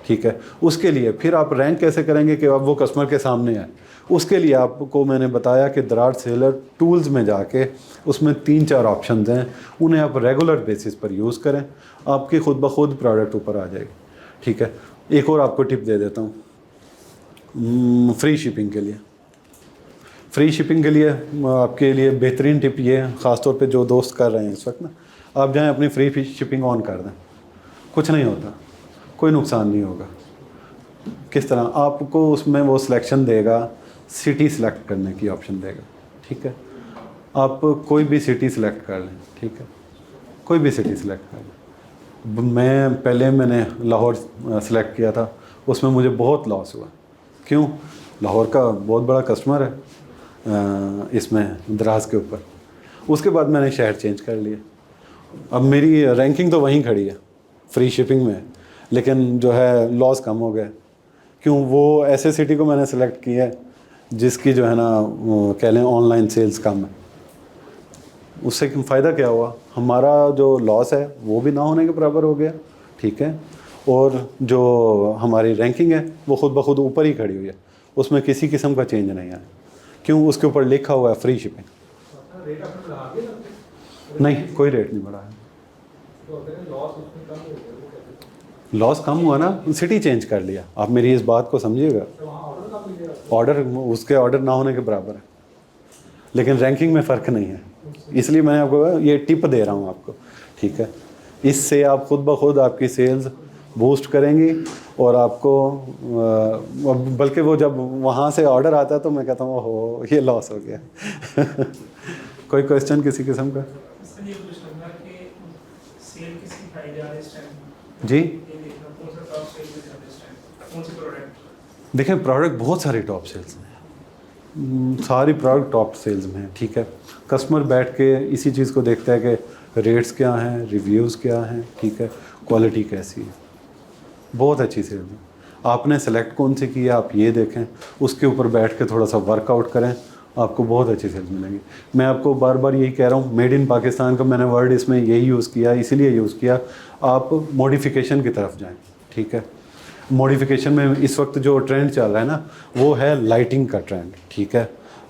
ठीक है। उसके लिए फिर आप रैंक कैसे करेंगे कि अब वो कस्टमर के सामने आए, उसके लिए आपको मैंने बताया कि दराज सेलर टूल्स में जाके उसमें 3-4 ऑप्शंस हैं, उन्हें आप रेगुलर बेसिस पर यूज़ करें, आपकी खुद ब खुद प्रोडक्ट ऊपर आ जाएगी, ठीक है। एक और आपको टिप दे देता हूँ फ्री शिपिंग के लिए। फ्री शिपिंग के लिए आपके लिए बेहतरीन टिप ये है, ख़ासतौर पे जो दोस्त कर रहे हैं इस वक्त ना, आप जाएँ अपनी फ्री शिपिंग ऑन कर दें, कुछ नहीं होता, कोई नुकसान नहीं होगा। किस तरह? आपको उसमें वो सिलेक्शन देगा, सिटी सेलेक्ट करने की ऑप्शन देगा, ठीक है। आप कोई भी सिटी सेलेक्ट कर लें, ठीक है, कोई भी सिटी सेलेक्ट कर लें। मैंने लाहौर सेलेक्ट किया था, उसमें मुझे बहुत लॉस हुआ। क्यों? लाहौर का बहुत बड़ा कस्टमर है इसमें दराज के ऊपर। उसके बाद मैंने शहर चेंज कर लिया, अब मेरी रैंकिंग तो वहीं खड़ी है फ्री शिपिंग में, लेकिन जो है लॉस कम हो गया। क्यों? वो ऐसे सिटी को मैंने सेलेक्ट किया है जिसकी जो है ना कह लें ऑनलाइन सेल्स कम है। उससे फ़ायदा क्या हुआ? हमारा जो लॉस है वो भी ना होने के बराबर हो गया, ठीक है, और जो हमारी रैंकिंग है वो खुद ब खुद ऊपर ही खड़ी हुई है, उसमें किसी किस्म का चेंज नहीं आया। क्यों? उसके ऊपर लिखा हुआ है फ्री शिपिंग। नहीं, कोई रेट नहीं बढ़ा है। लॉस कम हुआ ना, सिटी चेंज कर लिया। आप मेरी इस बात को समझिएगा, ऑर्डर उसके ऑर्डर ना होने के बराबर है, लेकिन रैंकिंग में फ़र्क नहीं है। इसलिए मैंने आपको ये टिप दे रहा हूँ आपको, ठीक है। इससे आप खुद ब खुद आपकी सेल्स बूस्ट करेंगी और आपको बल्कि वो जब वहाँ से ऑर्डर आता है तो मैं कहता हूँ ओहो ये लॉस हो गया कोई क्वेश्चन किसी किस्म का? सर ये पूछना था कि सेल किसकी खाई जा रही है इस टाइम? जी, ये देखना कौन सा टॉप सेल में चल रहा है इस टाइम, कौन सी प्रोडक्ट? देखें प्रोडक्ट बहुत सारे टॉप सेल्स में हैं, सारी प्रोडक्ट टॉप सेल्स में हैं, ठीक है। कस्टमर बैठ के इसी चीज़ को देखता है कि रेट्स क्या हैं, रिव्यूज़ क्या हैं, ठीक है, क्वालिटी कैसी है। बहुत अच्छी सेल है। आपने सेलेक्ट कौन सी की है आप ये देखें, उसके ऊपर बैठ के थोड़ा सा वर्कआउट करें, आपको बहुत अच्छी सेल्स मिलेंगी। मैं आपको बार बार यही कह रहा हूँ, मेड इन पाकिस्तान का मैंने वर्ड इसमें यही यूज़ किया, इसीलिए यूज़ किया, आप मॉडिफिकेशन की तरफ जाएं, ठीक है। मॉडिफिकेशन में इस वक्त जो ट्रेंड चल रहा है ना, वो है लाइटिंग का ट्रेंड, ठीक है।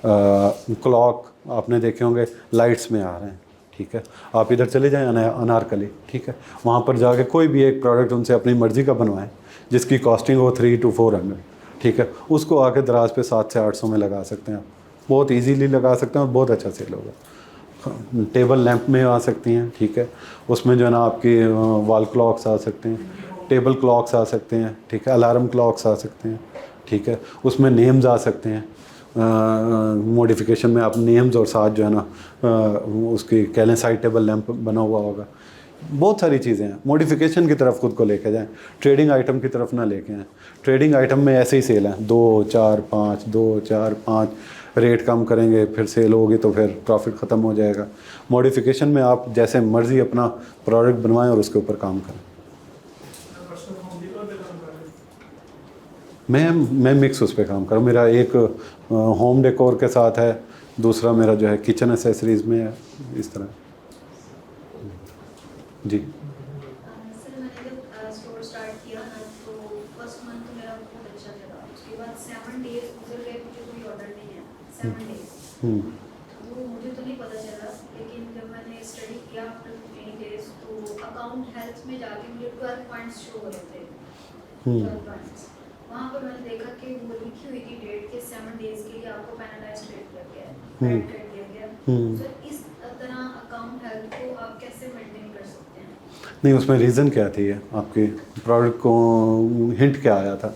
क्लॉक आपने देखे होंगे लाइट्स में आ रहे हैं, ठीक है। आप इधर चले जाएं अनारकली, ठीक है, वहाँ पर जाके कोई भी एक प्रोडक्ट उनसे अपनी मर्ज़ी का बनवाएं जिसकी कॉस्टिंग हो 300 to 400, ठीक है, उसको आके दराज पे 700 से 800 में लगा सकते हैं आप, बहुत इजीली लगा सकते हैं और बहुत अच्छा सेल होगा। टेबल लैंप में आ सकती हैं, ठीक है, उसमें जो है ना आपकी वॉल क्लॉक्स आ सकते हैं, टेबल क्लॉक्स आ सकते हैं, ठीक है, अलार्म क्लॉक्स आ सकते हैं, ठीक है, उसमें नेम्स आ सकते हैं। मॉडिफिकेशन में आप नेम्स और साथ जो है ना उसकी कह लें साइड टेबल लैंप बना हुआ होगा। बहुत सारी चीज़ें हैं, मॉडिफिकेशन की तरफ खुद को लेके जाएं, ट्रेडिंग आइटम की तरफ ना लेके आएँ। ट्रेडिंग आइटम में ऐसे ही सेल हैं 2 4 5 2 4 5, रेट कम करेंगे फिर सेल होगी तो फिर प्रॉफिट ख़त्म हो जाएगा। मॉडिफिकेशन में आप जैसे मर्ज़ी अपना प्रोडक्ट बनवाएं और उसके ऊपर काम करें। मैं मिक्स उस पर काम कर रहा हूँ। मेरा एक होम डेकोर के साथ है, दूसरा मेरा जो है किचन एसेसरीज़ में है, इस तरह। जी, सर मैंने जब स्टोर स्टार्ट किया ना तो फर्स्ट मंथ मेरा बहुत अच्छा चला, उसके बाद 7 डेज गुजर गए, मुझे कोई ऑर्डर नहीं है 7 डेज। वो मुझे तो नहीं पता चला, लेकिन जब मैंने स्टडी किया आफ्टर 15 डेज तो अकाउंट हेल्थ में जाके मुझे 12 पॉइंट्स शो हो रहे थे। 12 पॉइंट्स वहाँ पर मैंने देखा कि वो लिखी हुई थी डेट के 7 डेज के लिए आपको पेनलाइज रेट किया गया है, पेड कर दिया गया। सर इस तरह अकाउंट हेल्थ को आप कैसे मेंटेन कर सकते हैं? नहीं उसमें रीज़न क्या थी आपके प्रोडक्ट को, हिंट क्या आया था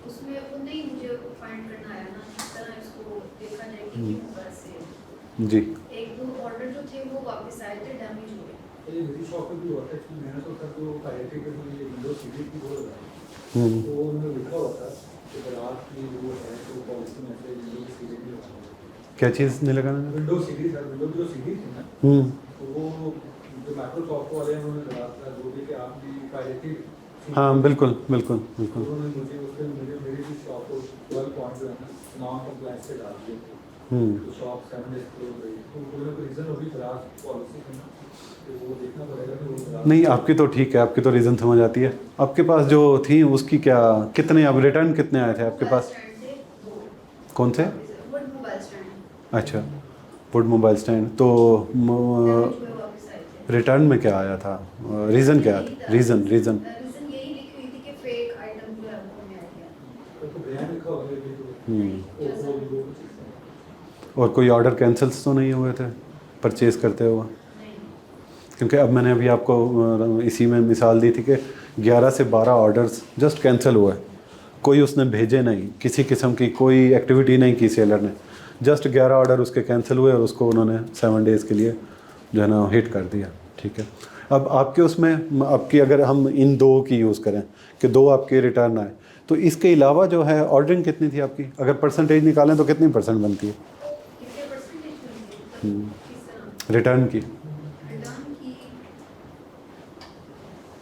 उसमें? वो नहीं मुझे फाइंड करना आया ना, किस तरह इसको देखा जाए कि क्यों कैसे। जी। 1-2 ऑर्डर जो थे वो वापस आए थे, डैमेज हो गए। ये मेरी शॉप पे भी होता है कि मैंने तो था जो क्वालिटी के लिए विंडो सीरीज की बोल रहा है, हम्म। तो उन्होंने लिखा होता है कि अगर आपकी जो है तो पॉलिसी में से विंडो सीरीज नहीं लगाओगे। क्या चीज़ नहीं लगाना? विंडो सीरीज है, विंडो की जो सीरीज थी ना, तो वो जो माइक्रोसॉफ्ट वाले हैं उन्होंने लगा था जो भी कि आपकी क्वालिटी। हाँ बिल्कुल बिल्कुल बिल्कुल। उन्होंने मुझे उसके मेरी भी शॉप को 12 पॉइंट जो है ना नॉन कंप्लायंस से डाल दिए थे, तो शॉप 7 डेज क्लोज रही। तो कोई ना कोई रीज़न होगी खराब पॉलिसी में ना, तो वो देखना पड़ेगा कि वो खराब। नहीं आपकी तो ठीक है, आपकी तो रीज़न समझ आती है। आपके पास जो थी उसकी क्या, कितने अब रिटर्न कितने आए थे आपके पास? कौन से? Would mobile stand. अच्छा, वुड मोबाइल स्टैंड। तो वापस आए थे। रिटर्न में क्या आया था, रीज़न क्या था? रीज़न रीजन यही लिखी हुई थी कि फेक आइटम जो है वो हमें आ गया। तो ब्रांड लिखा होगा ये नहीं, क्या सर? तो और कोई ऑर्डर कैंसिल्स तो नहीं हुए थे परचेज़ करते हुए? नहीं। क्योंकि अब मैंने अभी आपको इसी में मिसाल दी थी कि 11 से 12 ऑर्डर्स जस्ट कैंसिल हुए, कोई उसने भेजे नहीं, किसी किस्म की कोई एक्टिविटी नहीं की सेलर ने, जस्ट 11 ऑर्डर उसके कैंसिल हुए और उसको उन्होंने 7 डेज़ के लिए जो है ना हिट कर दिया, ठीक है। अब आपके उसमें आपकी अगर हम इन 2 की यूज़ करें कि 2 आपके रिटर्न आए, तो इसके अलावा जो है ऑर्डरिंग कितनी थी आपकी? अगर परसेंटेज निकालें तो कितनी परसेंट बनती है कितने परसेंटेज मिलती है? किस तरह? रिटर्न की? रिटर्न की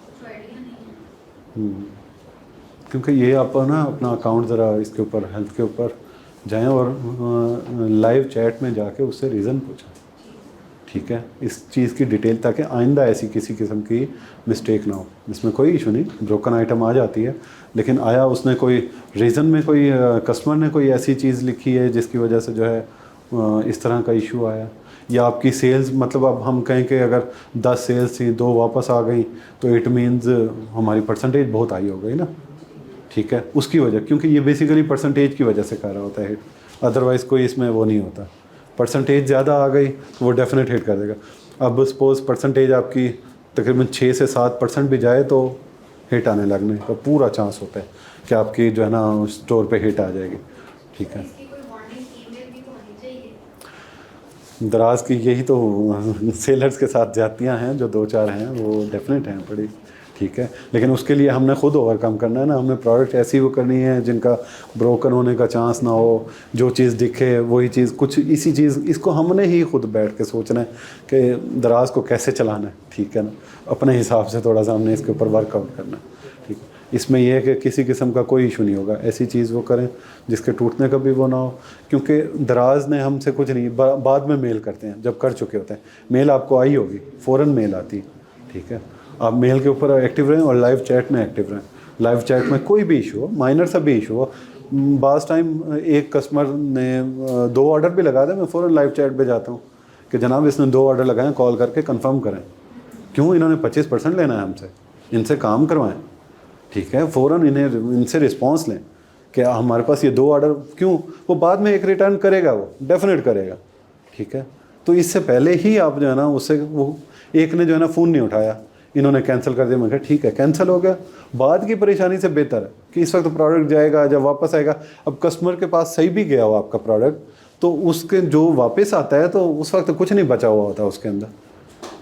कुछ आइडिया नहीं है। क्योंकि ये आप ना अपना अकाउंट ज़रा इसके ऊपर हेल्थ के ऊपर जाएं और लाइव चैट में जाके उससे रीज़न पूछें, ठीक है, इस चीज़ की डिटेल, ताकि आइंदा ऐसी किसी किस्म की मिस्टेक ना हो। इसमें कोई इशू नहीं, ब्रोकन आइटम आ जाती है, लेकिन आया उसने कोई रीज़न में कोई कस्टमर ने कोई ऐसी चीज़ लिखी है जिसकी वजह से जो है इस तरह का इशू आया, या आपकी सेल्स, मतलब अब हम कहें कि अगर 10 सेल्स थी 2 वापस आ गई तो इट मीन्स हमारी परसेंटेज बहुत हाई हो गई ना, ठीक है, उसकी वजह, क्योंकि ये बेसिकली परसेंटेज की वजह से कर रहा होता है हिट, अदरवाइज़ कोई इसमें वो नहीं होता। परसेंटेज ज़्यादा आ गई तो वो डेफिनेट हिट कर देगा। अब सपोज़ परसेंटेज आपकी तकरीबन 6 से 7% भी जाए तो हिट आने लगने का पूरा चांस होता है कि आपकी जो है ना स्टोर पे हिट आ जाएगी, ठीक है। इसकी कोई वार्निंग ईमेल भी तो होनी चाहिए। दराज की यही तो सेलर्स के साथ जातियाँ हैं जो 2-4 हैं, वो डेफिनेट हैं बड़ी, ठीक है। लेकिन उसके लिए हमने खुद ओवरकम करना है ना, हमने प्रोडक्ट ऐसी वो करनी है जिनका ब्रोकन होने का चांस ना हो, जो चीज़ दिखे वही चीज़, कुछ इसी चीज़, इसको हमने ही खुद बैठ के सोचना है कि दराज को कैसे चलाना है, ठीक है ना। अपने हिसाब से थोड़ा सा हमने इसके ऊपर वर्कआउट करना है, ठीक है। इसमें यह है कि किसी किस्म का कोई इशू नहीं होगा, ऐसी चीज़ वो करें जिसके टूटने का भी वो ना हो, क्योंकि दराज ने हमसे कुछ नहीं, बाद में मेल करते हैं जब कर चुके होते हैं। मेल आपको आई होगी, फ़ौरन मेल आती है, ठीक है। आप मेल के ऊपर एक्टिव रहें और लाइव चैट में एक्टिव रहें। लाइव चैट में कोई भी इशू हो, माइनर सा भी इशू हो, बाज़ टाइम एक कस्टमर ने 2 ऑर्डर भी लगा दे, मैं फ़ौरन लाइव चैट पे जाता हूँ कि जनाब इसने 2 ऑर्डर लगाए, कॉल करके कंफर्म करें। क्यों? इन्होंने 25% लेना है हमसे, इनसे काम करवाएं, ठीक है। फ़ौरन इनसे रिस्पॉन्स लें कि हमारे पास ये 2 ऑर्डर, क्यों? वो बाद में एक रिटर्न करेगा, वो डेफिनेट करेगा, ठीक है। तो इससे पहले ही आप जो है ना, उससे वो एक ने जो है ना फ़ोन नहीं उठाया, इन्होंने कैंसिल कर दिया, मैं कहा ठीक है कैंसिल हो गया। बाद की परेशानी से बेहतर है कि इस वक्त प्रोडक्ट जाएगा, जब वापस आएगा, अब कस्टमर के पास सही भी गया हो आपका प्रोडक्ट, तो उसके जो वापस आता है तो उस वक्त कुछ नहीं बचा हुआ होता उसके अंदर,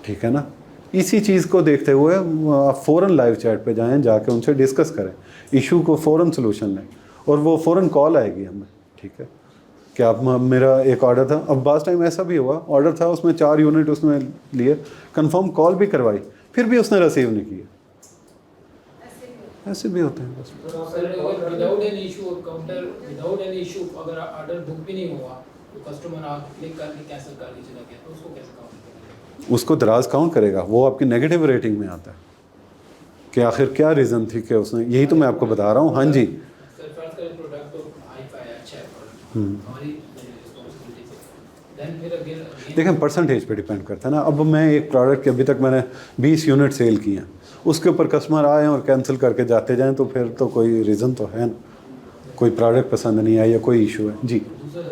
ठीक है ना। इसी चीज़ को देखते हुए आप फ़ौरन लाइव चैट पे जाएं, जाके उनसे डिस्कस करें, इशू को फ़ौरन सोल्यूशन लें, और वो फ़ौरन कॉल आएगी हमें, ठीक है। कि आप, मेरा एक ऑर्डर था, अब बाज़ टाइम ऐसा भी हुआ, ऑर्डर था उसमें 4 यूनिट उसने लिए, कंफर्म कॉल भी करवाई, फिर भी उसने रिसीव नहीं किया। ऐसे भी होते हैं बस। Sir without any issue counter, without any issue अगर ऑर्डर बुक भी नहीं हुआ तो कस्टमर आप क्लिक करके कैंसिल कर लीजिए ना, तो उसको कैसे काउंट करेंगे? उसको दराज काउंट करेगा, वो आपकी नेगेटिव रेटिंग में आता है कि आखिर क्या रीज़न थी कि उसने, यही तो मैं आपको बता रहा हूँ। हाँ जी सर फर्स्ट करें प्रोडक्ट तो हाई फाई अच्छा है प्रोडक्ट, हमारी रिस्पांसिबिलिटी से, देन फिर अगेन देखें परसेंटेज पे डिपेंड करता है ना। अब मैं एक प्रोडक्ट के अभी तक मैंने 20 यूनिट सेल किए हैं, उसके ऊपर कस्टमर आए और कैंसिल करके जाते जाएं, तो फिर तो कोई रीज़न तो है ना, कोई प्रोडक्ट पसंद नहीं आया या कोई इशू है। जी सर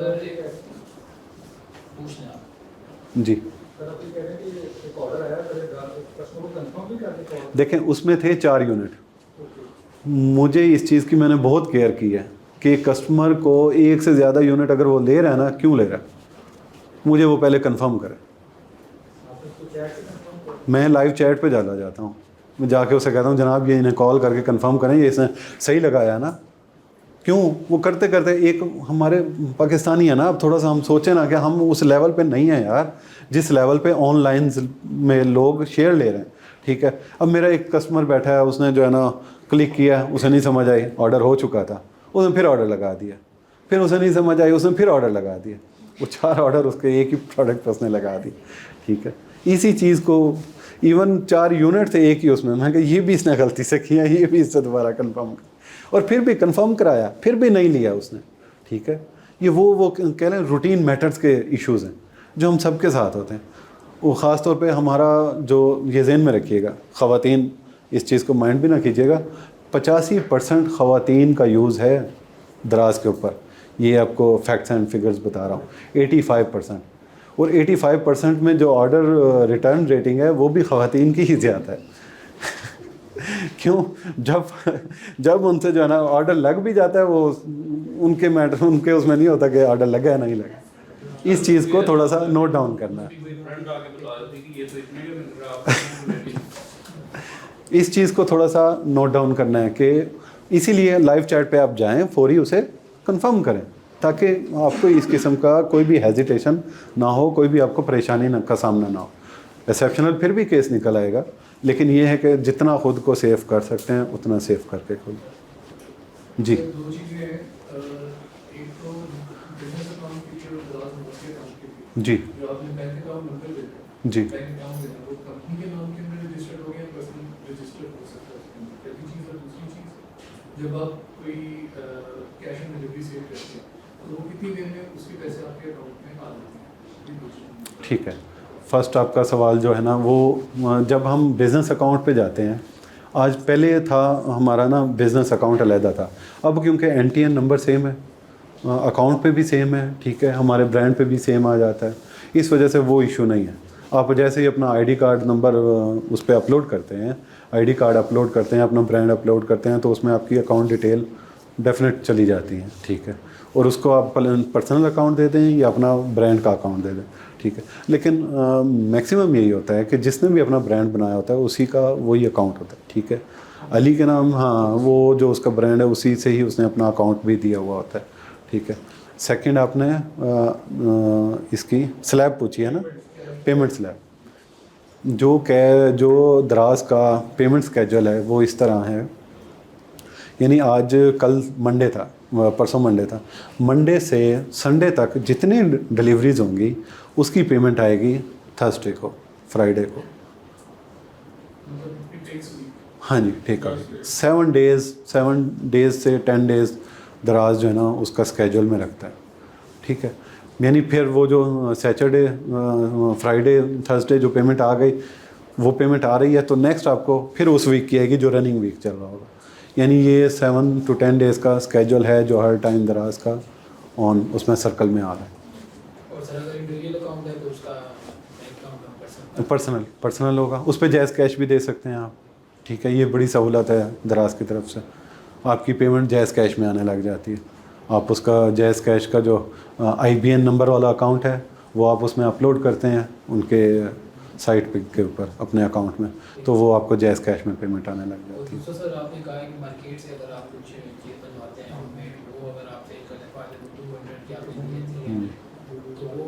पूछना आप जी सर आप ये कह रहे हैं कि एक ऑर्डर आया, पहले कस्टमर को कंफर्म भी करके कॉल, देखें उसमें थे 4 यूनिट। मुझे इस चीज़ की मैंने बहुत केयर की है कि कस्टमर को एक से ज़्यादा यूनिट अगर वो ले रहा है ना, क्यों ले रहा है, मुझे वो पहले कंफर्म करे। आपने उसको चैट से कंफर्म कर, मैं लाइव चैट पे चला जाता हूँ, मैं जाके उसे कहता हूँ जनाब ये इन्हें कॉल करके कंफर्म करें, ये इसने सही लगाया है ना। क्यों? वो करते करते एक हमारे पाकिस्तानी है ना, अब थोड़ा सा हम सोचें ना कि हम उस लेवल पे नहीं हैं यार, जिस लेवल पे ऑनलाइन में लोग शेयर ले रहे हैं, ठीक है। अब मेरा एक कस्टमर बैठा है, उसने जो है ना क्लिक किया, उसे नहीं समझ आई, ऑर्डर हो चुका था, उसने फिर ऑर्डर लगा दिया, फिर उसे नहीं समझ आई, उसने फिर ऑर्डर लगा दिया, वो 4 ऑर्डर उसके एक ही प्रोडक्ट पर उसने लगा दी, ठीक है। इसी चीज़ को इवन 4 यूनिट थे एक ही उसमें, मैं कहा ये भी इसने गलती से किया, ये भी इससे दोबारा कंफर्म, और फिर भी कंफर्म कराया, फिर भी नहीं लिया उसने, ठीक है। ये वो कह रहे हैं रूटीन मैटर्स के इश्यूज़ हैं जो हम सबके साथ होते हैं। वो ख़ास तौर पे हमारा जो ये ज़हन में रखिएगा, ख़वातीन इस चीज़ को माइंड भी ना कीजिएगा, 85% ख़वातीन का यूज़ है दराज के ऊपर, ये आपको फैक्ट्स एंड फिगर्स बता रहा हूँ। 85%, और 85% में जो ऑर्डर रिटर्न रेटिंग है वो भी ख़वातीन की ही ज़्यादा है। क्यों? जब उनसे जो है ना ऑर्डर लग भी जाता है, वो उनके मैटर, उनके उसमें नहीं होता कि ऑर्डर लगा है नहीं लगा। इस चीज़ को थोड़ा सा नोट डाउन करना है, इस चीज़ को थोड़ा सा नोट डाउन करना है कि इसीलिए लाइव चैट पे आप जाएं, फौरी उसे कंफर्म करें, ताकि आपको इस किस्म का कोई भी हेजिटेशन ना हो, कोई भी आपको परेशानी का सामना ना हो। एक्सेप्शनल फिर भी केस निकल आएगा, लेकिन ये है कि जितना खुद को सेव कर सकते हैं उतना सेव करके खुद। जी दो चीज़ें हैं, एक तो बिजनेस अकाउंट की जो दराज मोस्टली अकाउंट की, जी जो आपने बैंक अकाउंट नंबर देते जी बैंक अकाउंट देना, वो कंपनी के नाम के अंदर रजिस्टर्ड हो गया, पर्सनल रजिस्टर्ड हो सकता है उसके अंदर, पहली चीज़। और दूसरी चीज़, जब आप कोई कैश ऑन डिलीवरी सेव करते हैं तो वो कितनी देर में उसके पैसे आपके अकाउंट में आ जाते हैं? ठीक है। फर्स्ट आपका सवाल जो है ना, वो जब हम बिज़नेस अकाउंट पे जाते हैं, आज पहले था हमारा ना बिज़नेस अकाउंट अलहदा था, अब क्योंकि NTN नंबर सेम है, अकाउंट पे भी सेम है, ठीक है, हमारे ब्रांड पे भी सेम आ जाता है, इस वजह से वो इशू नहीं है। आप जैसे ही अपना ID कार्ड नंबर उस पर अपलोड करते हैं, ID कार्ड अपलोड करते हैं, अपना ब्रांड अपलोड करते हैं, तो उसमें आपकी अकाउंट डिटेल डेफिनेट चली जाती है, ठीक है। और उसको आप पर्सनल अकाउंट दे दें या अपना ब्रांड का अकाउंट दे दें, ठीक है। लेकिन मैक्सिमम यही होता है कि जिसने भी अपना ब्रांड बनाया होता है उसी का वही अकाउंट होता है, ठीक है। अली के नाम, हाँ, वो जो उसका ब्रांड है उसी से ही उसने अपना अकाउंट भी दिया हुआ होता है, ठीक है। सेकंड आपने इसकी स्लैब पूछी है ना, पेमेंट स्लैब। जो दराज का पेमेंट स्केड्यूल है वो इस तरह है, यानी आज कल मंडे था, परसों मंडे था, मंडे से संडे तक जितनी डिलीवरीज होंगी उसकी पेमेंट आएगी थर्सडे को, फ्राइडे को। हाँ जी, ठीक है। 7 डेज़ से 10 डेज़ दराज जो है ना उसका स्केड्यूल में रखता है, ठीक है। यानी फिर वो जो सैटरडे, फ्राइडे, थर्सडे जो पेमेंट आ गई वो पेमेंट आ रही है तो नेक्स्ट आपको फिर उस वीक की आएगी जो रनिंग वीक चल रहा होगा। यानी ये 7 to 10 डेज़ का स्केड्यूल है जो हर टाइम दराज का ऑन उसमें सर्कल में आ रहा है। और सर अगर इंडिविजुअल अकाउंट है तो उसका बैंक अकाउंट पर्सनल होगा, उस पर जायज़ कैश भी दे सकते हैं आप, ठीक है। ये बड़ी सहूलत है दराज की तरफ से, आपकी पेमेंट जायज़ कैश में आने लग जाती है। आप उसका जायज़ कैश का जो IBN नंबर वाला अकाउंट है वो आप उसमें अपलोड करते हैं उनके साइट पे के ऊपर अपने अकाउंट में, तो वो आपको जायज़ कैश में पेमेंट आने लग जाती है। दूसरा सर आपने कहा कि मार्केट से अगर आप कुछ चीज़ बनवाते हैं उनमें वो अगर आप सेल करने पाते हैं तो 200 की आपको मिलती है, तो वो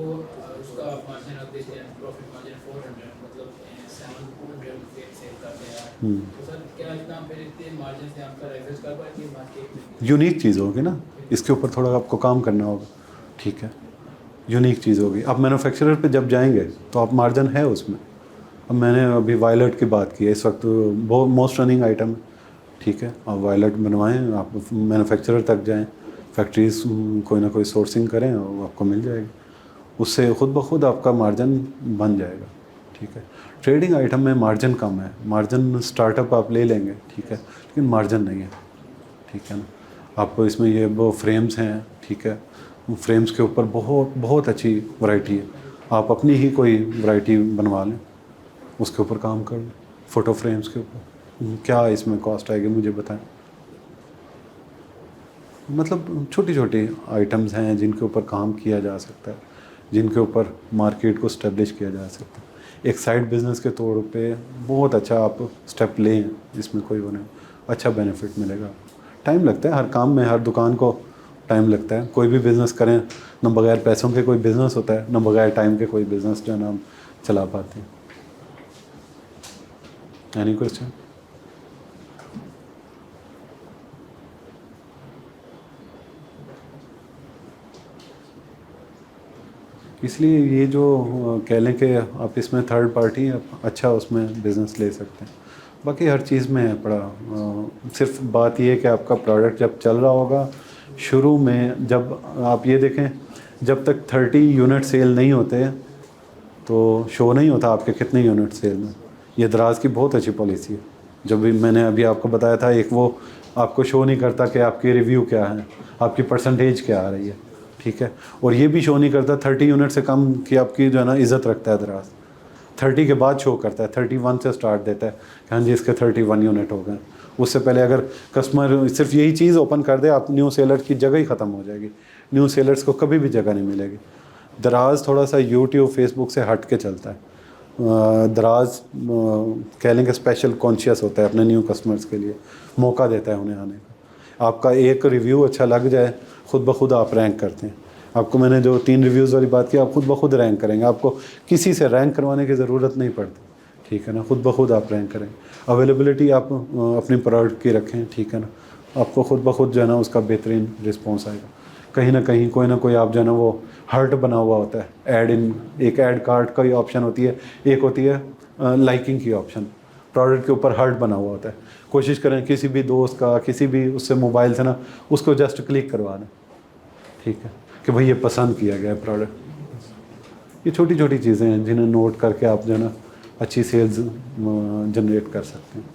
उसका आप मार्जिन रख देते हैं, प्रॉफिट मार्जिन 400, मतलब 700 सेल करते हैं, तो सर क्या इतना फिर इतने मार्जिन से आपका रेजिस्ट कर पाएंगे मार्केट में? यूनिक चीज़ होगी ना, इसके ऊपर थोड़ा आपको काम करना होगा, ठीक है। यूनिक चीज़ होगी। अब मैन्युफैक्चरर पे जब जाएंगे तो आप मार्जिन है उसमें। अब मैंने अभी वायलेट की बात की है, इस वक्त बहुत मोस्ट रनिंग आइटम है, ठीक है। आप वायलेट बनवाएं, आप मैन्युफैक्चरर तक जाएं, फैक्ट्रीज कोई ना कोई सोर्सिंग करें और आपको मिल जाएगी, उससे खुद ब खुद आपका मार्जिन बन जाएगा, ठीक है। ट्रेडिंग आइटम में मार्जिन कम है, मार्जिन स्टार्टअप आप ले लेंगे, ठीक है, लेकिन मार्जिन नहीं है, ठीक है ना। आपको इसमें ये वो फ्रेम्स हैं, ठीक है, फ्रेम्स के ऊपर बहुत अच्छी वैरायटी है, आप अपनी ही कोई वैरायटी बनवा लें, उसके ऊपर काम कर लें। फ़ोटो फ्रेम्स के ऊपर क्या इसमें कॉस्ट आएगी मुझे बताएं। मतलब छोटी छोटी आइटम्स हैं जिनके ऊपर काम किया जा सकता है, जिनके ऊपर मार्केट को स्टेब्लिश किया जा सकता है। एक साइड बिज़नेस के तौर पे बहुत अच्छा आप स्टेप लें, इसमें कोई वो नहीं, अच्छा बेनिफिट मिलेगा। टाइम लगता है हर काम में, हर दुकान को टाइम लगता है। कोई भी बिज़नेस करें, न बगैर पैसों के कोई बिज़नेस होता है, न बगैर टाइम के कोई बिज़नेस जो है ना हम चला पाते हैं। Any question? इसलिए ये जो कह लें कि आप इसमें थर्ड पार्टी अच्छा उसमें बिज़नेस ले सकते हैं। बाकी हर चीज़ में है पड़ा, सिर्फ बात ये है कि आपका प्रोडक्ट जब चल रहा होगा, शुरू में जब आप ये देखें जब तक 30 यूनिट सेल नहीं होते तो शो नहीं होता आपके कितने यूनिट सेल में। ये दराज की बहुत अच्छी पॉलिसी है। जब भी मैंने अभी आपको बताया था, एक वो आपको शो नहीं करता कि आपकी रिव्यू क्या है, आपकी परसेंटेज क्या आ रही है, ठीक है। और ये भी शो नहीं करता 30 यूनिट से कम की आपकी जो है ना इज़्ज़त रखता है दराज। 30 के बाद शो करता है, 31 से स्टार्ट देता है कि हाँ जी इसके 31 यूनिट हो गए। उससे पहले अगर कस्टमर सिर्फ यही चीज़ ओपन कर दे, आप न्यू सेलर की जगह ही ख़त्म हो जाएगी, न्यू सेलर्स को कभी भी जगह नहीं मिलेगी। दराज थोड़ा सा यूट्यूब फेसबुक से हट के चलता है। दराज कह लेंगे स्पेशल कॉन्शियस होता है अपने न्यू कस्टमर्स के लिए, मौका देता है उन्हें आने का। आपका एक रिव्यू अच्छा लग जाए, खुद ब खुद आप रैंक करते हैं। आपको मैंने जो 3 रिव्यूज़ वाली बात की, आप खुद ब खुद रैंक करेंगे, आपको किसी से रैंक करवाने की ज़रूरत नहीं पड़ती, ठीक है ना। खुद ब खुद आप रैंक करेंगे। अवेलेबिलिटी आप अपनी प्रोडक्ट की रखें, ठीक है ना, आपको खुद ब खुद जो है ना उसका बेहतरीन रिस्पॉन्स आएगा। कहीं ना कहीं कोई ना कोई आप जो है ना वो हार्ट बना हुआ होता है, एक ऐड कार्ड का ही ऑप्शन होती है, एक होती है लाइकिंग की ऑप्शन, प्रोडक्ट के ऊपर हार्ट बना हुआ होता है। कोशिश करें किसी भी दोस्त का, किसी भी उससे मोबाइल से ना उसको जस्ट क्लिक करवा दें, ठीक है, कि भाई ये पसंद किया गया है प्रोडक्ट। ये छोटी छोटी चीज़ें हैं जिन्हें नोट करके आप जो है ना अच्छी सेल्स जनरेट कर सकते हैं।